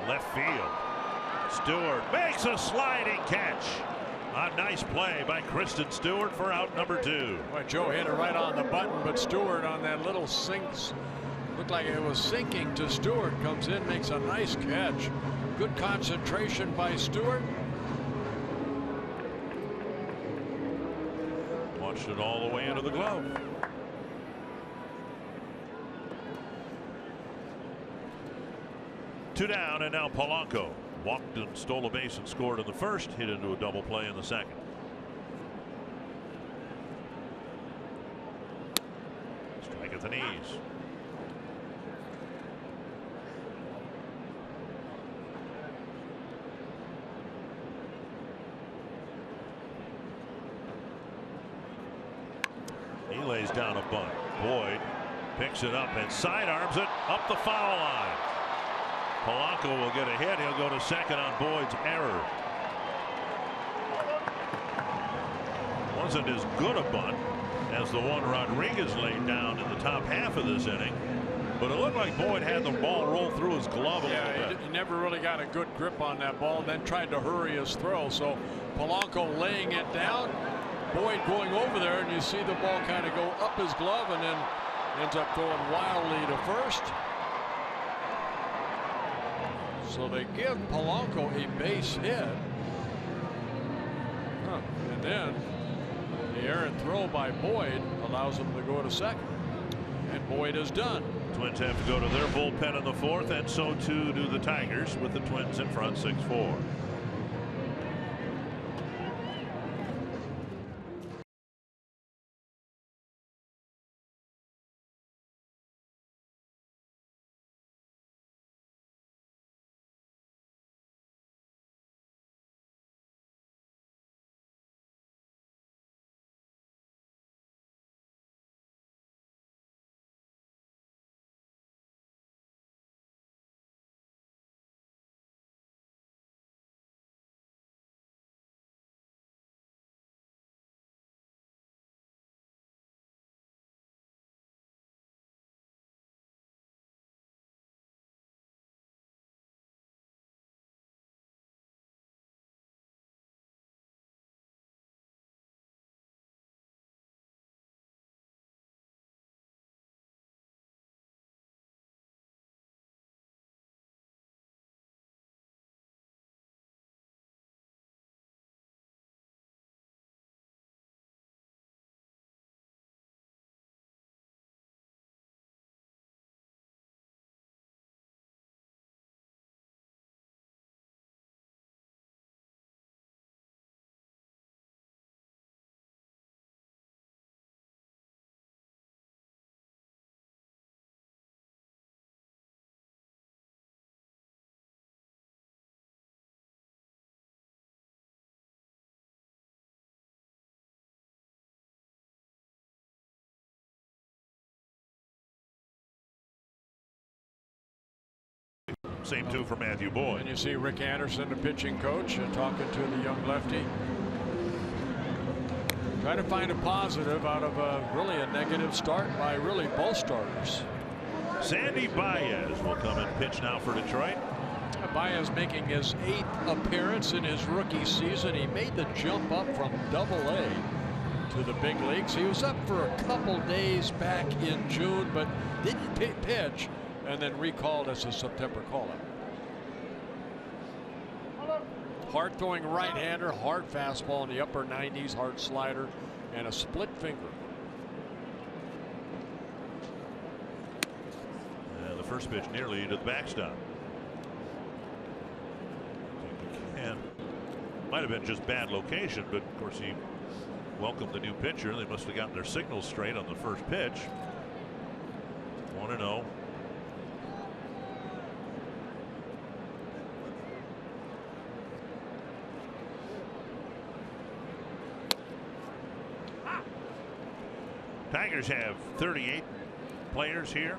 Left field. Stewart makes a sliding catch. A nice play by Kristen Stewart for out number 2. Well, Joe hit it right on the button, but Stewart on that little sinks. Looked like it was sinking to Stewart. Comes in, makes a nice catch. Good concentration by Stewart. Watched it all the way into the glove. Two down, and now Polanco walked and stole a base and scored in the first, hit into a double play in the second. Strike at the knees. He lays down a bunt. Boyd picks it up and sidearms it up the foul line. Polanco will get a hit. He'll go to second on Boyd's error. Wasn't as good a bunt as the one Rodriguez laid down in the top half of this inning, but it looked like Boyd had the ball roll through his glove a little bit. He never really got a good grip on that ball, then tried to hurry his throw. So Polanco laying it down, Boyd going over there, and you see the ball kind of go up his glove and then ends up going wildly to first. So they give Polanco a base hit. And then the errant throw by Boyd allows them to go to second. And Boyd is done. Twins have to go to their bullpen in the fourth, and so too do the Tigers, with the Twins in front 6-4. Same two for Matthew Boyd. And you see Rick Anderson, the pitching coach, talking to the young lefty. Trying to find a positive out of really a negative start by really both starters. Sandy Baez will come and pitch now for Detroit. Baez making his 8th appearance in his rookie season. He made the jump up from Double-A to the big leagues. He was up for a couple days back in June, but didn't pitch, and then recalled as a September call-up. Hard throwing right-hander, hard fastball in the upper 90s, hard slider, and a split finger. The first pitch nearly to the backstop. And might have been just bad location, but of course he welcomed the new pitcher. They must have gotten their signals straight on the first pitch. 1-0. Tigers have 38 players here.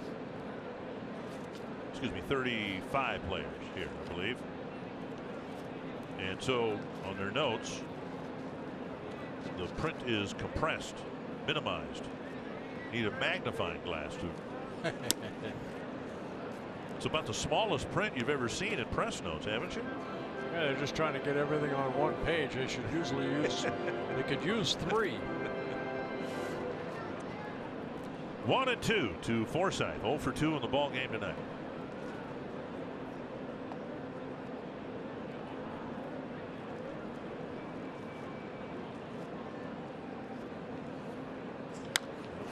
Excuse me, 35 players here, I believe. And so on their notes, the print is compressed, minimized. Need a magnifying glass to. It's about the smallest print you've ever seen in press notes, haven't you? Yeah, they're just trying to get everything on one page. They should usually use, they could use 3. 1-2 to Forsythe. 0 for 2 in the ball game tonight.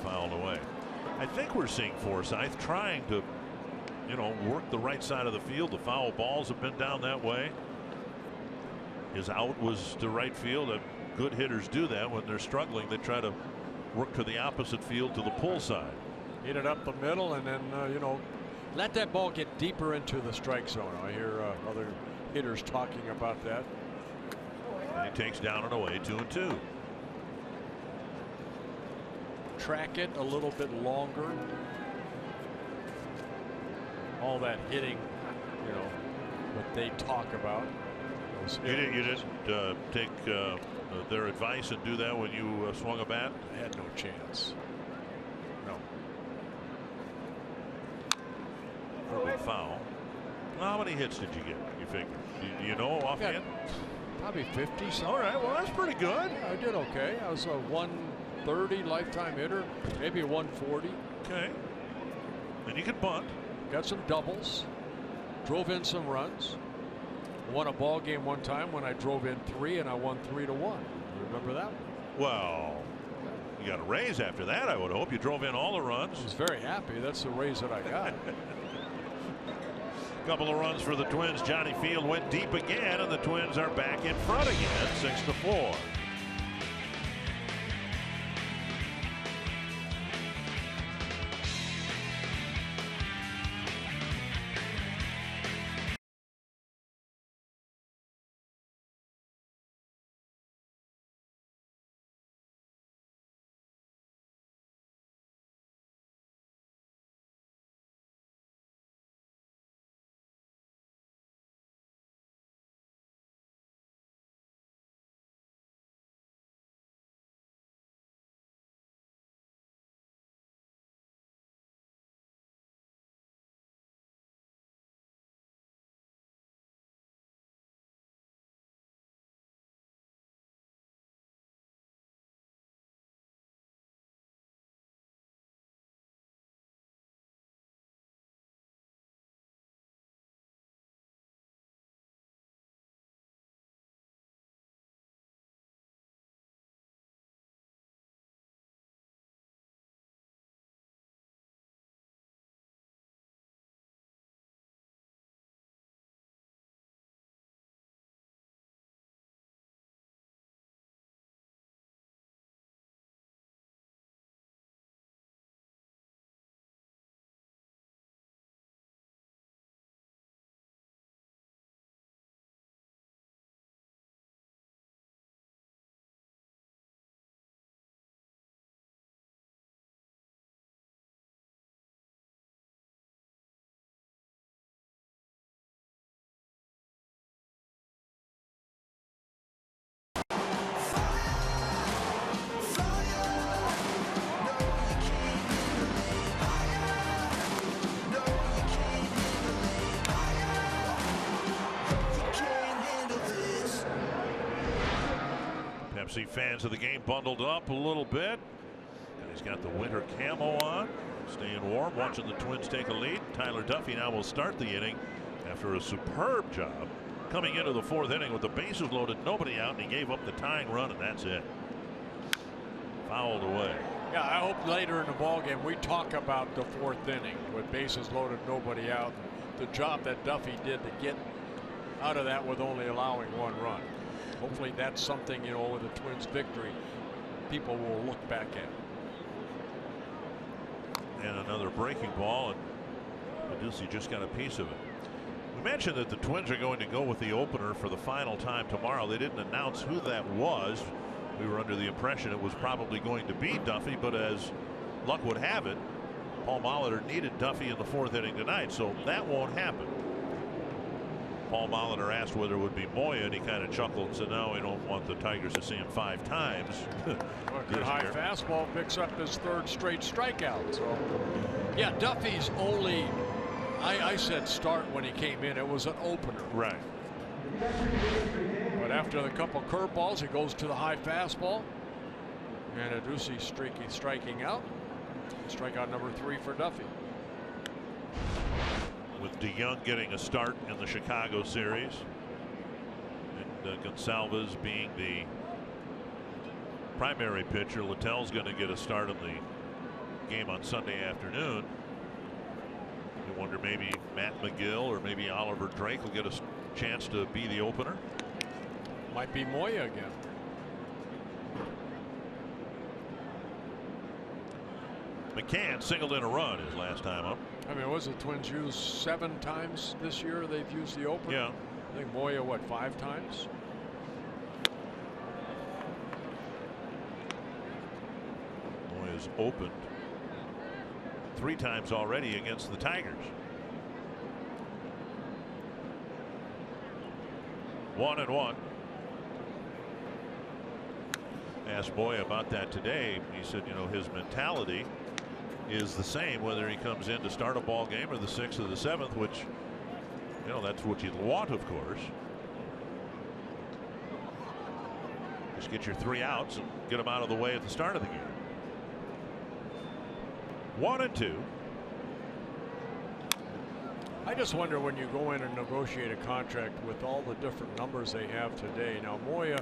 Fouled away. I think we're seeing Forsythe trying to, work the right side of the field. The foul balls have been down that way. His out was to right field. Good hitters do that when they're struggling. They try to work to the opposite field, to the pull side. Hit it up the middle, and then let that ball get deeper into the strike zone. I hear other hitters talking about that. And he takes down and away 2-2. Track it a little bit longer. All that hitting, what they talk about. You didn't take their advice and do that when you swung a bat? I had no chance. No. Perfect foul. Well, how many hits did you get, you figure? Do you know offhand? Probably 50 something. All right, well, that's pretty good. I did okay. I was a 130 lifetime hitter, maybe a 140. Okay. And you can bunt. Got some doubles. drove in some runs. Won a ball game one time when I drove in 3 and I won 3-1. You remember that one? Well, you got a raise after that, I would hope. You drove in all the runs. I was very happy. That's the raise that I got. Couple of runs for the Twins. Johnny Field went deep again, and the Twins are back in front again, 6-4. Pepsi fans of the game bundled up a little bit. And he's got the winter camo on, staying warm, watching the Twins take a lead. Tyler Duffy now will start the inning after a superb job coming into the 4th inning with the bases loaded, nobody out, and he gave up the tying run, and that's it. Fouled away. Yeah, I hope later in the ball game we talk about the 4th inning with bases loaded, nobody out. The job that Duffy did to get out of that with only allowing 1 run. Hopefully that's something, you know, with the Twins victory, people will look back at. And another breaking ball, and Medusi just got a piece of it. We mentioned that the Twins are going to go with the opener for the final time tomorrow. They didn't announce who that was. We were under the impression it was probably going to be Duffy, but as luck would have it, Paul Molitor needed Duffy in the 4th inning tonight, so that won't happen. Paul Molitor asked whether it would be Moya, and he kind of chuckled and said, no, we don't want the Tigers to see him 5 times. Good high fastball, picks up his 3rd straight strikeout. So, yeah, Duffy's only, I said start when he came in. It was an opener. Right. But after the couple curveballs, he goes to the high fastball. And Medusi striking out. Strikeout number 3 for Duffy. With DeYoung getting a start in the Chicago series, and Gonsalves being the primary pitcher, Littell's going to get a start in the game on Sunday afternoon. We wonder maybe Matt McGill or maybe Oliver Drake will get a chance to be the opener. Might be Moya again. McCann singled in a run his last time up. I mean, was the Twins used 7 times this year? They've used the opener. Yeah. I think Moya, what, 5 times? Moya's opened 3 times already against the Tigers. 1-1. Asked Moya about that today. He said, you know, his mentality is the same whether he comes in to start a ball game or the 6th or the 7th, which, you know, that's what you'd want, of course. Just get your 3 outs and get them out of the way at the start of the game. 1-2. I just wonder when you go in and negotiate a contract with all the different numbers they have today. Now, Moya,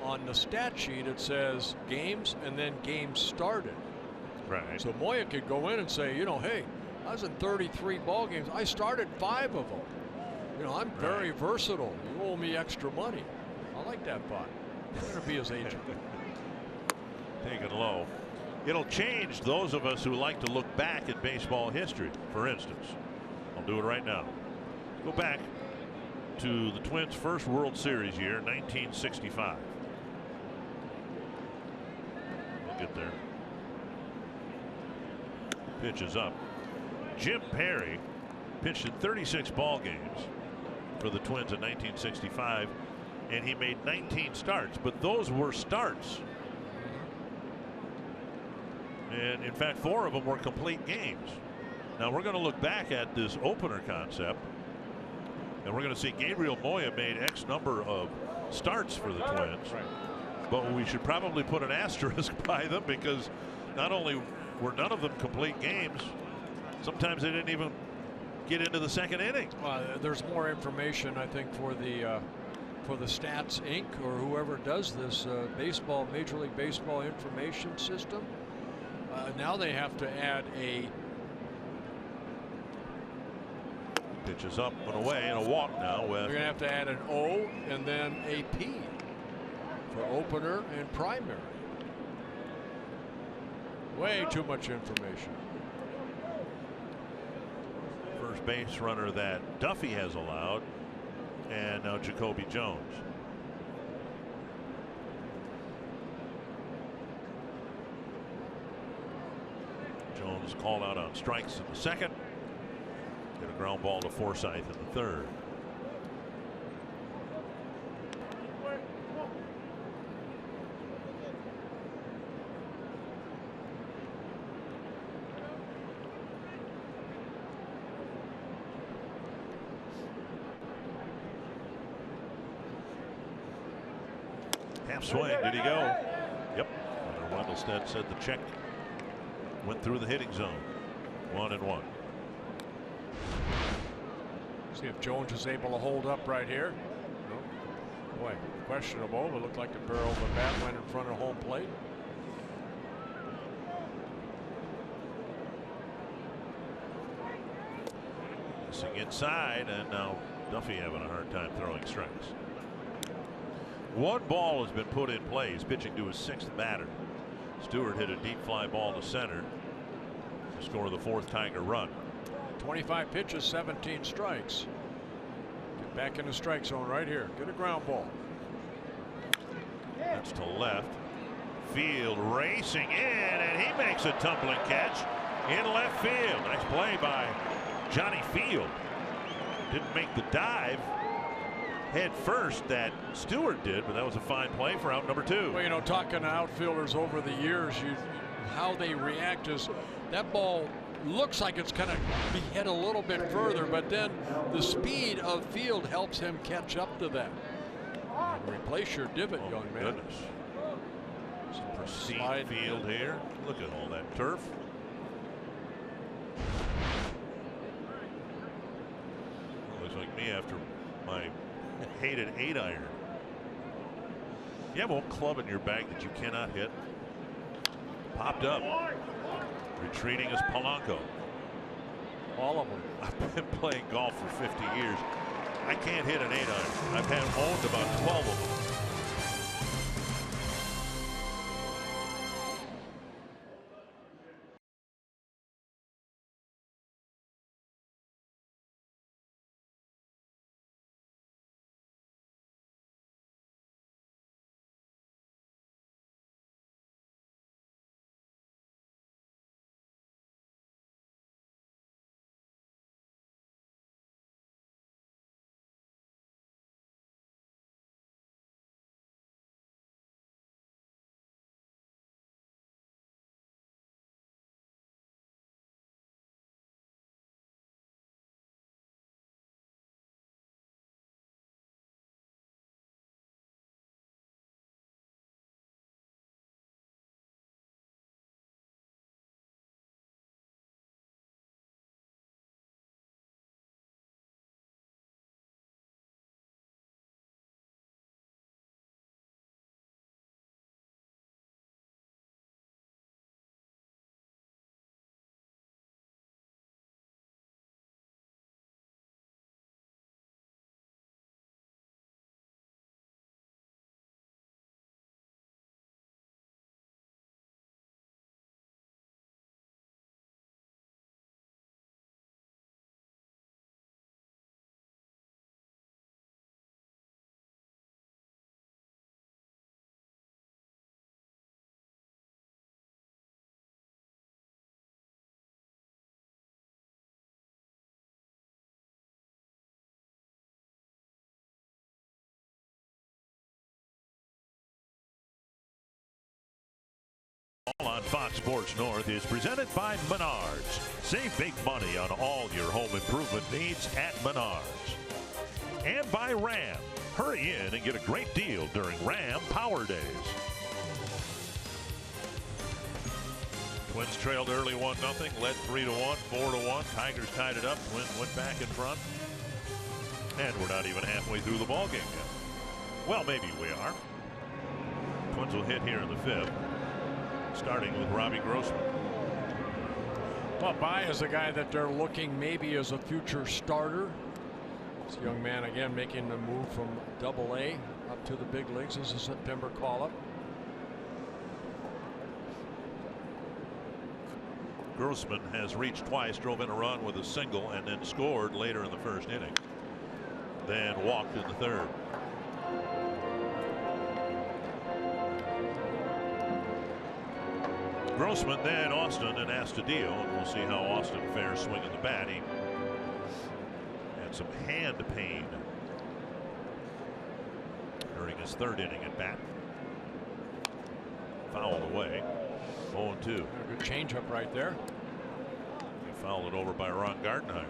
on the stat sheet, it says games and then games started. Right. So Moya could go in and say, you know, hey, I was in 33 ball games. I started 5 of them. You know, I'm very versatile. You owe me extra money. I like that thought. I'm going to be his agent. Taken low. It'll change those of us who like to look back at baseball history. For instance, I'll do it right now. Go back to the Twins' first World Series year, 1965. We'll get there. Pitch is up. Jim Perry pitched in 36 ball games for the Twins in 1965, and he made 19 starts, but those were starts. And in fact, 4 of them were complete games. Now we're going to look back at this opener concept, and we're going to see Gabriel Moya made X number of starts for the Twins. But we should probably put an asterisk by them, because not only were none of them complete games, sometimes they didn't even get into the second inning. There's more information, I think, for the Stats Inc. or whoever does this Major League Baseball information system. Now they have to add a pitch is up and away and a walk now. With they're going to have to add an O and then a P for opener and primary. Way too much information. First base runner that Duffy has allowed, and now Jacoby Jones. Jones called out on strikes in the second. Get a ground ball to Forsythe in the third. Half swing. Did he go? Yep. Wendelstedt said the check went through the hitting zone. 1-1. See if Jones is able to hold up right here. Nope. Boy, questionable. It looked like the barrel of the bat went in front of home plate. Missing inside, and now Duffy having a hard time throwing strikes. 1 ball has been put in play. He's pitching to his 6th batter. Stewart hit a deep fly ball to center to score the 4th Tiger run. 25 pitches, 17 strikes. Get back in the strike zone right here. Get a ground ball. That's to left. Field racing in, and he makes a tumbling catch in left field. Nice play by Johnny Field. Didn't make the dive head first that Stewart did, but that was a fine play for out number 2. Well, you know, talking to outfielders over the years, how they react is that ball looks like it's going to be hit a little bit further, but then the speed of Field helps him catch up to that. And replace your divot, young man. Goodness. Some pristine field here. Look at all that turf. Looks like me after my hated 8-iron. You have a club in your bag that you cannot hit. Popped up. Retreating is Polanco. All of them. I've been playing golf for 50 years. I can't hit an 8-iron. I've owned about 12 of them. on Fox Sports North is presented by Menards. Save big money on all your home improvement needs at Menards. And by Ram. Hurry in and get a great deal during Ram Power Days. Twins trailed early 1-0, led 3-1, 4-1. Tigers tied it up. Twins went back in front. And we're not even halfway through the ballgame yet. Well, maybe we are. Twins will hit here in the 5th, starting with Robbie Grossman. Well, Bai is a guy that they're looking maybe as a future starter. This young man again making the move from Double-A up to the big leagues as a September call-up. Grossman has reached twice, drove in a run with a single, and then scored later in the first inning. Then walked in the 3rd. Grossman, then Austin and Astudillo, and we'll see how Austin fares swinging the bat. He had some hand pain during his 3rd inning at bat. Fouled away. 0-2. Good changeup right there. He fouled it over by Ron Gardenhire.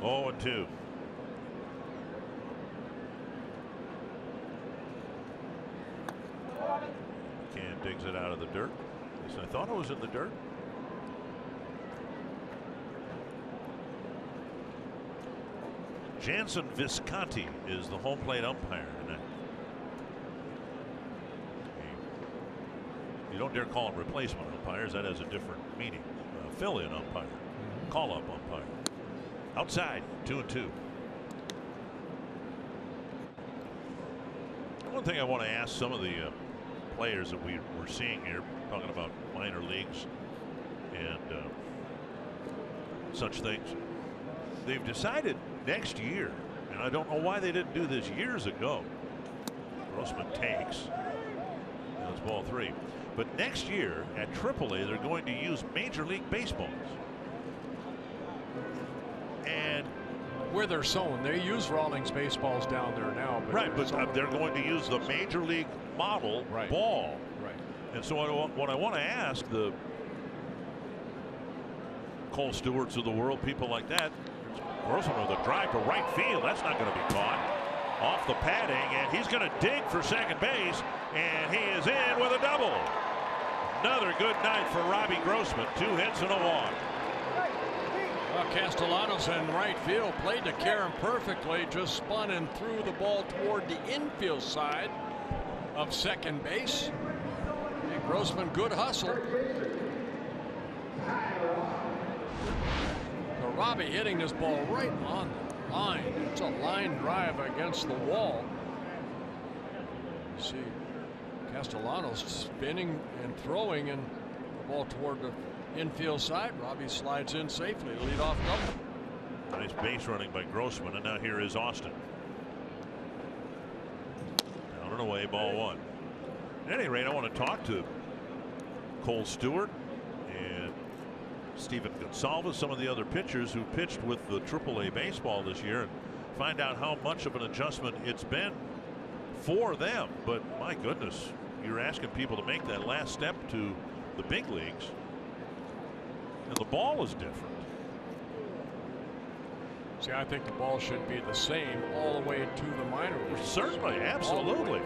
Oh, 2. Can digs it out of the dirt. At least I thought it was in the dirt. Jansen Visconti is the home plate umpire tonight. You don't dare call him replacement umpires. That has a different meaning. Fill-in umpire. Call-up umpire. Outside, 2-2. One thing I want to ask some of the players that we're seeing here, talking about minor leagues and such things. They've decided next year, and I don't know why they didn't do this years ago. Grossman takes. That's ball 3. But next year at AAA, they're going to use Major League Baseballs. And where they're sown, they use Rawlings baseballs down there now. But right, but they're going to use the Major League model ball. Right. And so what I want to ask the Cole Stewarts of the world, people like that, Grossman with a drive to right field. That's not going to be caught. Off the padding, and he's going to dig for second base, and he is in with a double. Another good night for Robbie Grossman. 2 hits and a walk. Well, Castellanos in right field played to Karen perfectly, just spun and threw the ball toward the infield side of second base. And Grossman, good hustle. So Robbie hitting this ball right on the line. It's a line drive against the wall. You see Castellanos spinning and throwing, and the ball toward the infield side. Robbie slides in safely. Leadoff double. Nice base running by Grossman, and now here is Austin. Down and away, ball 1. At any rate, I want to talk to Cole Stewart and Steven Gonsalves, some of the other pitchers who pitched with the AAA baseball this year, and find out how much of an adjustment it's been for them. But my goodness, you're asking people to make that last step to the big leagues, and the ball is different. See, I think the ball should be the same all the way to the minor leagues. Certainly, absolutely.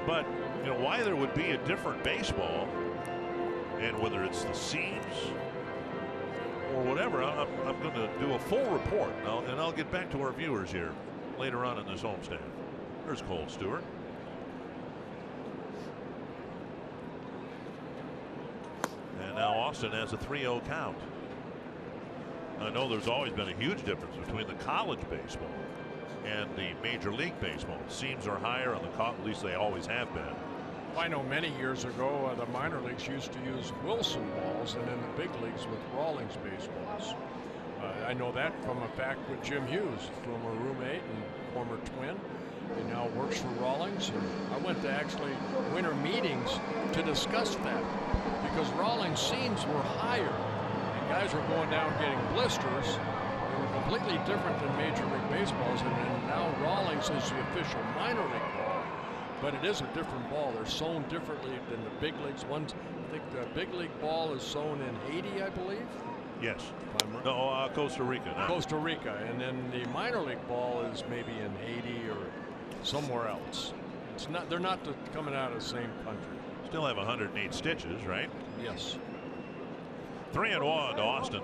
But you know why there would be a different baseball, and whether it's the seams or whatever, I'm going to do a full report, and I'll get back to our viewers here later on in this homestand. There's Cole Stewart. And now Austin has a 3-0 count. I know there's always been a huge difference between the college baseball and the Major League Baseball. Seams are higher on the college, at least they always have been. I know many years ago the minor leagues used to use Wilson balls, and in the big leagues with Rawlings baseballs. I know that from a fact with Jim Hughes, former roommate and former twin. He now works for Rawlings, and I went to actually winter meetings to discuss that, because Rawlings seams were higher. guys were going down getting blisters. They were completely different than Major League Baseballs, and now Rawlings is the official minor league ball. But it is a different ball. They're sewn differently than the big leagues. I think the big league ball is sewn in Haiti, I believe. Yes. No, Costa Rica. No. Costa Rica, and then the minor league ball is maybe in Haiti or somewhere else. It's not. They're not coming out of the same country. Still have 108 stitches, right? Yes. 3-1 to Austin.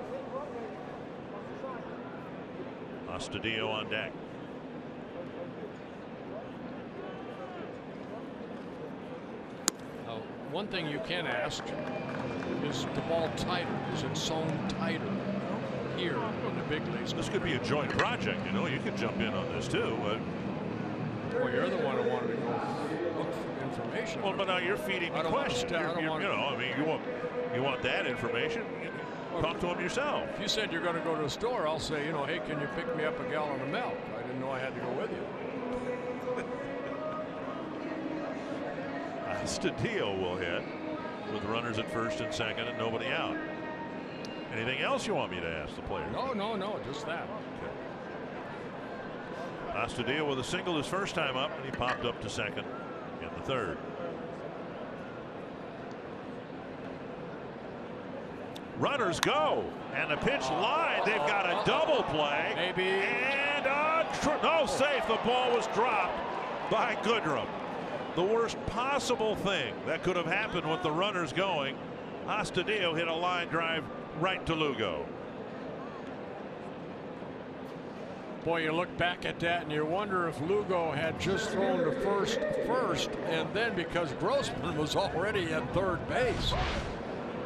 Astudillo on deck. Now, one thing you can ask is the ball tighter? Is it sewn tighter here in the big leagues? This could be a joint project. You know, you could jump in on this too. But well, you're the one who wanted to go look for information. Well, but now you're feeding the question. You know, I mean, you want that information. Talk to him yourself. If you said you're going to go to the store, I'll say, you know, hey, can you pick me up a gallon of milk? I didn't know I had to go with you. Astudillo will hit with runners at first and second and nobody out. Anything else you want me to ask the player? No, just that. Okay. Astudillo with a single his first time up, and he popped up to second in the third. Runners go, and the pitch line. They've got a double play. Maybe. And no safe. The ball was dropped by Goodrum. The worst possible thing that could have happened with the runners going. Astudillo hit a line drive right to Lugo. Boy, you look back at that and you wonder if Lugo had just thrown to first, and then because Grossman was already at third base.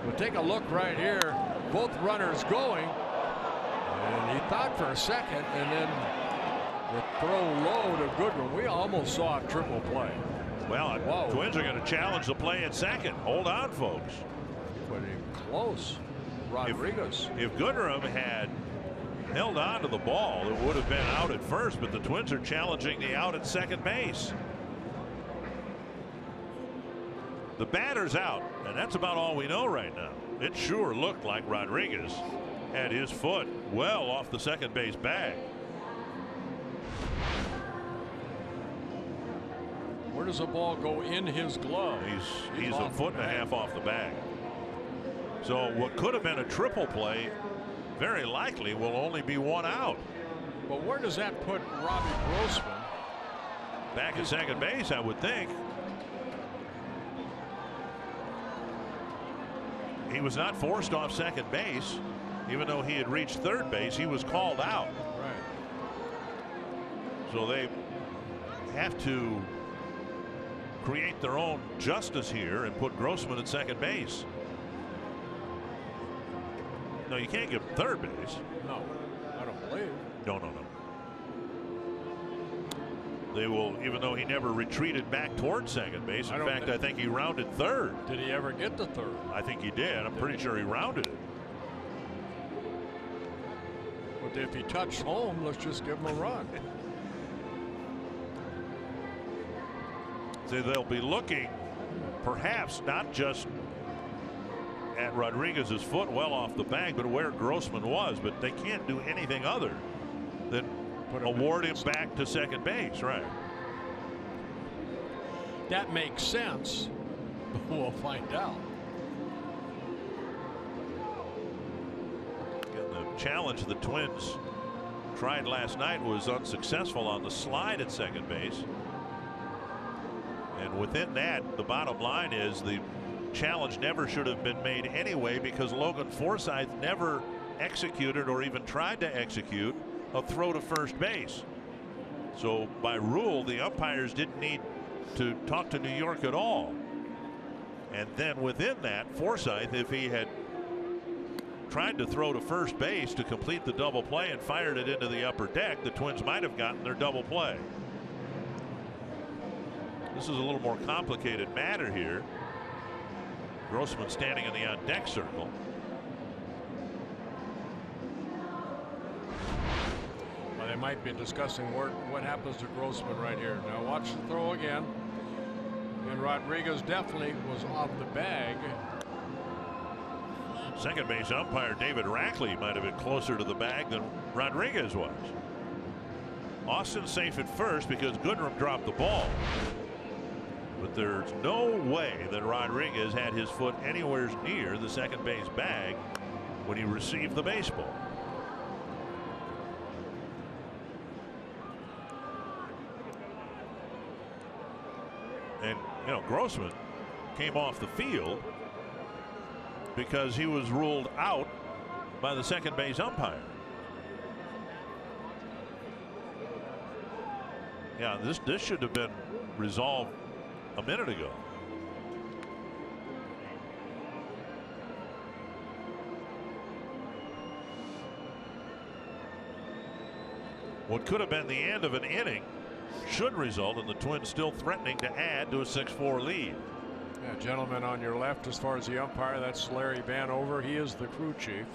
But take a look right here. Both runners going. And he thought for a second, and then the throw low to Goodrum. We almost saw a triple play. Well, Twins are going to challenge the play at second. Hold on, folks. Pretty close. Rodriguez. If Goodrum had held on to the ball, it would have been out at first, but the Twins are challenging the out at second base. The batter's out, and that's about all we know right now. It sure looked like Rodriguez had his foot well off the second base bag. Where does the ball go in his glove? He's a foot and a half off the bag. So what could have been a triple play very likely will only be one out. But where does that put Robbie Grossman? Back at second base, I would think. He was not forced off second base. Even though he had reached third base, he was called out. Right. So they have to create their own justice here and put Grossman at second base. No, you can't give him third base. No, I don't believe. No. They will, even though he never retreated back towards second base. In fact, I think he rounded third. Did he ever get to third? I think he did. I'm pretty sure he rounded it. But if he touched home, let's just give him a run. So they'll be looking perhaps not just at Rodriguez's foot well off the bag, but where Grossman was. But they can't do anything other than award him back to second base. Right. That makes sense. We'll find out. And the challenge the Twins tried last night was unsuccessful on the slide at second base. And within that, the bottom line is the challenge never should have been made anyway, because Logan Forsythe never executed or even tried to execute a throw to first base. So by rule, the umpires didn't need to talk to New York at all. And then within that, Forsythe, if he had tried to throw to first base to complete the double play and fired it into the upper deck, the Twins might have gotten their double play. This is a little more complicated matter here. Grossman standing in the on deck circle. Well, they might be discussing what happens to Grossman right here. Now watch the throw again. And Rodriguez definitely was off the bag. Second base umpire David Rackley might have been closer to the bag than Rodriguez was. Austin safe at first because Goodrum dropped the ball. But there's no way that Rodriguez had his foot anywhere near the second base bag when he received the baseball. And, you know, Grossman came off the field because he was ruled out by the second base umpire. Yeah, this should have been resolved a minute ago. What could have been the end of an inning should result in the Twins still threatening to add to a 6-4 lead. Yeah, gentleman on your left, as far as the umpire, that's Larry Vanover. He is the crew chief.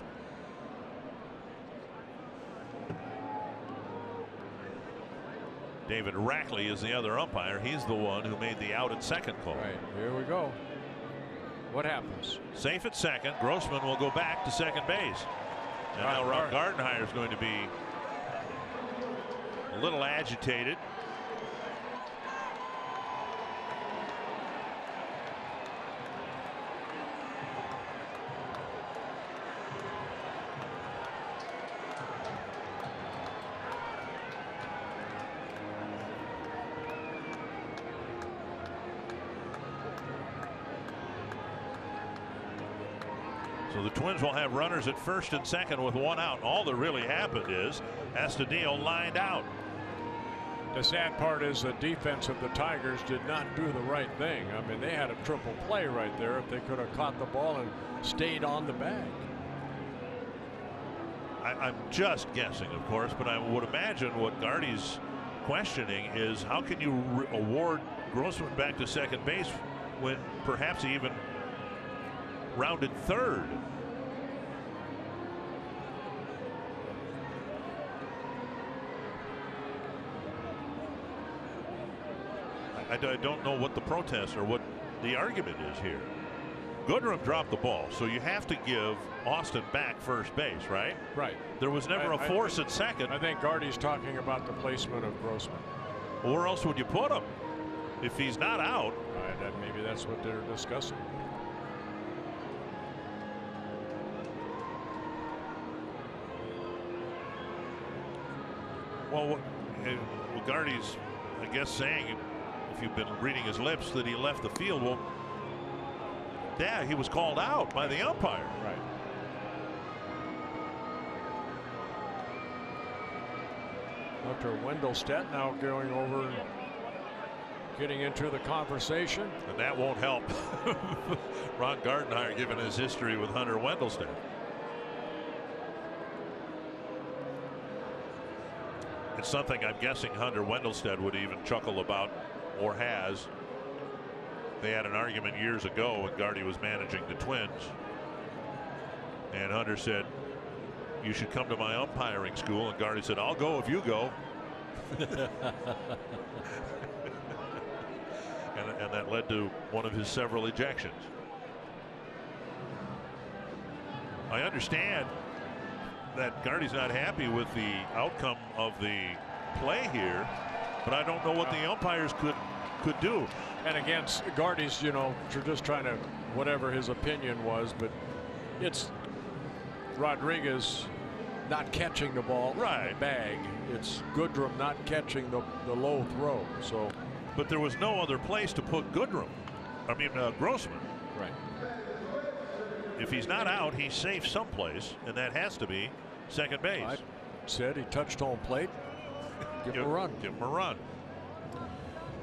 David Rackley is the other umpire. He's the one who made the out at second call. Right, here we go. What happens? Safe at second. Grossman will go back to second base. And now Ron Gardenhire is going to be a little agitated. So the Twins will have runners at first and second with one out. All that really happened is Astudillo lined out. The sad part is the defense of the Tigers did not do the right thing. I mean, they had a triple play right there if they could have caught the ball and stayed on the bag. I'm just guessing, of course, but I would imagine what Gardy's questioning is how can you award Grossman back to second base when perhaps he even rounded third. I don't know what the protest or what the argument is here. Goodrum dropped the ball, so you have to give Austin back first base, right? Right. There was never a force at second. I think Gardy's talking about the placement of Grossman. Where else would you put him if he's not out? Maybe that's what they're discussing. Well, what Gardy's, I guess, saying, if you've been reading his lips, that he left the field. Well, yeah, he was called out by the umpire. Right. Dr. Wendelstedt now going over, getting into the conversation. And that won't help Ron Gardenhire, given his history with Hunter Wendelstedt. It's something I'm guessing Hunter Wendelstedt would even chuckle about, or has. They had an argument years ago when Gardy was managing the Twins. And Hunter said, "You should come to my umpiring school." And Gardy said, "I'll go if you go." and that led to one of his several ejections. I understand that Gardy's not happy with the outcome of the play here, but I don't know what the umpires could do. And again, Gardy's, you know, just trying to, whatever his opinion was, but it's Rodriguez not catching the ball right in the bag. It's Goodrum not catching the low throw. So, but there was no other place to put Grossman. Right. If he's not out, he's safe someplace, and that has to be second base. I said he touched home plate. Give him a run. Give him a run.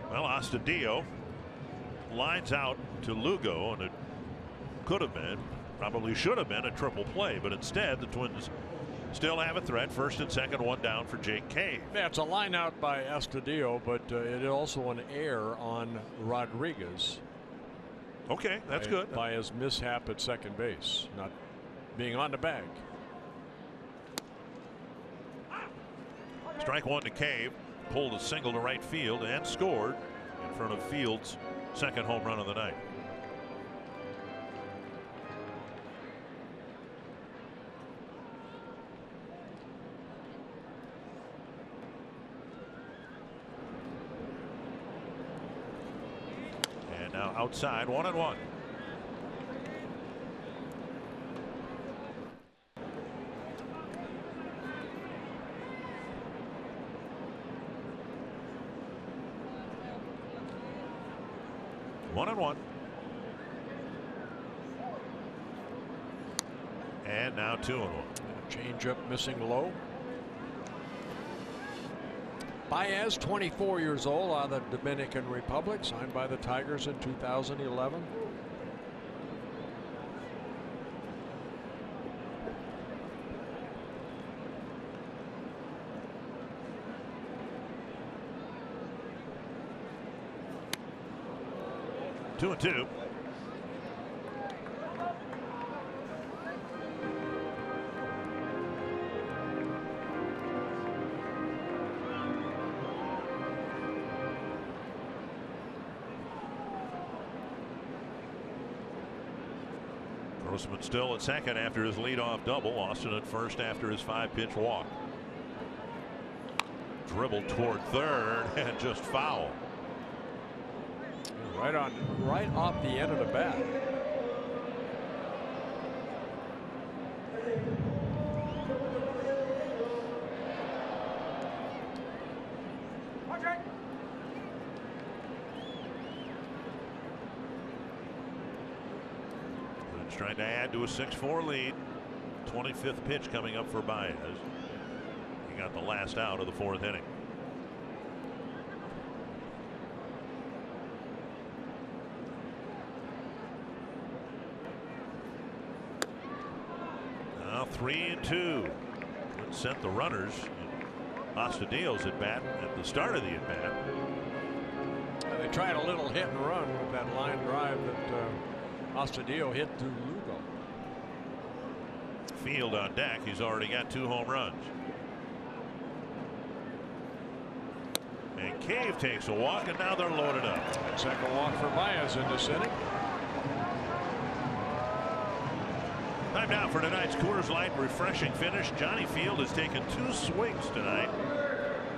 Well, Astudillo lines out to Lugo, and it could have been, probably should have been, a triple play, but instead the Twins still have a threat. First and second, one down for Jake Cave. Yeah, it's a line out by Astudillo, but it is also an error on Rodriguez. Okay, that's good. By his mishap at second base, not being on the bag. Strike one to Cave, pulled a single to right field and scored in front of Fields' second home run of the night. And now outside, 1-1. And now 2-1. Change up missing low. Baez, 24 years old, out of the Dominican Republic, signed by the Tigers in 2011. Two and two. Grossman still at second after his leadoff double. Austin at first after his 5-pitch walk. Dribbled toward third and just foul. Right off the end of the bat. Trying to add to a 6-4 lead. 25th pitch coming up for Baez. He got the last out of the 4th inning. Now 3-2. Sent the runners. Astudillo's at bat at the start of the at bat. They tried a little hit and run with that line drive that Astudillo hit to Lugo. Field on deck. He's already got 2 home runs. And Cave takes a walk, and now they're loaded up. Second walk for Baez in this inning. Time now for tonight's Coors Light refreshing finish. Johnny Field has taken 2 swings tonight,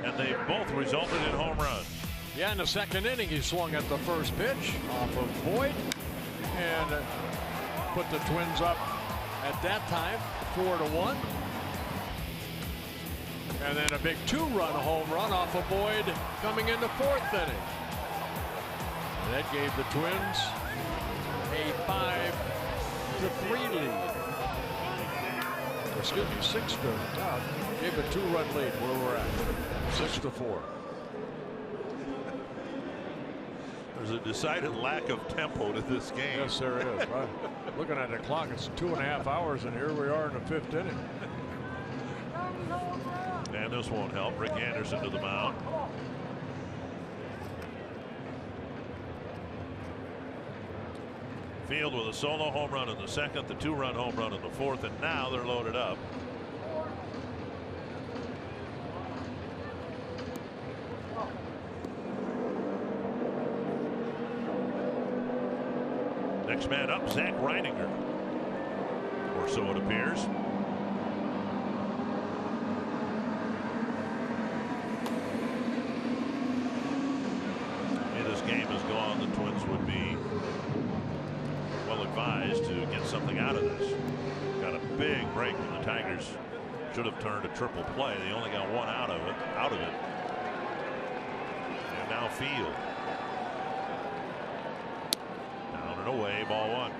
and they've both resulted in home runs. Yeah, in the second inning, he swung at the first pitch off of Boyd and put the Twins up at that time 4-1. And then a big 2-run home run off of Boyd coming in the 4th inning. And that gave the Twins a 5-3 lead. Excuse me, 6-2. Gave a 2-run lead where we're at. 6-4. There's a decided lack of tempo to this game. Yes, there is. Looking at the clock, it's 2.5 hours, and here we are in the 5th inning. And this won't help. Rick Anderson to the mound. Field with a solo home run in the 2nd, the 2-run home run in the 4th, and now they're loaded up. Next man up, Zach Reininger. Or so it appears. If this game is gone, the Twins would be well advised to get something out of this. Got a big break when the Tigers should have turned a triple play. They only got 1 out of it. And now Field. Away, ball 1.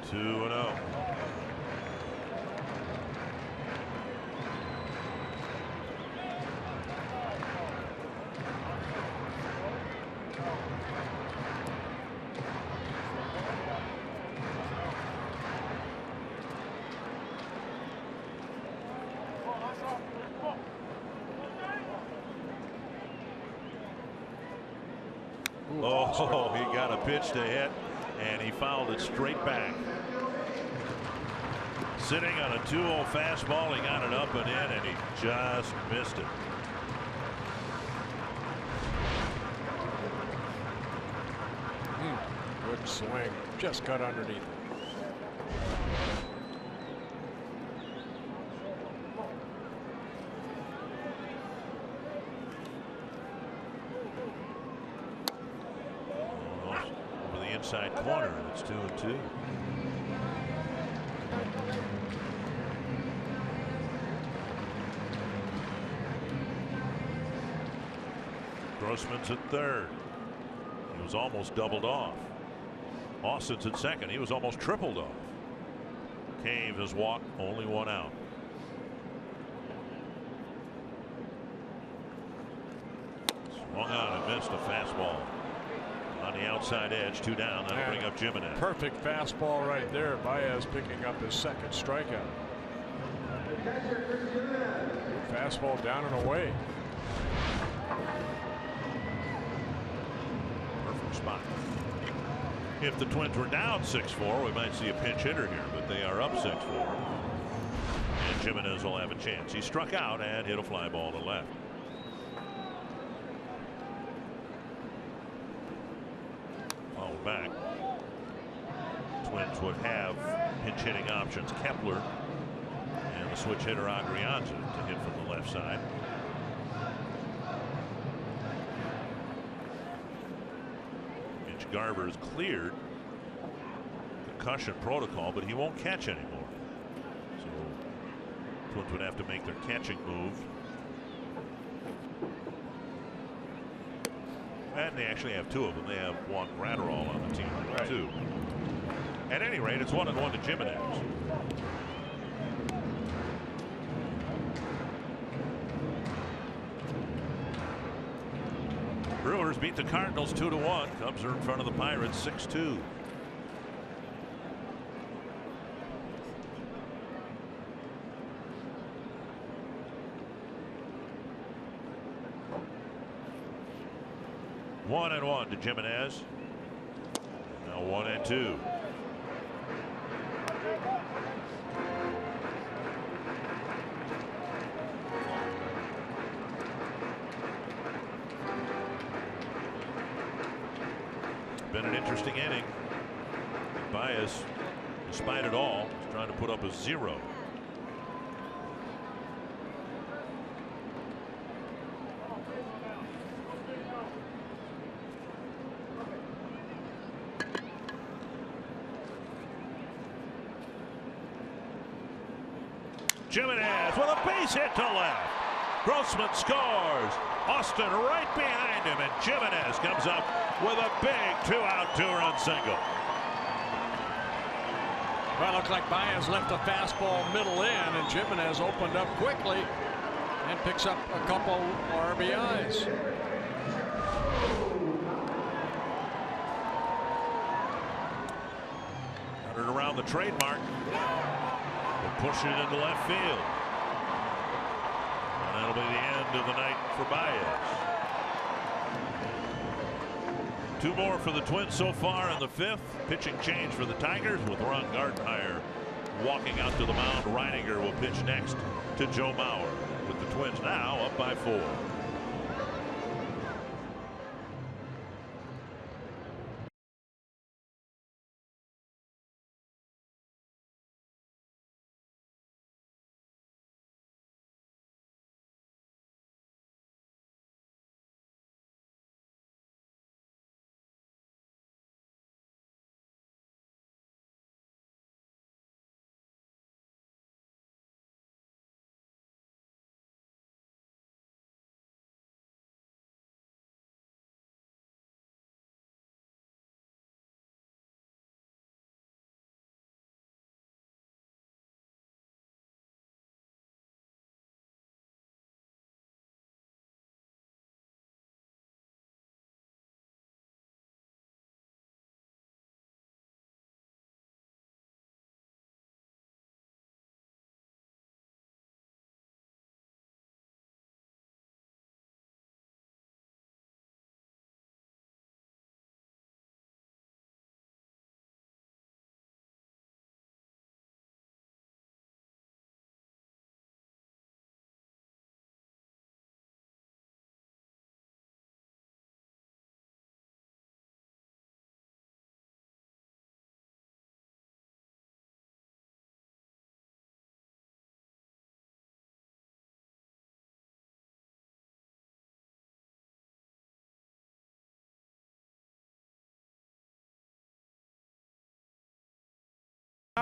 Two and 0. Oh, he got a pitch to hit, and he fouled it straight back. Sitting on a 2-0 fastball, he got it up and in, and he just missed it. swing. Just cut underneath it. Over the inside corner. It's 2-2. Grossman's at third. He was almost doubled off. Austin's at second. He was almost tripled off. Cave has walked, only one out. Swung on and missed a fastball. On the outside edge, 2 down. That'll bring up Jimenez. Perfect fastball right there. Baez picking up his second strikeout. Fastball down and away. Perfect spot. If the Twins were down 6-4, we might see a pinch hitter here, but they are up 6-4. And Jimenez will have a chance. He struck out and hit a fly ball to left. Foul back. Twins would have pinch hitting options. Kepler and the switch hitter Adrianza to hit from the left side. Garver is cleared concussion protocol, but he won't catch anymore. So Twins would have to make their catching move. And they actually have 2 of them. They have Juan Gratterall on the team too. At any rate, it's 1-1 to Jimenez. Brewers beat the Cardinals 2-1. Cubs are in front of the Pirates 6-2. One and 1 to Jimenez. Now 1-2. Been an interesting inning. Baez, despite it all, is trying to put up a 0. Jimenez with a base hit to left. Grossman scores. Austin right behind him, and Jimenez comes up with a big 2-out, 2-run single. Well, it looked like Baez left the fastball middle in, and Jimenez opened up quickly and picks up a couple RBIs. Got it around the trademark. They'll push it into left field. And that'll be the end of the night for Baez. 2 more for the Twins so far in the 5th. Pitching change for the Tigers with Ron Gardenhire walking out to the mound. Reininger will pitch next to Joe Mauer, with the Twins now up by 4.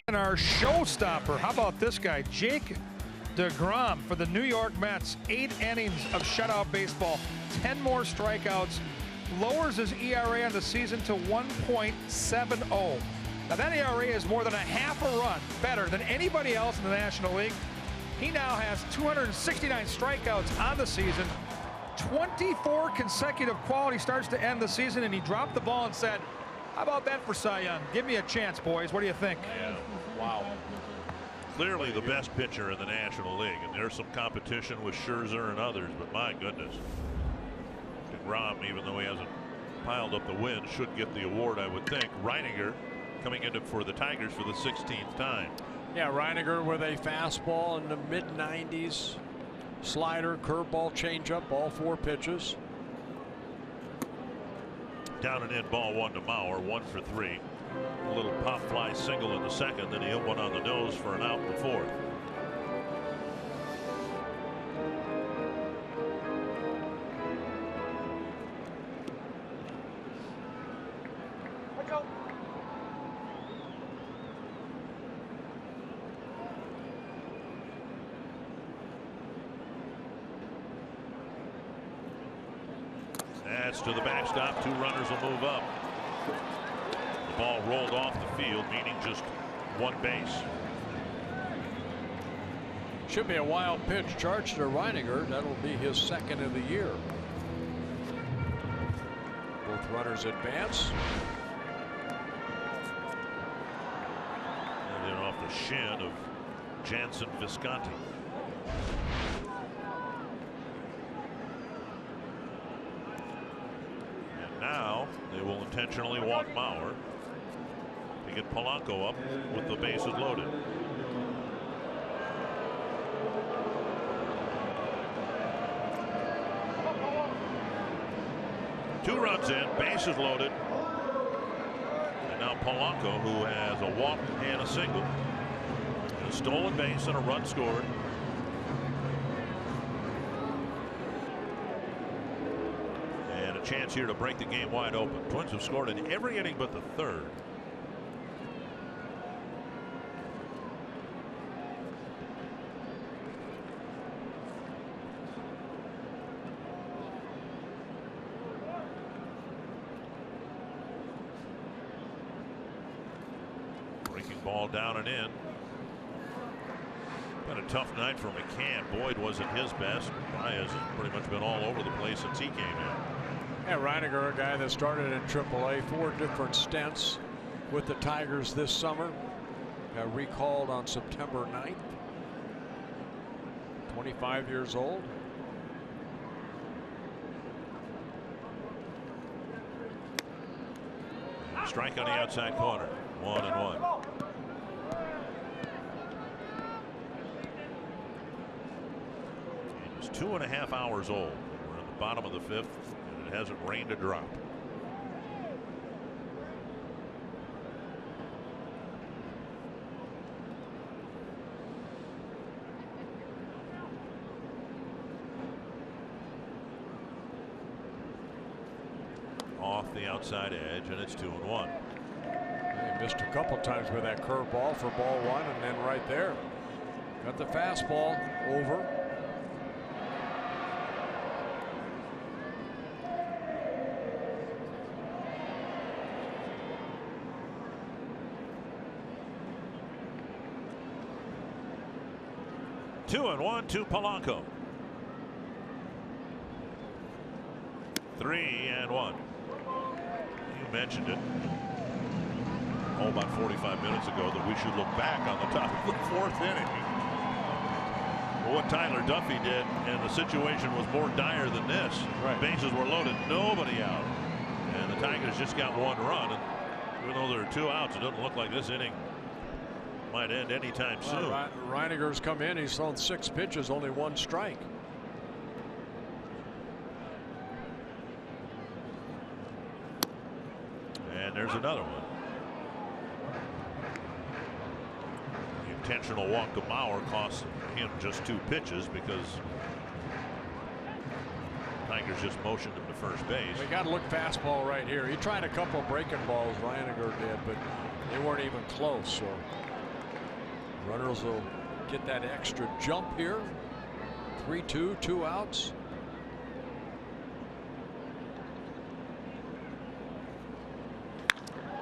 And our showstopper, how about this guy, Jake DeGrom for the New York Mets. 8 innings of shutout baseball, 10 more strikeouts, lowers his ERA on the season to 1.70. Now that ERA is more than a half a run better than anybody else in the National League. He now has 269 strikeouts on the season, 24 consecutive quality starts to end the season, and he dropped the ball and said, how about that for Cy Young? Give me a chance, boys. What do you think? Yeah. Wow. Clearly the best pitcher in the National League, and there's some competition with Scherzer and others, but my goodness. DeGrom, even though he hasn't piled up the wins, should get the award, I would think. Reininger coming in for the Tigers for the 16th time. Yeah, Reininger with a fastball in the mid-90s. Slider, curveball, changeup, all 4 pitches. Down and in, ball 1 to Mauer, 1 for 3. A little pop fly single in the second, then he hit one on the nose for an out in the 4th. That's to the backstop. 2 runners will move up. The ball rolled off the field, meaning just 1 base. Should be a wild pitch charged to Reininger. That'll be his 2nd of the year. Both runners advance. And then off the shin of Jansen Visconti. Now they will intentionally walk Mauer to get Polanco up with the bases loaded. Two runs in, bases loaded. And now Polanco, who has a walk and a single, a stolen base and a run scored. Chance here to break the game wide open. Twins have scored in every inning but the 3rd. Breaking ball down and in. Been a tough night for McCann. Boyd wasn't his best. Baez has pretty much been all over the place since he came in. Yeah, Reininger, a guy that started in AAA, 4 different stints with the Tigers this summer. Got recalled on September 9th. 25 years old. Strike on the outside corner. 1-1. He was 2.5 hours old. We're at the bottom of the 5th. It hasn't rained a drop. Off the outside edge, and it's 2-1. He missed a couple times with that curveball for ball 1, and then right there got the fastball over. Two and 1 to Polanco. 3-1. You mentioned it about 45 minutes ago that we should look back on the top of the 4th inning. Well, what Tyler Duffy did, and the situation was more dire than this. Right. Bases were loaded, nobody out, and the Tigers just got 1 run. And even though there are 2 outs, it doesn't look like this inning might end anytime soon. Reininger's come in. He's thrown 6 pitches, only 1 strike. And there's another one. The intentional walk to Mauer cost him just 2 pitches because Tigers just motioned him to first base. We got to look fastball right here. He tried a couple breaking balls, Reininger did, but they weren't even close. So Runners will get that extra jump here. 3-2, 2 outs.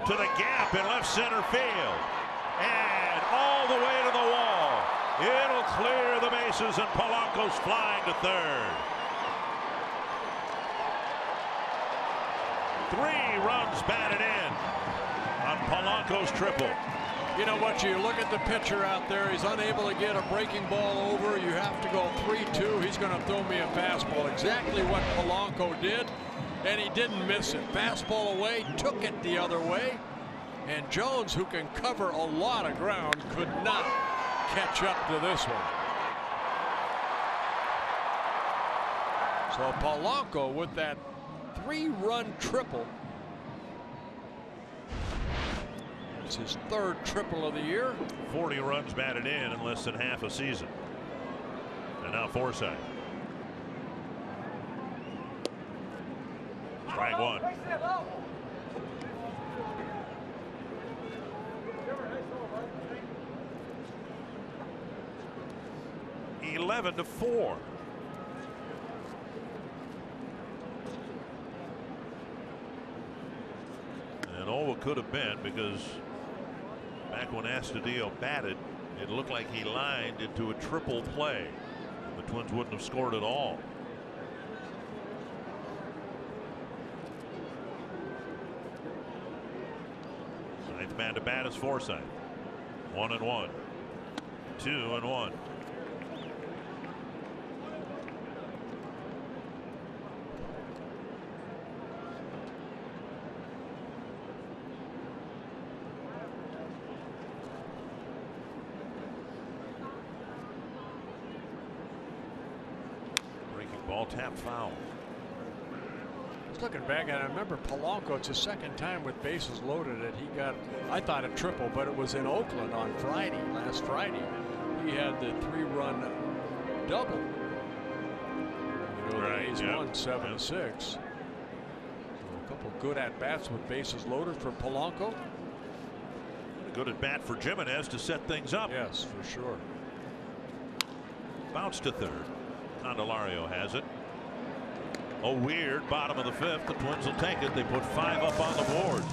To the gap in left center field. And all the way to the wall. It'll clear the bases, and Polanco's flying to third. 3 runs batted in on Polanco's triple. You know what? You look at the pitcher out there. He's unable to get a breaking ball over. You have to go 3-2. He's going to throw me a fastball. Exactly what Polanco did, and he didn't miss it. Fastball away, took it the other way, and Jones, who can cover a lot of ground, could not catch up to this one. So Polanco with that 3-run triple. It's his 3rd triple of the year. 40 runs batted in less than half a season. And now Forsythe. Strike 1. Eleven to 4. And all it could have been, because back when Astudillo batted, it looked like he lined into a triple play. The Twins wouldn't have scored at all. Ninth man to bat is Forsythe. 1-1. 2-1. Ball tap foul. Just looking back at it, I remember Polanco, it's his 2nd time with bases loaded that he got, I thought, a triple, but it was in Oakland on Friday, last Friday. He had the 3-run double. You know, Right, the A's won 7-6. So a couple good at-bats with bases loaded for Polanco. Good at bat for Jimenez to set things up. Yes, for sure. Bounce to third. Candelario has it. A weird bottom of the 5th. The Twins will take it. They put 5 up on the board.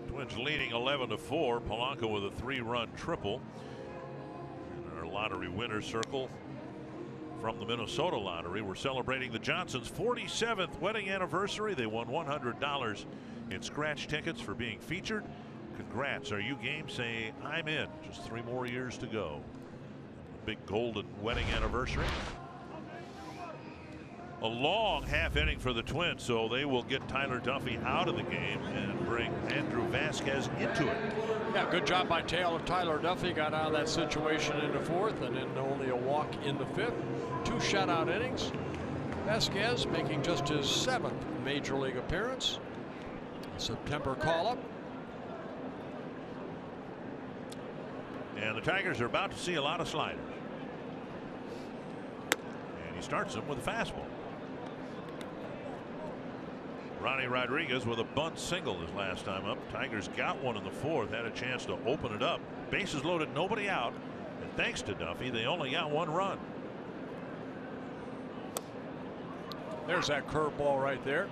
Twins leading 11-4. Polanco with a 3-run triple. In our lottery winner circle from the Minnesota lottery, we're celebrating the Johnsons' 47th wedding anniversary. They won $100 in scratch tickets for being featured. Congrats. Are you game? Say I'm in. Just 3 more years to go. Big golden wedding anniversary. a long half inning for the Twins, so they will get Tyler Duffy out of the game and bring Andrew Vasquez into it. Yeah, good job by Tyler Duffy. Got out of that situation in the fourth, and then only a walk in the fifth. 2 shutout innings. Vasquez making just his 7th major league appearance. September call-up. And the Tigers are about to see a lot of sliders. And he starts them with a fastball. Ronnie Rodriguez with a bunt single his last time up. Tigers got one in the fourth, had a chance to open it up. Bases loaded, nobody out. And thanks to Duffy, they only got 1 run. There's that curveball right there.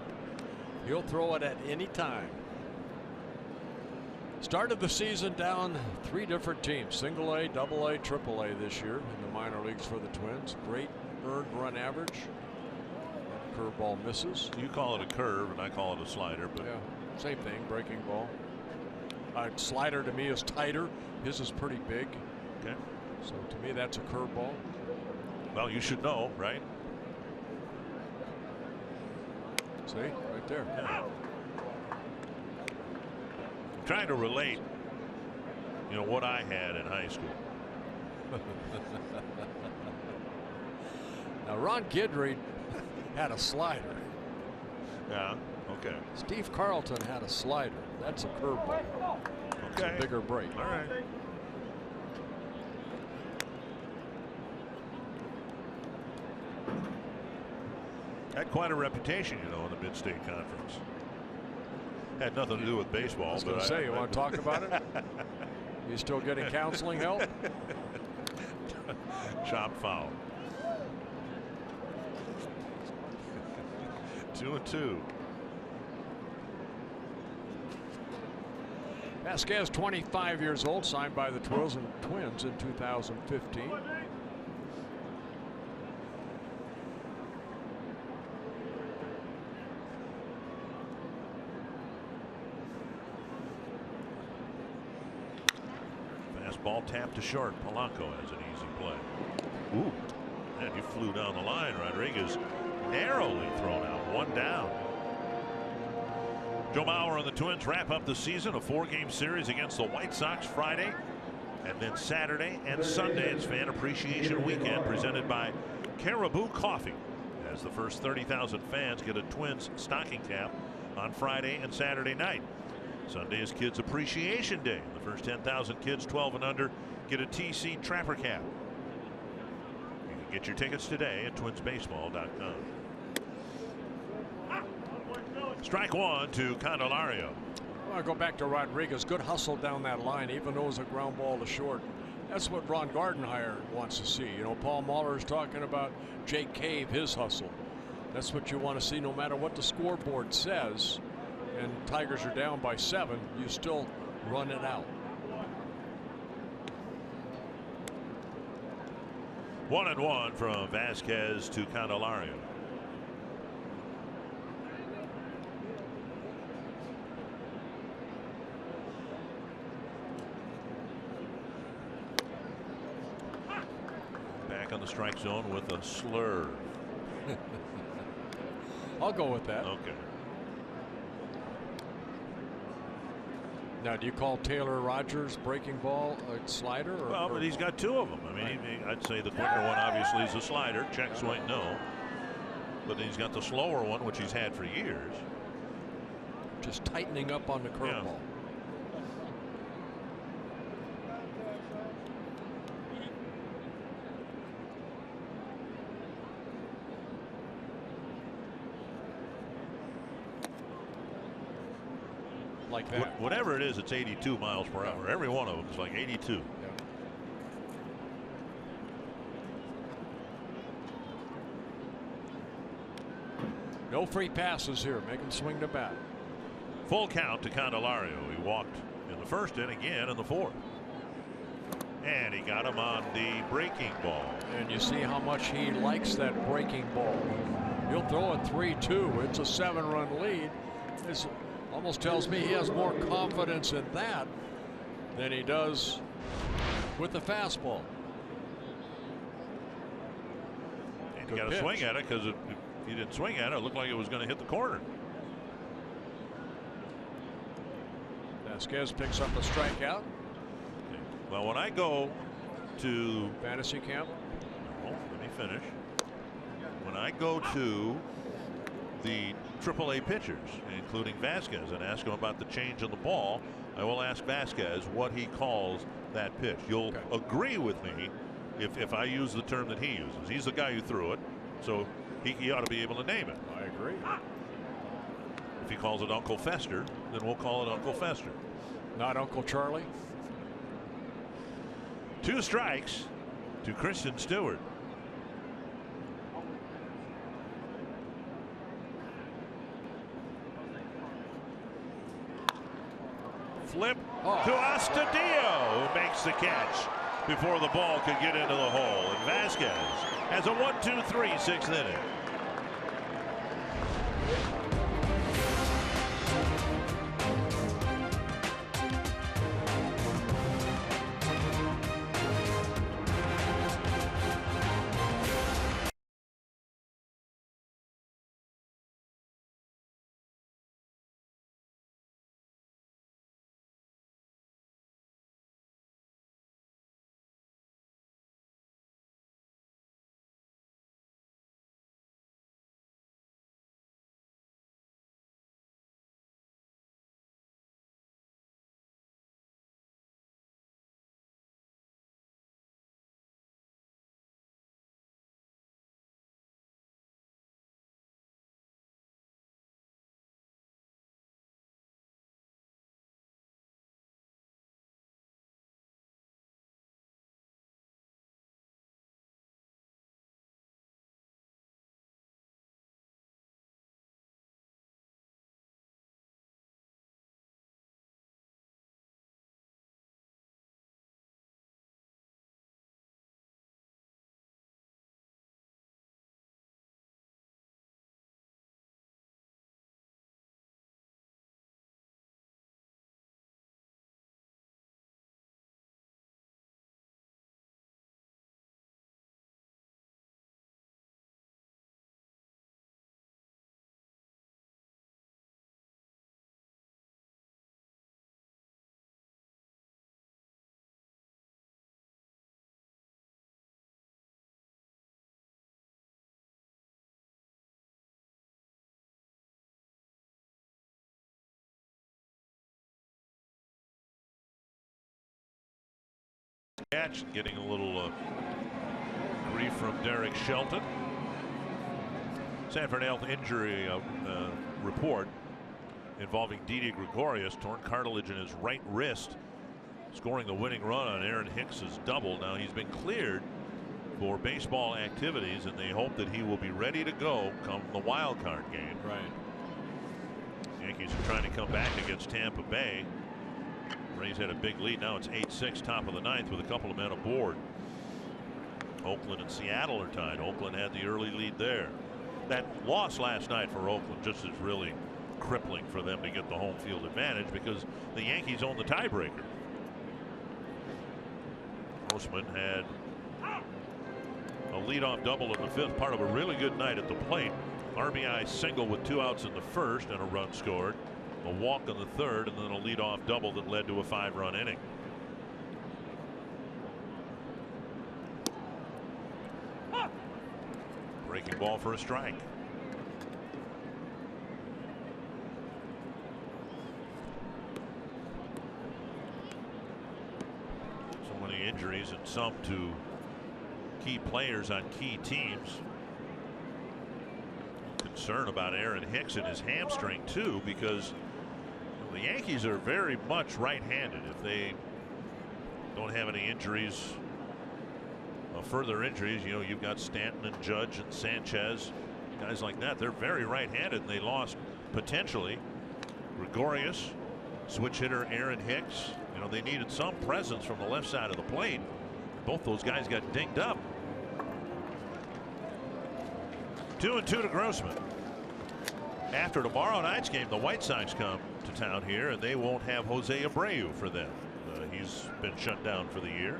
He'll throw it at any time. Started the season down 3 different teams, single A, double A, triple A this year in the minor leagues for the Twins. Great earned run average. Curveball misses. You call it a curve and I call it a slider, but yeah, same thing, breaking ball. Slider to me is tighter. His is pretty big. Okay. So to me that's a curveball. Well, you should know, right? See, right there. Yeah. I'm trying to relate, what I had in high school. Now Ron Guidry had a slider. Yeah. Okay. Steve Carlton had a slider. That's a curveball. Okay. It's a bigger break. All right. Had quite a reputation, in the Mid-State Conference. Had nothing to do with baseball. I was going to say, you want to talk about it? You still getting counseling help? Chop foul. 2-2. Vasquez, 25 years old, signed by the Twins in 2015. Fastball tapped to short. Polanco has an easy play. Ooh, and he flew down the line. Rodriguez narrowly thrown out. 1 down. Joe Mauer and the Twins wrap up the season, a 4-game series against the White Sox Friday, and then Saturday and Sunday it's Fan Appreciation Weekend presented by Caribou Coffee, as the first 30,000 fans get a Twins stocking cap on Friday and Saturday night. Sunday is Kids Appreciation Day. The first 10,000 kids 12 and under get a TC Trapper cap. You can get your tickets today at twinsbaseball.com. Strike 1 to Candelario. Well, I go back to Rodriguez. Good hustle down that line, even though it was a ground ball to short. That's what Ron Gardenhire wants to see. Paul Mahler's talking about Jake Cave, his hustle. That's what you want to see no matter what the scoreboard says. And Tigers are down by 7. You still run it out. 1-1 from Vasquez to Candelario. Back on the strike zone with a slur. I'll go with that. Okay. Now, do you call Taylor Rogers breaking ball a slider? Well, but he's got 2 of them. I mean, I'd say the quicker one obviously is a slider. Check swing, no. But then he's got the slower one, which he's had for years. Just tightening up on the curveball. Yeah. Like that. Whatever it is, it's 82 miles per hour. Every one of them is like 82. Yeah. No free passes here. Make him swing the bat. Full count to Candelario. He walked in the first and again in the fourth. And he got him on the breaking ball. And you see how much he likes that breaking ball. He'll throw it 3-2. It's a 7-run lead. It's almost tells me he has more confidence in that than he does with the fastball. And you got to swing at it because If he didn't swing at it, it looked like it was going to hit the corner. Vasquez picks up a strikeout. Okay. Well, when I go to fantasy camp, let me finish. When I go to the AAA pitchers, including Vasquez, and ask him about the change on the ball, I will ask Vasquez what he calls that pitch. You'll agree with me if I use the term that he uses. He's the guy who threw it, so he ought to be able to name it. I agree. If he calls it Uncle Fester, then we'll call it Uncle Fester. Not Uncle Charlie. 2 strikes to Christian Stewart. Flip to Astudillo, who makes the catch before the ball could get into the hole. And Vasquez has a 1-2-3 6th inning. Catch, getting a little grief from Derek Shelton. Sanford Health injury report involving DeDe Gregorius, torn cartilage in his right wrist, scoring the winning run on Aaron Hicks's double. Now he's been cleared for baseball activities, and they hope that he will be ready to go come the wild card game. Right. Yankees are trying to come back against Tampa Bay. Rays had a big lead. Now it's 8-6, top of the 9th, with a couple of men aboard. Oakland and Seattle are tied. Oakland had the early lead there. That loss last night for Oakland just is really crippling for them to get the home field advantage, because the Yankees own the tiebreaker. Grossman had a leadoff double in the 5th, part of a really good night at the plate. RBI single with 2 outs in the 1st and a run scored. A walk in the 3rd, and then a leadoff double that led to a 5-run inning. Breaking ball for a strike. So many injuries, and some to key players on key teams. Concern about Aaron Hicks and his hamstring too, because the Yankees are very much right-handed. If they don't have any injuries, further injuries, you know, you've got Stanton and Judge and Sanchez, guys like that. They're very right-handed, and they lost potentially Gregorius, switch hitter Aaron Hicks. You know, they needed some presence from the left side of the plate. Both those guys got dinged up. 2-2 to Grossman. After tomorrow night's game, the White Sox come to town here, and they won't have Jose Abreu for them. He's been shut down for the year.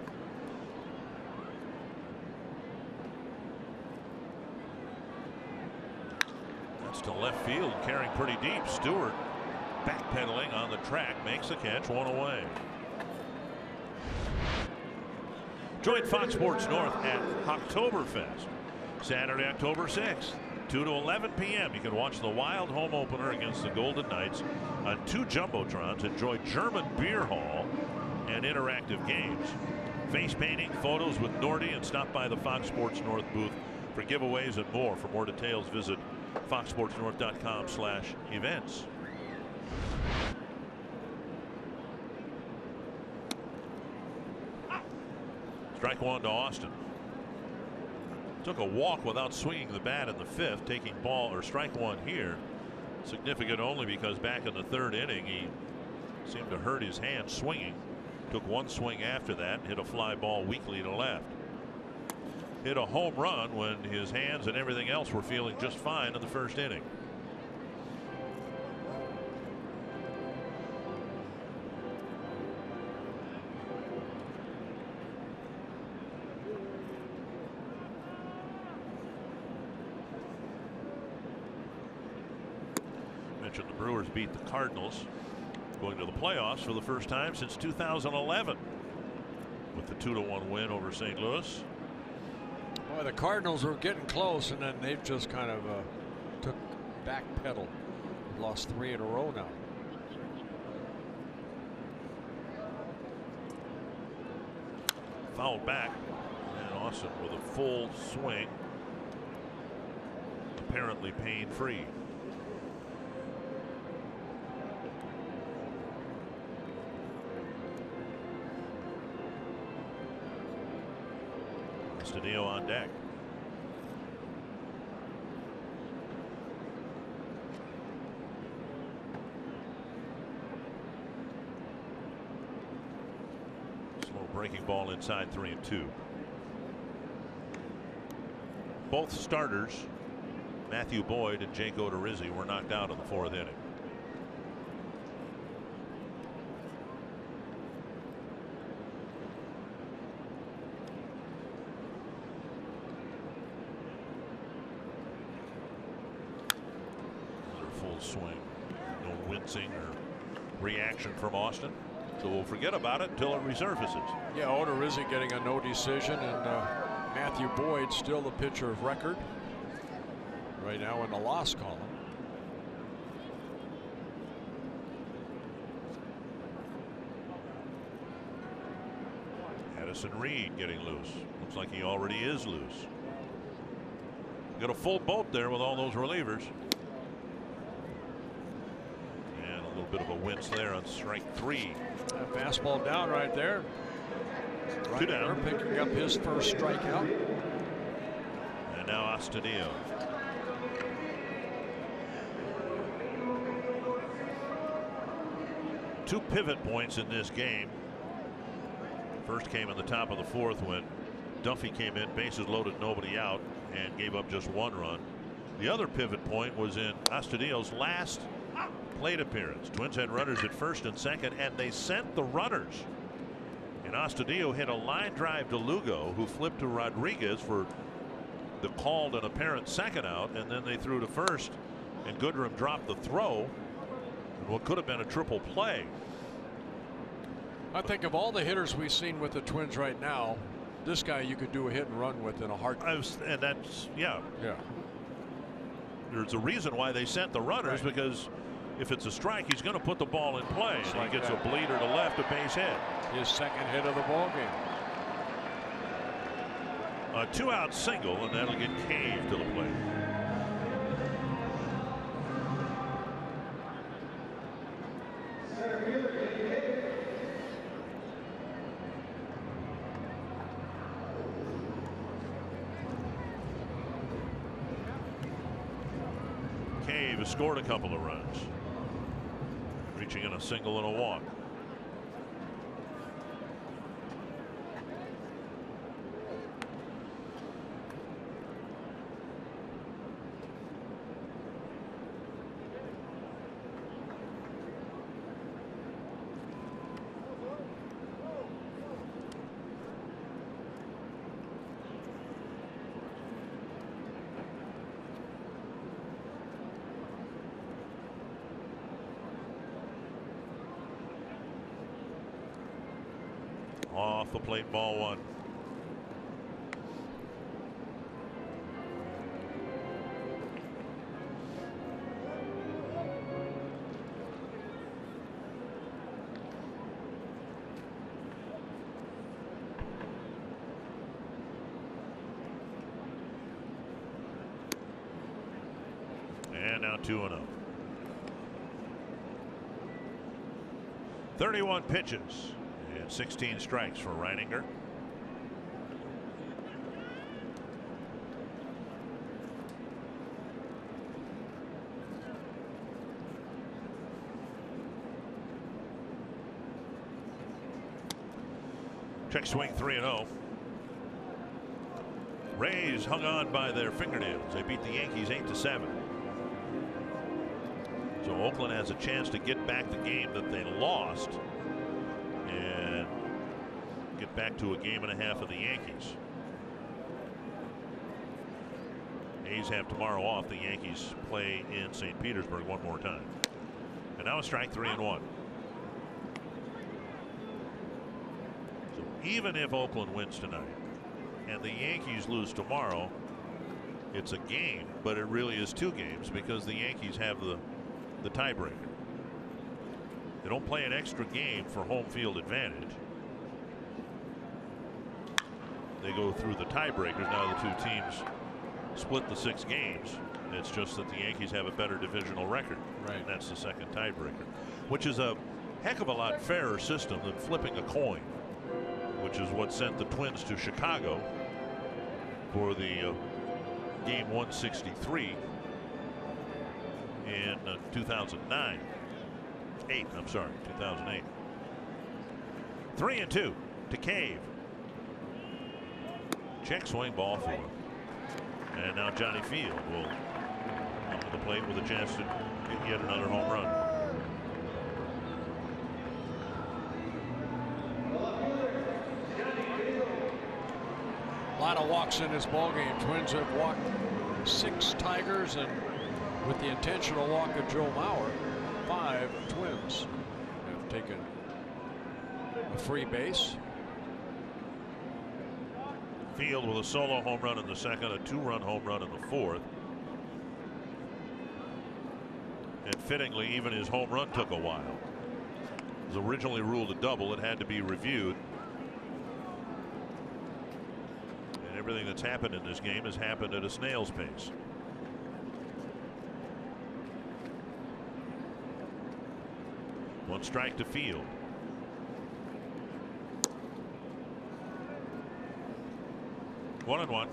Hits to left field, carrying pretty deep. Stewart backpedaling on the track, makes the catch, one away. Join Fox Sports North at Oktoberfest, Saturday, October 6th, 2 to 11 p.m. You can watch the Wild home opener against the Golden Knights on 2 jumbotrons. Enjoy German beer hall and interactive games. Face painting, photos with Nordy, and stop by the Fox Sports North booth for giveaways and more. For more details, visit foxsportsnorth.com/events. Strike one to Austin. Took a walk without swinging the bat in the 5th, taking ball or strike one here. Significant only because back in the 3rd inning he seemed to hurt his hand swinging. Took one swing after that, hit a fly ball weakly to left. Hit a home run when his hands and everything else were feeling just fine in the 1st inning. Mentioned the Brewers beat the Cardinals, going to the playoffs for the first time since 2011 with the 2-1 win over St. Louis. Boy, the Cardinals were getting close, and then they've just kind of took back pedal. Lost 3 in a row now. Fouled back, and Austin with a full swing, apparently pain-free. Astudillo on deck. Slow breaking ball inside 3-2. Both starters, Matthew Boyd and Jake Odorizzi, were knocked out in the 4th inning. Swing, no wincing or reaction from Austin, so we'll forget about it until it resurfaces. Yeah, Odorizzi getting a no decision, and Matthew Boyd still the pitcher of record right now in the loss column. Addison Reed getting loose. Looks like he already is loose. Got a full boat there with all those relievers. Bit of a wince there on strike 3. That fastball down right there. 2 down. Picking up his first strikeout. And now Astudillo. Two pivot points in this game. First came in the top of the 4th when Duffy came in, bases loaded, nobody out, and gave up just 1 run. The other pivot point was in Astudillo's last plate appearance. Twins had runners at 1st and 2nd, and they sent the runners. And Astudillo hit a line drive to Lugo, who flipped to Rodriguez for the called and apparent 2nd out, and then they threw to 1st, and Goodrum dropped the throw in what could have been a triple play. I think of all the hitters we've seen with the Twins right now, this guy you could do a hit and run with in a heartbeat. And that's, yeah. There's a reason why they sent the runners, because if it's a strike, he's going to put the ball in play. And he gets a bleeder to left, a base hit. His 2nd hit of the ball game. A 2-out single, and that'll get Cave to the plate. Cave has scored a couple of runs, reaching in a single and a walk. Off the plate, ball one. And now 2-0. 31 pitches and 16 strikes for Reininger. Check swing 3-0. Rays hung on by their fingernails. They beat the Yankees 8-7. So Oakland has a chance to get back the game that they lost and get back to a game and a half of the Yankees. A's have tomorrow off. The Yankees play in St. Petersburg one more time. And now a strike, 3-1. So even if Oakland wins tonight and the Yankees lose tomorrow, it's a game, but it really is 2 games because the Yankees have the tiebreaker. They don't play an extra game for home field advantage. They go through the tiebreakers. Now the 2 teams split the 6 games. It's just that the Yankees have a better divisional record. Right. And that's the second tiebreaker, which is a heck of a lot fairer system than flipping a coin, which is what sent the Twins to Chicago for the game 163 in 2009. 2008. 3-2 to Cave. Check swing, ball 4. And now Johnny Field will come to the plate with a chance to get yet another home run. A lot of walks in this ball game. Twins have walked 6 Tigers, and with the intentional walk of Joe Mauer, 5 Twins have taken a free base. Field with a solo home run in the second, a 2-run home run in the fourth. And fittingly, even his home run took a while. It was originally ruled a double. It had to be reviewed. And everything that's happened in this game has happened at a snail's pace. One strike to Field. One and one.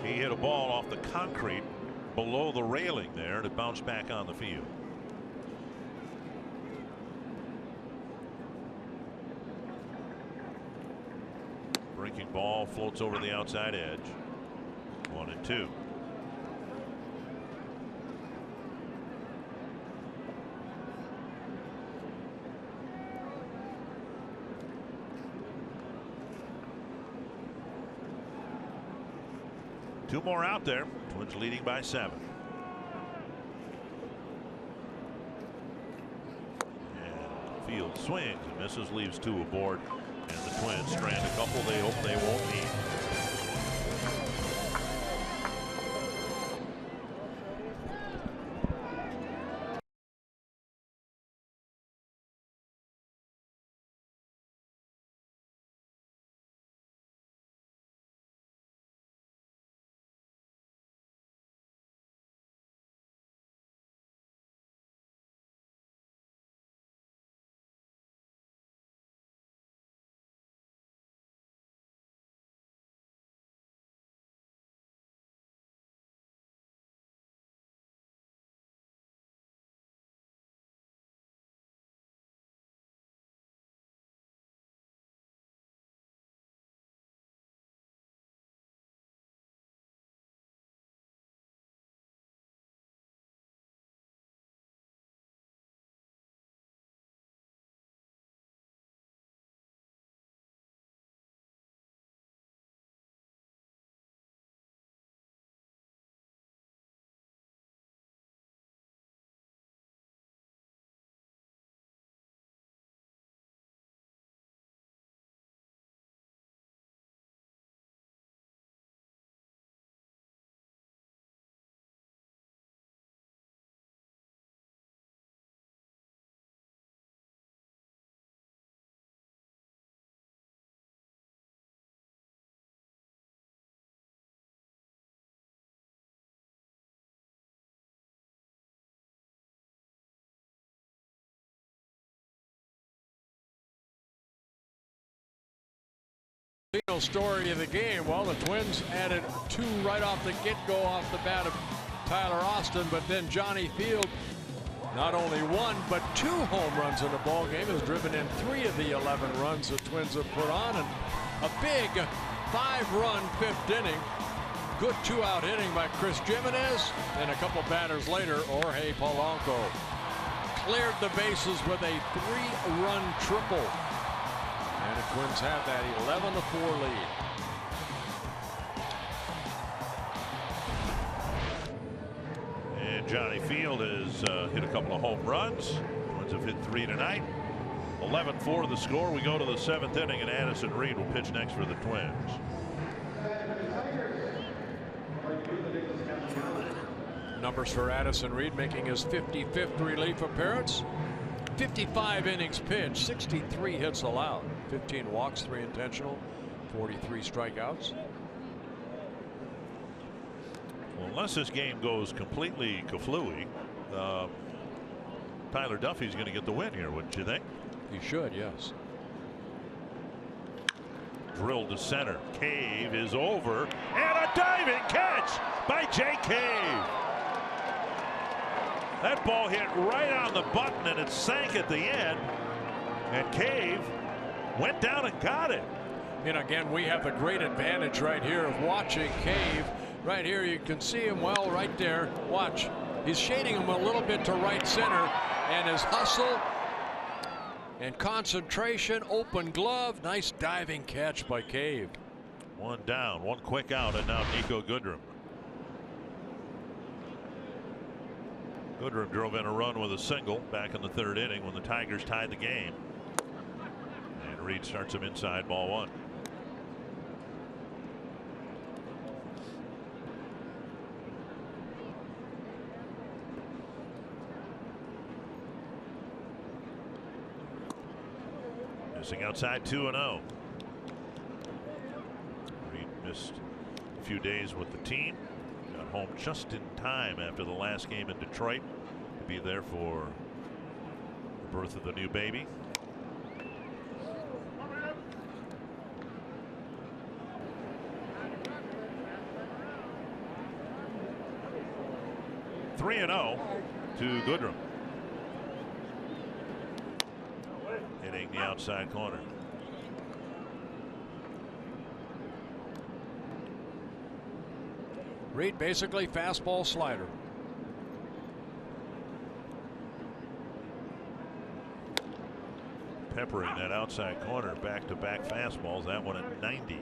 He hit a ball off the concrete below the railing there, and it bounced back on the field. Breaking ball floats over the outside edge. 1-2. Two more out there. Twins leading by 7. And Field swings and misses, leaves 2 aboard, and the Twins strand a couple they hope they won't need. Story of the game. Well, the Twins added 2 right off the get-go off the bat of Tyler Austin, but then Johnny Field, not only 1 but 2 home runs in the ball game, has driven in 3 of the 11 runs the Twins have put on, and a big 5-run 5th inning. Good 2-out inning by Chris Jimenez, and a couple batters later, Jorge Polanco cleared the bases with a 3-run triple. And the Twins have that 11-4 lead. And Johnny Field has hit a couple of home runs. Twins have hit 3 tonight. 11-4 the score. We go to the 7th inning, and Addison Reed will pitch next for the Twins. Numbers for Addison Reed, making his 55th relief appearance. 55 innings pitched, 63 hits allowed, 15 walks, 3 intentional, 43 strikeouts. Well, unless this game goes completely kaflooey, Tyler Duffy's going to get the win here, wouldn't you think? He should, yes. Drilled to center. Cave is over, and a diving catch by Jay Cave. That ball hit right on the button, and it sank at the end. And Cave went down and got it. And again, we have the great advantage right here of watching Cave. Right here, you can see him well right there. Watch. He's shading him a little bit to right center, and his hustle and concentration, open glove, nice diving catch by Cave. 1 down, 1 quick out, and now Nico Goodrum. Goodrum drove in a run with a single back in the 3rd inning when the Tigers tied the game. And Reed starts him inside, ball 1. Missing outside 2-0. Reed missed a few days with the team. Got home just in time after the last game in Detroit to be there for the birth of the new baby. Three and 0 to Goodrum. Hitting the outside corner. Reed basically fastball slider. Peppering that outside corner, back-to-back fastballs, that one at 90.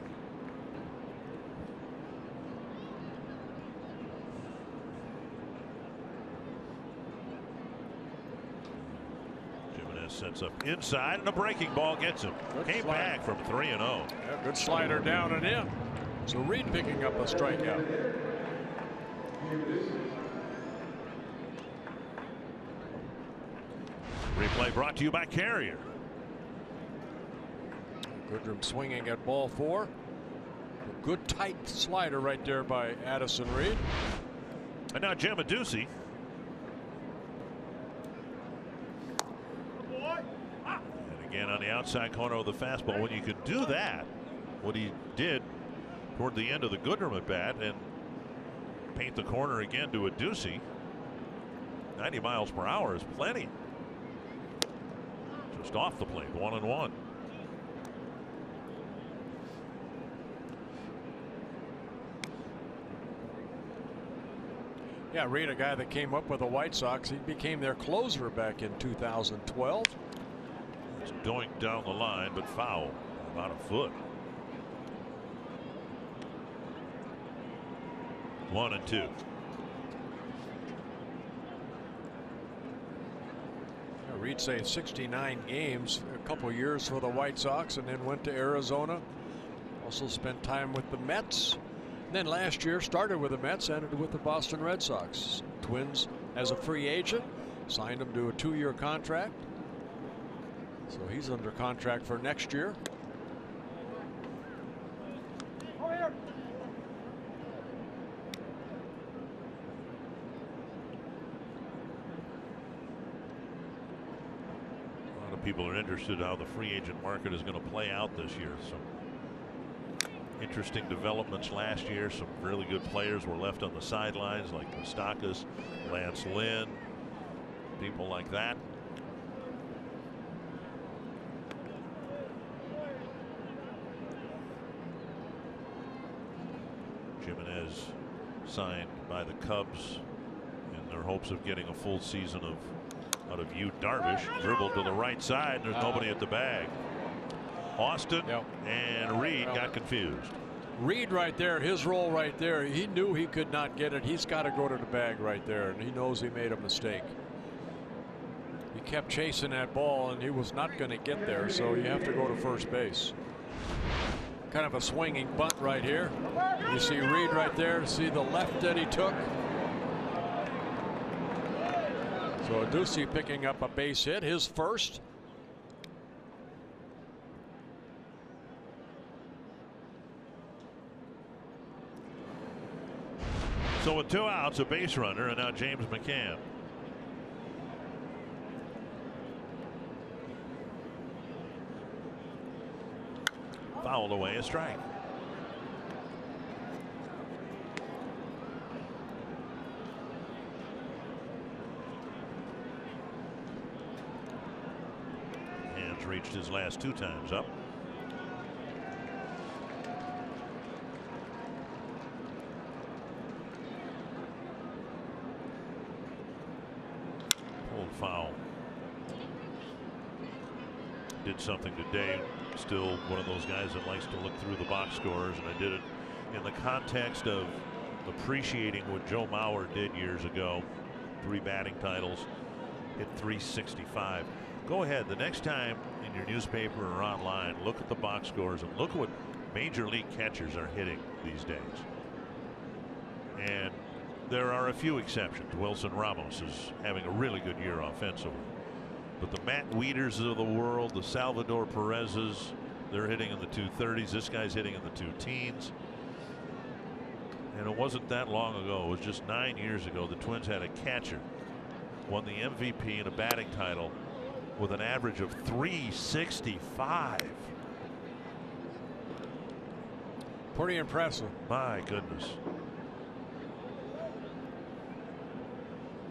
Jimenez sets up inside, and a breaking ball gets him. Came back from 3-0. Yeah, good slider down and in. So Reed picking up a strikeout. Replay brought to you by Carrier. Goodrum swinging at ball 4. A good tight slider right there by Addison Reed. And now Jim Adducci. And again on the outside corner of the fastball. When you could do that, what he did toward the end of the Goodrum at bat and paint the corner again to Adducci. 90 miles per hour is plenty. Just off the plate, 1-1. Yeah, Reed, a guy that came up with the White Sox. He became their closer back in 2012. It's doinked down the line, but foul, about a foot. 1-2. Reed saved 69 games, a couple years for the White Sox, and then went to Arizona. Also spent time with the Mets. And then last year started with the Mets, ended with the Boston Red Sox. Twins as a free agent, signed him to a 2-year contract. So he's under contract for next year. People are interested how the free agent market is going to play out this year. So interesting developments last year. Some really good players were left on the sidelines, like Mustakas, Lance Lynn, people like that. Jimenez signed by the Cubs in their hopes of getting a full season out of Yu Darvish. Dribbled to the right side. There's nobody at the bag. Austin and Reed got confused. Reed right there, his role right there, he knew he could not get it. He's got to go to the bag right there, and he knows he made a mistake. He kept chasing that ball, and he was not going to get there, so you have to go to first base. Kind of a swinging bunt right here. You see Reed right there. See the left that he took. So Ducey picking up a base hit, his first. So with 2 outs, a base runner, and now James McCann. Fouled away, a strike. Hands reached his last 2 times up. Pulled foul. Did something today. Still one of those guys that likes to look through the box scores, and I did it in the context of appreciating what Joe Mauer did years ago. 3 batting titles, hit .365. Go ahead the next time in your newspaper or online, look at the box scores and look at what major league catchers are hitting these days. And there are a few exceptions. Wilson Ramos is having a really good year offensively. But the Matt Wieters of the world, the Salvador Perez's, they're hitting in the 230s. This guy's hitting in the 2-teens. And it wasn't that long ago. It was just 9 years ago. The Twins had a catcher, won the MVP and a batting title with an average of .365. Pretty impressive. My goodness.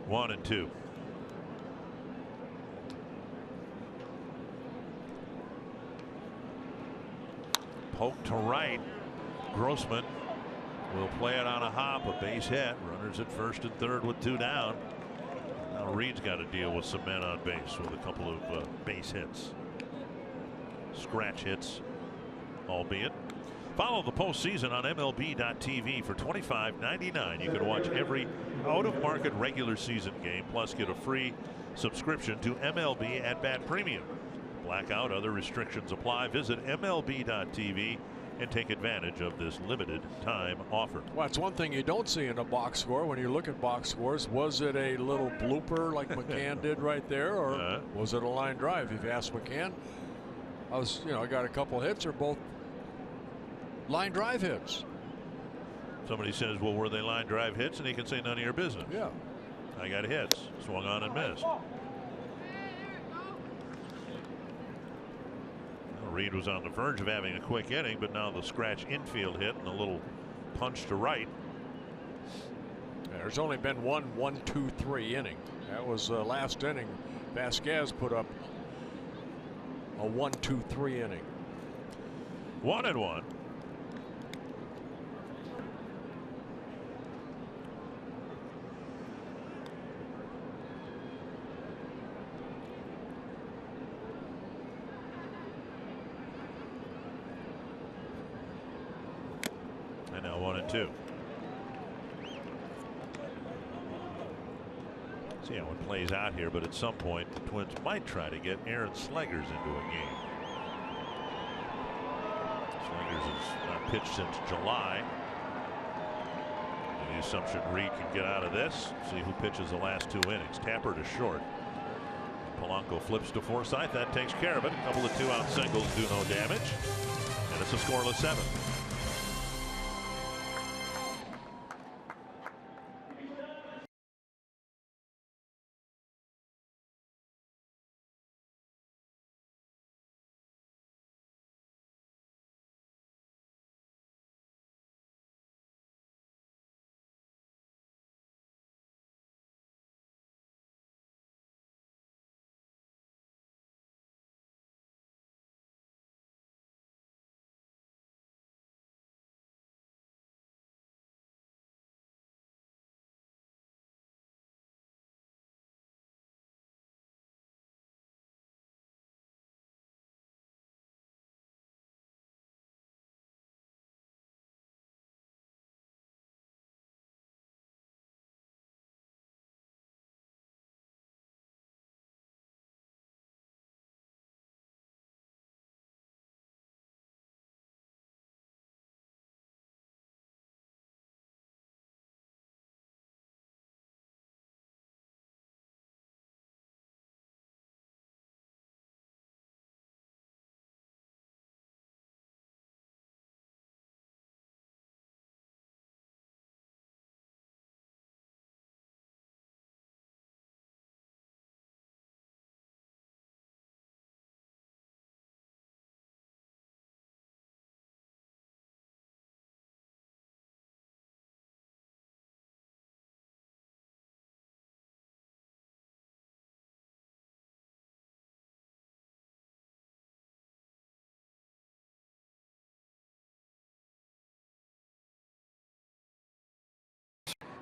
1-2. Poke to right. Grossman will play it on a hop, a base hit. Runners at first and third with 2 down. Now Reed's got to deal with some men on base with a couple of base hits. Scratch hits, albeit. Follow the postseason on MLB.tv for $25.99. You can watch every out-of-market regular season game, plus get a free subscription to MLB At Bat Premium. Blackout, other restrictions apply. Visit MLB.tv and take advantage of this limited time offer. Well, it's one thing you don't see in a box score when you look at box scores. Was it a little blooper like McCann did right there, or was it a line drive? If you ask McCann, I got a couple hits, or both line drive hits. Somebody says, well, were they line drive hits? And he can say, none of your business. Yeah. I got hits. Swung on and missed. Reed was on the verge of having a quick inning, but now the scratch infield hit and a little punch to right. There's only been one 1-2-3 inning. That was last inning. Vasquez put up a 1-2-3 inning. 1-1. And now 1-2. See how it plays out here, but at some point the Twins might try to get Aaron Slegers into a game. Slegers has not pitched since July. And the assumption Reed can get out of this. See who pitches the last 2 innings. Tapper to short. Polanco flips to Forsythe. That takes care of it. A couple of 2-out singles do no damage. And it's a scoreless 7th.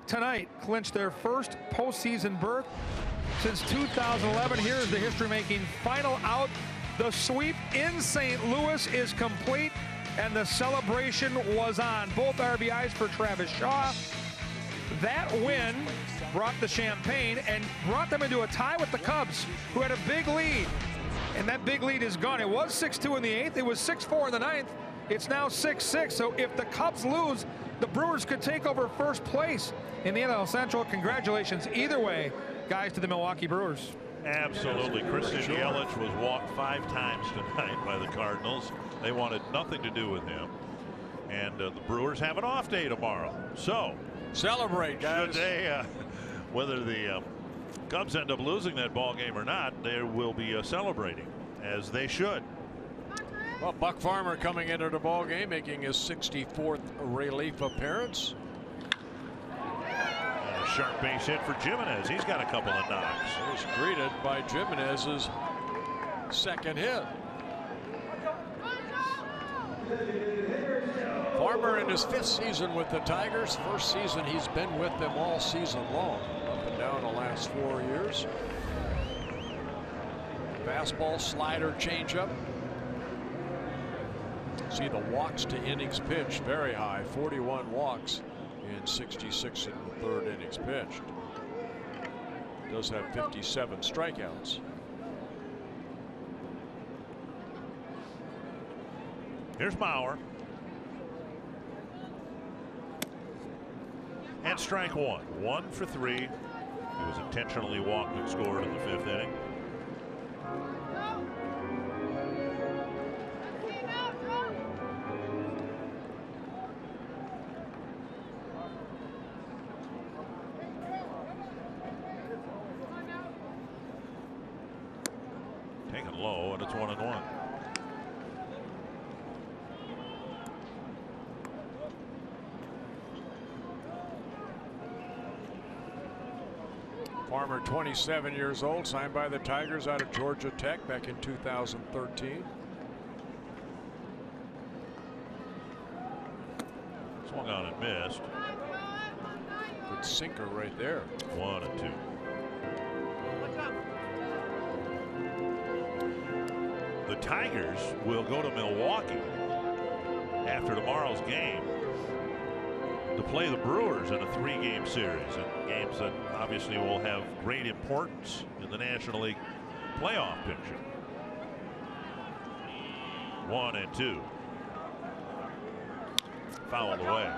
tonight clinch their first postseason berth since 2011. Here's the history-making final out. The sweep in St. Louis is complete, and the celebration was on. Both RBIs for Travis Shaw. That win brought the champagne and brought them into a tie with the Cubs, who had a big lead. And that big lead is gone. It was 6-2 in the 8th. It was 6-4 in the 9th. It's now 6-6. So if the Cubs lose, the Brewers could take over first place in the NL Central. Congratulations either way, guys, to the Milwaukee Brewers. Absolutely. Christian Yelich was walked 5 times tonight by the Cardinals. They wanted nothing to do with him. And the Brewers have an off day tomorrow. So celebrate, guys. Should they, whether the Cubs end up losing that ball game or not, they will be celebrating, as they should. Well, Buck Farmer coming into the ball game, making his 64th relief appearance. And a sharp base hit for Jimenez. He's got a couple of knocks. He's greeted by Jimenez's second hit. Farmer in his 5th season with the Tigers. First season he's been with them all season long, up and down the last 4 years. Fastball, slider, changeup. See the walks to innings pitched very high, 41 walks in 66 in the 3rd innings pitched. Does have 57 strikeouts. Here's Mauer. And strike 1. 1 for 3. He was intentionally walked and scored in the 5th inning. Taken low, and it's 1-1. Farmer, 27 years old, signed by the Tigers out of Georgia Tech back in 2013. Swung on and missed. Good sinker right there. 1-2. The Tigers will go to Milwaukee after tomorrow's game to play the Brewers in a 3-game series, and games that obviously will have great importance in the National League playoff picture. 1-2. Fouled away.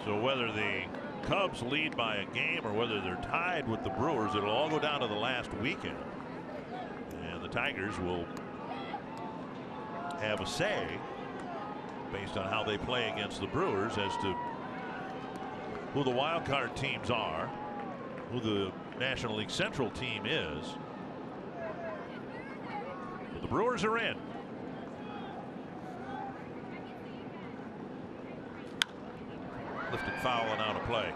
So whether the Cubs lead by a game or whether they're tied with the Brewers, it'll all go down to the last weekend, and the Tigers will have a say based on how they play against the Brewers as to who the wild card teams are, who the National League Central team is. But the Brewers are in. Lifted foul and out of play.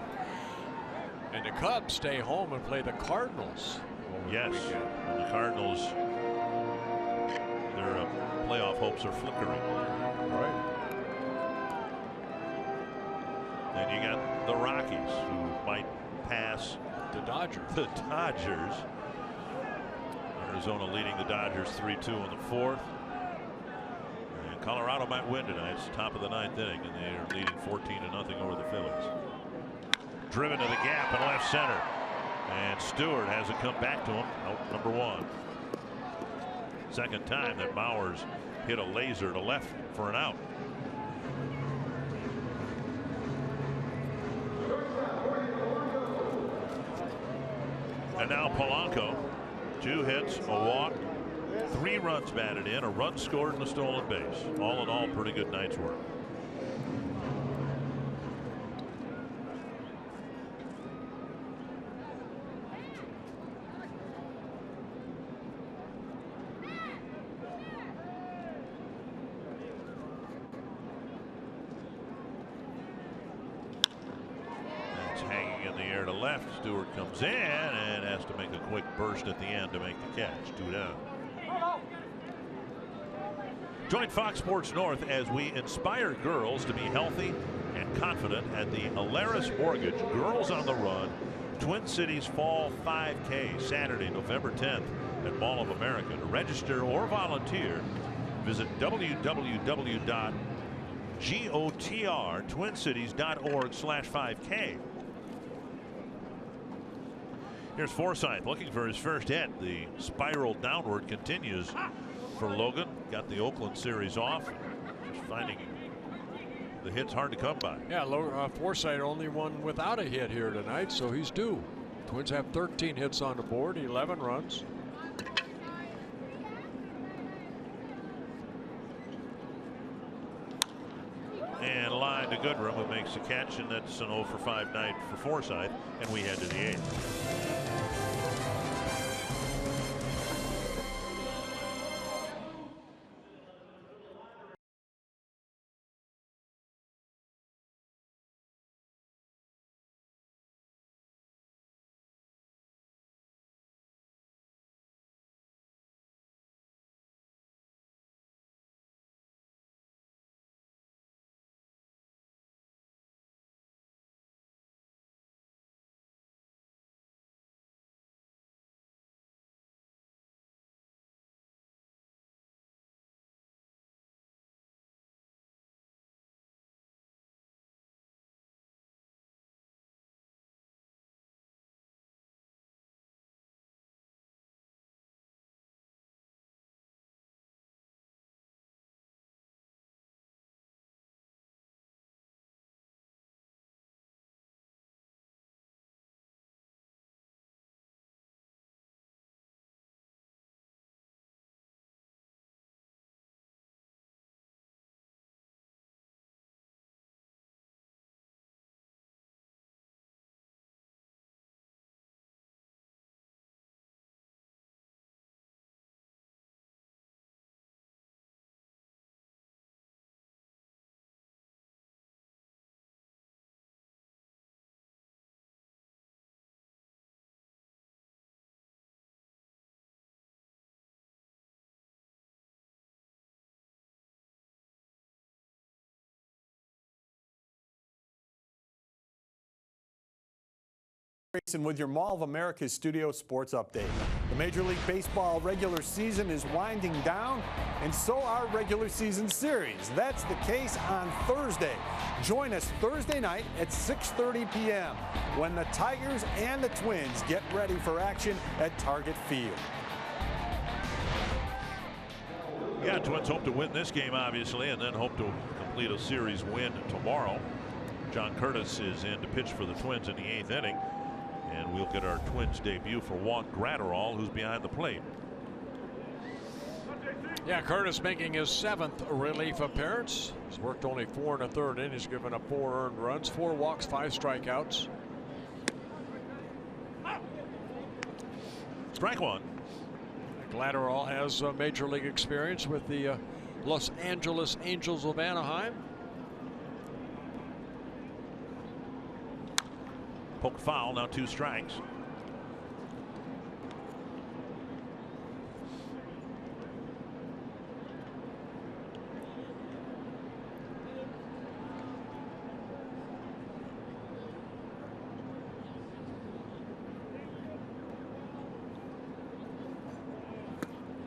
And the Cubs stay home and play the Cardinals. Yes, and the Cardinals, their playoff hopes are flickering. Right. Then you got the Rockies, who might pass the Dodgers. Arizona leading the Dodgers 3-2 in the 4th. And Colorado might win tonight. It's top of the 9th inning, and they are leading 14-0 over the Phillies. Driven to the gap in left center, and Stewart has it come back to him. Out number 1. Second time that Mauer's hit a laser to left for an out. And now Polanco, 2 hits, a walk, 3 runs batted in, a run scored, and a stolen base. All in all, pretty good night's work. Stewart comes in and has to make a quick burst at the end to make the catch. 2 down. Join Fox Sports North as we inspire girls to be healthy and confident at the Alaris Mortgage Girls on the Run Twin Cities Fall 5K, Saturday, November 10th at Mall of America. To register or volunteer, visit www.gotrtwincities.org/5K. Here's Forsythe looking for his first hit. The spiral downward continues for Logan. Got the Oakland series off. Just finding the hits hard to come by. Yeah, Forsythe only one without a hit here tonight, so he's due. Twins have 13 hits on the board, 11 runs. And line to Goodrum, who makes the catch, and that's an 0 for 5 night for Forsythe, and we head to the 8th. With your Mall of America Studio Sports Update. The Major League Baseball regular season is winding down, and so are regular season series. That's the case on Thursday. Join us Thursday night at 6:30 p.m. when the Tigers and the Twins get ready for action at Target Field. Yeah, Twins hope to win this game, obviously, and then hope to complete a series win tomorrow. John Curtis is in to pitch for the Twins in the 8th inning. And we'll get our Twins debut for Walt Gratterall, who's behind the plate. Yeah, Curtis making his 7th relief appearance. He's worked only 4 1/3 innings, given up 4 earned runs, 4 walks, 5 strikeouts. Strike one. Glatterall has major league experience with the Los Angeles Angels of Anaheim. Poke foul, now 2 strikes.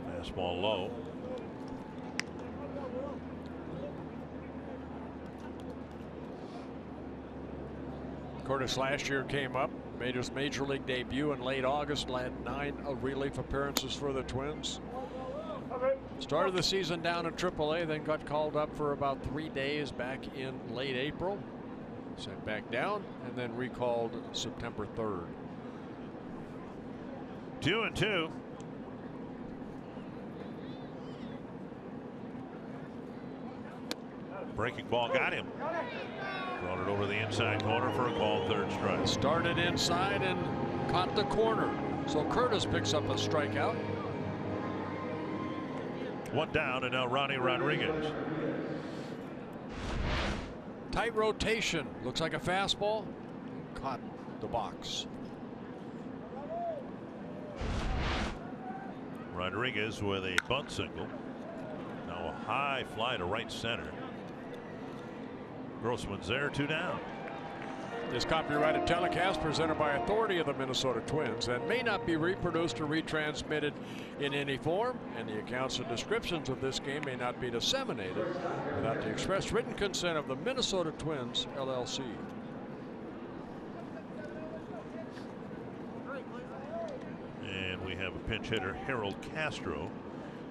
Fastball low. Curtis last year came up, made his major league debut in late August, led 9 relief appearances for the Twins. Started the season down in AAA, then got called up for about 3 days back in late April. Sent back down and then recalled September 3rd. 2-2. Breaking ball got him. Brought it over the inside corner for a called 3rd strike. Started inside and caught the corner. So Curtis picks up a strikeout. 1 down, and now Ronnie Rodriguez. Tight rotation. Looks like a fastball. Caught the box. Rodriguez with a bunt single. Now a high fly to right center. Grossman's there, 2 down. This copyrighted telecast presented by authority of the Minnesota Twins and may not be reproduced or retransmitted in any form, and the accounts and descriptions of this game may not be disseminated without the express written consent of the Minnesota Twins, LLC. And we have a pinch hitter, Harold Castro,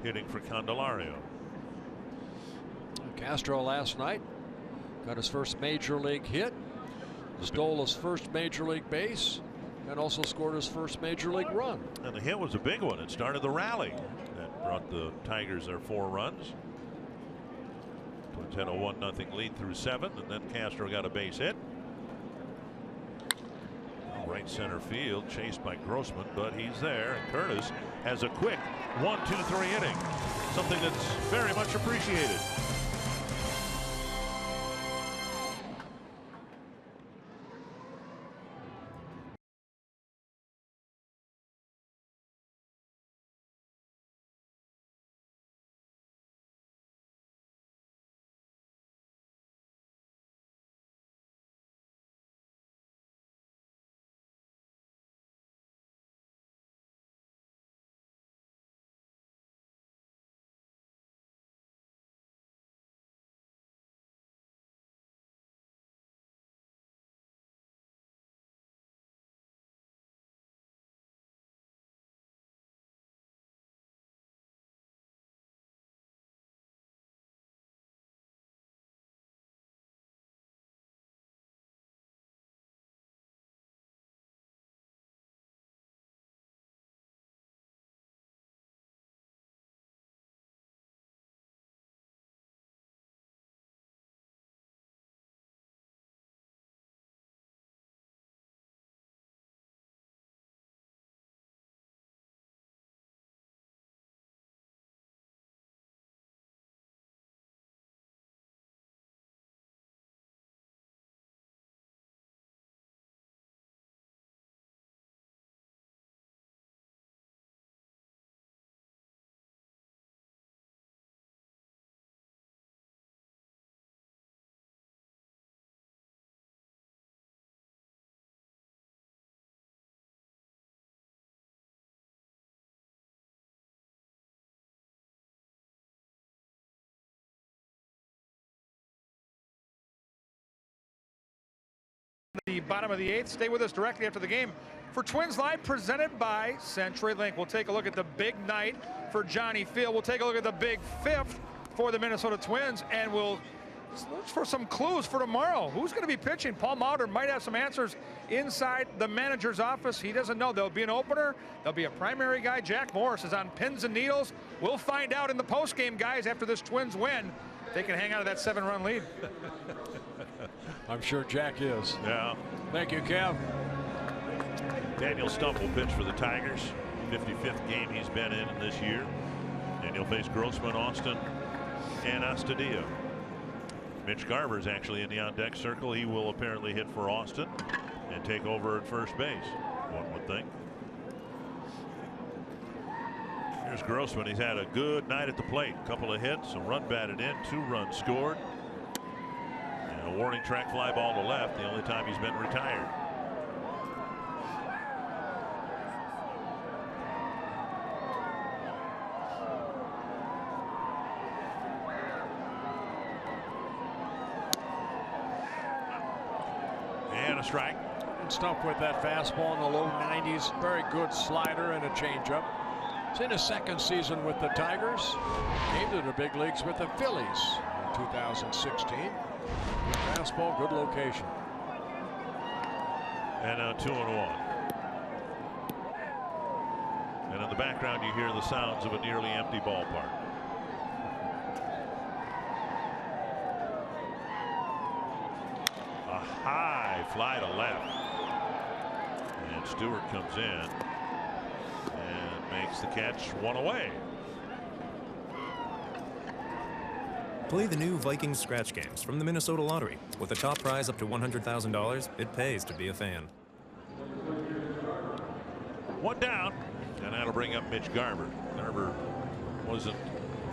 hitting for Candelario. Castro last night got his first major league hit, stole his first major league base, and also scored his first major league run. And the hit was a big one. It started the rally that brought the Tigers their 4 runs. Twins had a 1-0 lead through 7, and then Castro got a base hit. Right center field, chased by Grossman, but he's there. And Curtis has a quick 1-2-3 inning, something that's very much appreciated. The bottom of the 8th. Stay with us directly after the game for Twins Live, presented by CenturyLink. We'll take a look at the big night for Johnny Field. We'll take a look at the big 5th for the Minnesota Twins, and we'll look for some clues for tomorrow. Who's going to be pitching? Paul Mauder might have some answers inside the manager's office. He doesn't know. There'll be an opener. There'll be a primary guy. Jack Morris is on pins and needles. We'll find out in the postgame, guys, after this Twins win. They can hang out of that 7-run lead. I'm sure Jack is. Yeah. Thank you, Kev. Daniel Stump will pitch for the Tigers. 55th game he's been in this year. And he'll face Grossman, Austin, and Astudillo. Mitch Garver is actually in the on-deck circle. He will apparently hit for Austin and take over at first base, one would think. Here's Grossman. He's had a good night at the plate. A couple of hits, a run batted in, 2 runs scored. And a warning track fly ball to left, the only time he's been retired. And a strike. And Stump with that fastball in the low 90s. Very good slider and a changeup. He's in his 2nd season with the Tigers. Came to the big leagues with the Phillies in 2016. Good fastball, good location. And now 2-1. And in the background, you hear the sounds of a nearly empty ballpark. A high fly to left. And Stewart comes in and makes the catch, 1 away. Play the new Vikings scratch games from the Minnesota Lottery. With a top prize up to $100,000, it pays to be a fan. 1 down, and that'll bring up Mitch Garver. Garver wasn't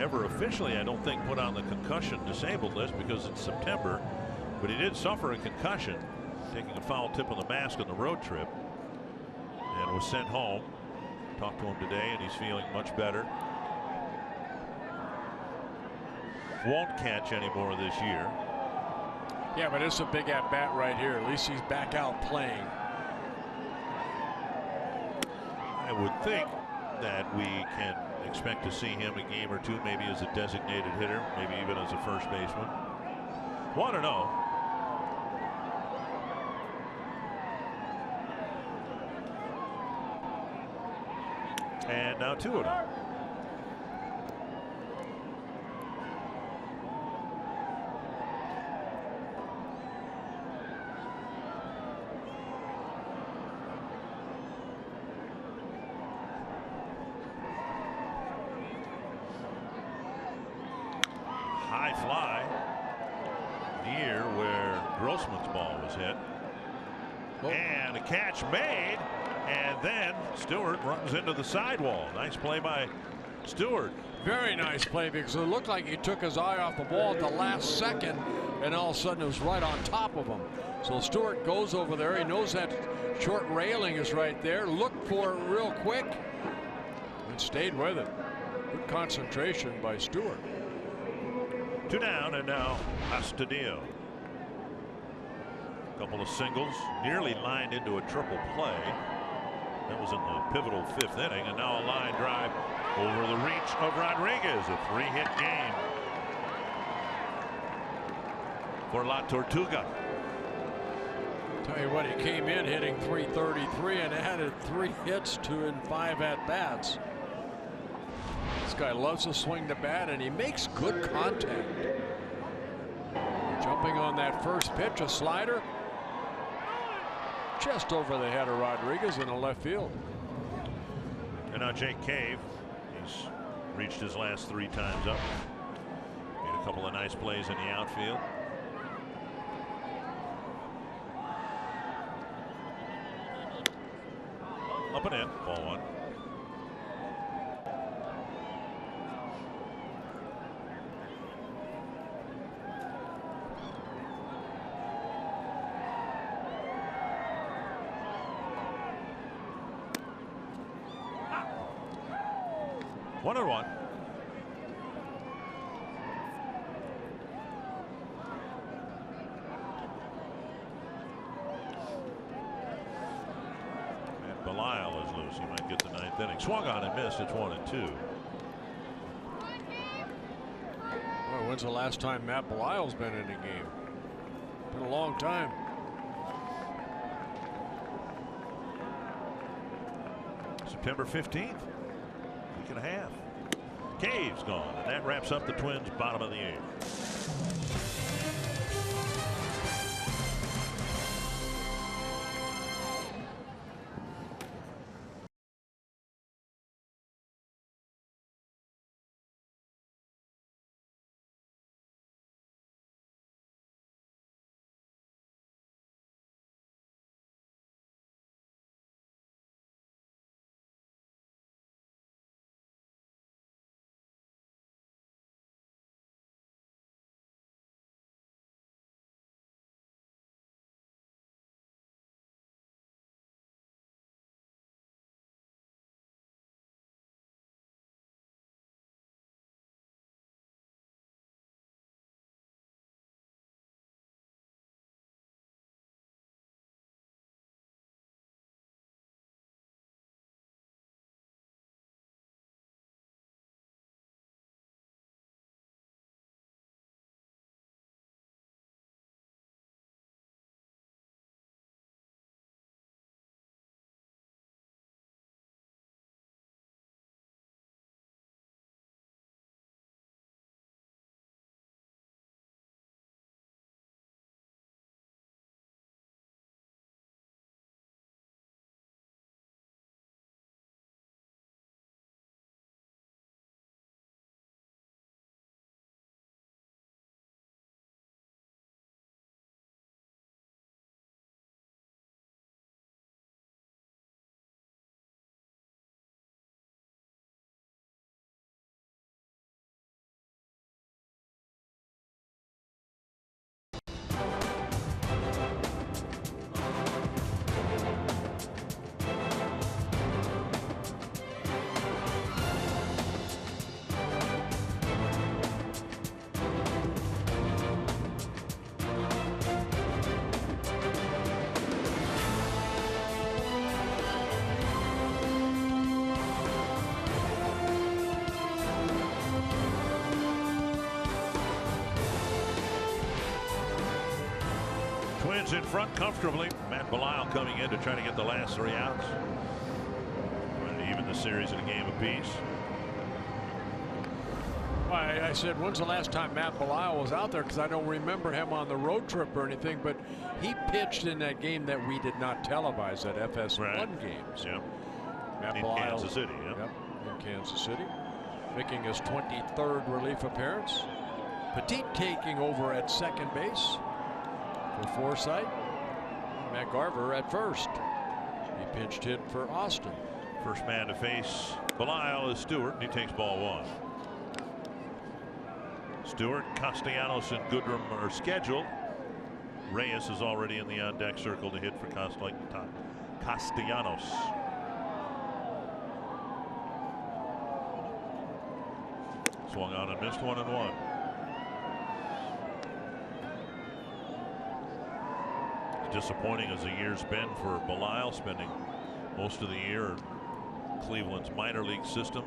ever officially, I don't think, put on the concussion disabled list because it's September, but he did suffer a concussion taking a foul tip on the mask on the road trip and was sent home. Talked to him today and he's feeling much better. Won't catch anymore this year. Yeah, but it's a big at bat right here. At least he's back out playing. I would think that we can expect to see him a game or two, maybe as a designated hitter, maybe even as a first baseman. 1-0. And now 2-0. High fly near where Grossman's ball was hit. And a catch made, and then Stewart runs into the sidewall. Nice play by Stewart. Very nice play, because it looked like he took his eye off the ball at the last second, and all of a sudden it was right on top of him. So Stewart goes over there. He knows that short railing is right there. Looked for it real quick and stayed with it. Good concentration by Stewart. 2 down, and now Astudillo. Couple of singles, nearly lined into a triple play. That was in the pivotal 5th inning, and now a line drive over the reach of Rodriguez. A 3-hit game for La Tortuga. Tell you what, he came in hitting .333 and added 3 hits to in 5 at-bats. This guy loves to swing the bat, and he makes good contact. Jumping on that first pitch, a slider just over the head of Rodriguez in the left field. And now Jake Cave, he's reached his last 3 times up. Made a couple of nice plays in the outfield. Up and in, ball 1. One and 1. And Belial is loose. He might get the 9th inning. Swung on and missed. It's 1-2. Well, when's the last time Matt Belial's been in a game? Been a long time. September 15th. And a half. Cave's gone, and that wraps up the Twins' bottom of the 8th. Twins in front comfortably. Matt Belisle coming in to try to get the last 3 outs. Trying to even the series in a game apiece. I said, when's the last time Matt Belisle was out there? Because I don't remember him on the road trip or anything, but he pitched in that game that we did not televise, that FS1 games. Yep. Matt In Belisle, Kansas City. Yep. Yep, in Kansas City, making his 23rd relief appearance. Petit taking over at second base for Forsythe. Matt Garver at first. He pinched hit for Austin. First man to face Belisle is Stewart, and he takes ball 1. Stewart, Castellanos, and Goodrum are scheduled. Reyes is already in the on-deck circle to hit for Castellanos. Swung on and missed 1-1. Disappointing as the year's been for Belisle, spending most of the year in Cleveland's minor league system.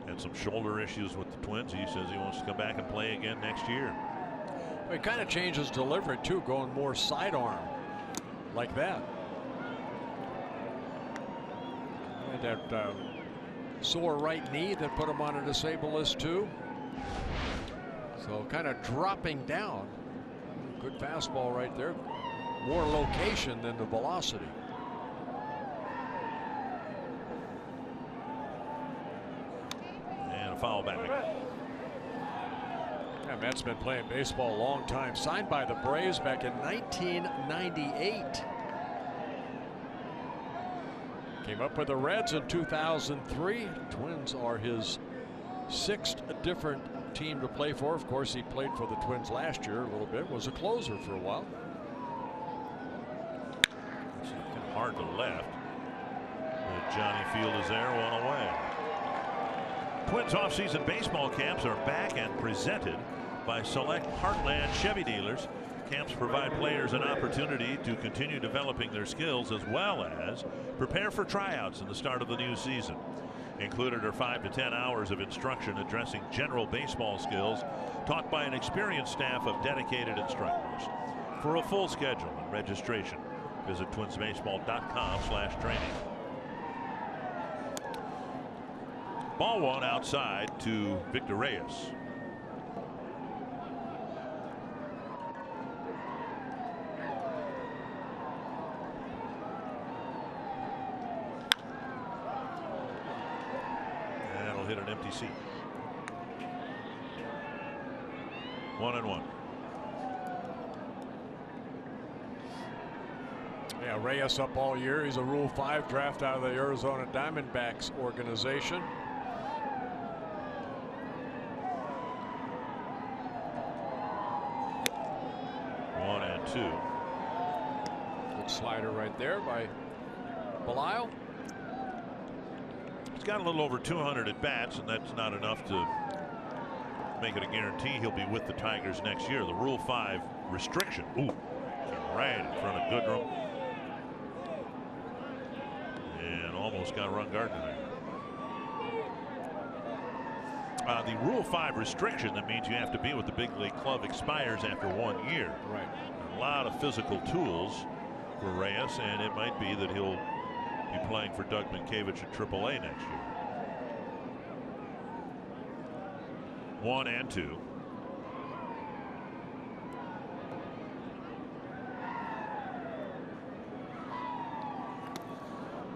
Had some shoulder issues with the Twins. He says he wants to come back and play again next year. Well, he kind of changes delivery too, going more sidearm like that. And that sore right knee that put him on a disabled list too. So kind of dropping down. Good fastball right there. More location than the velocity. And a foul back. Yeah, Matt's been playing baseball a long time. Signed by the Braves back in 1998. Came up with the Reds in 2003. Twins are his 6th different team to play for. Of course, he played for the Twins last year a little bit. Was a closer for a while. It's hard to left. But Johnny Field is there, 1 away. Twins off-season baseball camps are back and presented by select Heartland Chevy dealers. Camps provide players an opportunity to continue developing their skills as well as prepare for tryouts in the start of the new season. Included are 5 to 10 hours of instruction addressing general baseball skills taught by an experienced staff of dedicated instructors. For a full schedule and registration, visit twinsbaseball.com/training. Ball 1 outside to Victor Reyes. Hit an empty seat. 1-1. Yeah, Reyes up all year. He's a Rule 5 draft out of the Arizona Diamondbacks organization. One and 2. Good slider right there by Belisle. He's got a little over 200 at bats, and that's not enough to make it a guarantee he'll be with the Tigers next year. The Rule 5 restriction. Ooh, came right in front of Goodrum. And almost got Ron Gardner there. The Rule 5 restriction, that means you have to be with the big league club, expires after 1 year. Right. A lot of physical tools for Reyes, and it might be that he'll be playing for Doug Minkiewicz at AAA next year. 1 and 2.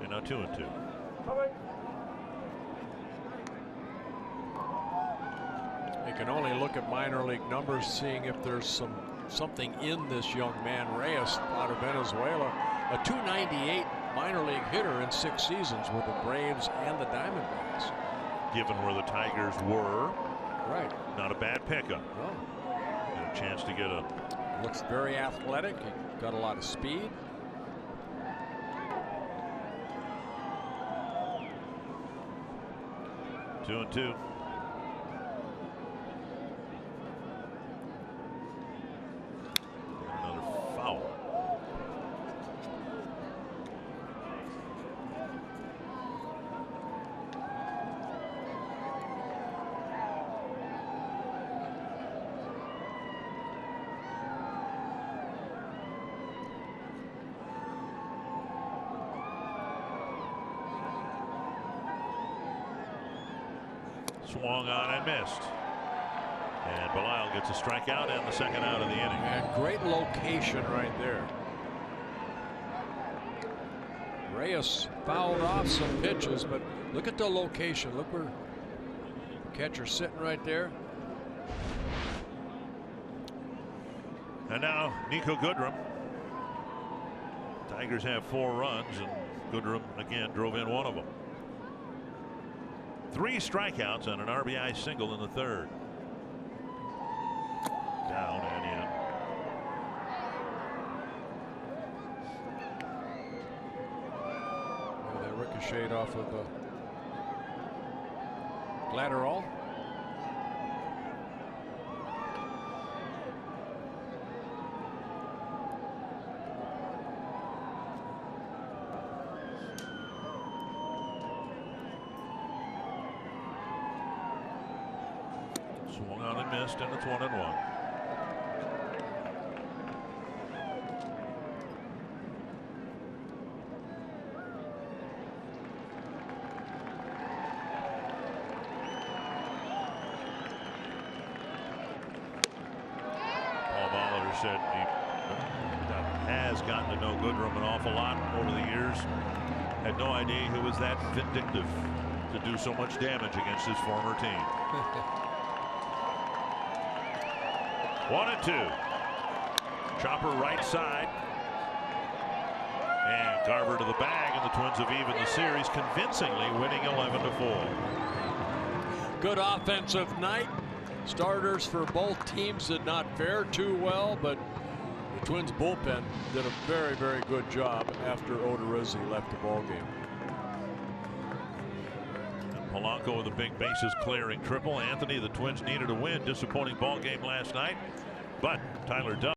And now 2 and 2. You can only look at minor league numbers, seeing if there's something in this young man Reyes out of Venezuela. A .298 minor league hitter in 6 seasons with the Braves and the Diamondbacks. Given where the Tigers were, right, not a bad pickup. No. Got a chance to get a. Looks very athletic. He got a lot of speed. Two and 2. Another foul. Swung on and missed. And Belisle gets a strikeout and the second out of the inning. And great location right there. Reyes fouled off some pitches, but look at the location. Look where the catcher's sitting right there. And now Nico Goodrum. Tigers have 4 runs, and Goodrum again drove in one of them. 3 strikeouts and an RBI single in the third. Down and in. Yeah, that ricocheted off of Glatterall. Swung on and missed, and it's 1-1. Said he has gotten to know Goodrum an awful lot over the years. Had no idea he was that vindictive to do so much damage against his former team. 1-2. Chopper right side. And Garver to the bag, and the Twins have evened the series, convincingly winning 11-4. Good offensive night. Starters for both teams did not fare too well, but the Twins bullpen did a very, very good job after Odorizzi left the ballgame. Polanco with a big bases clearing triple. Anthony, the Twins needed a win. Disappointing ball game last night, but Tyler Dunn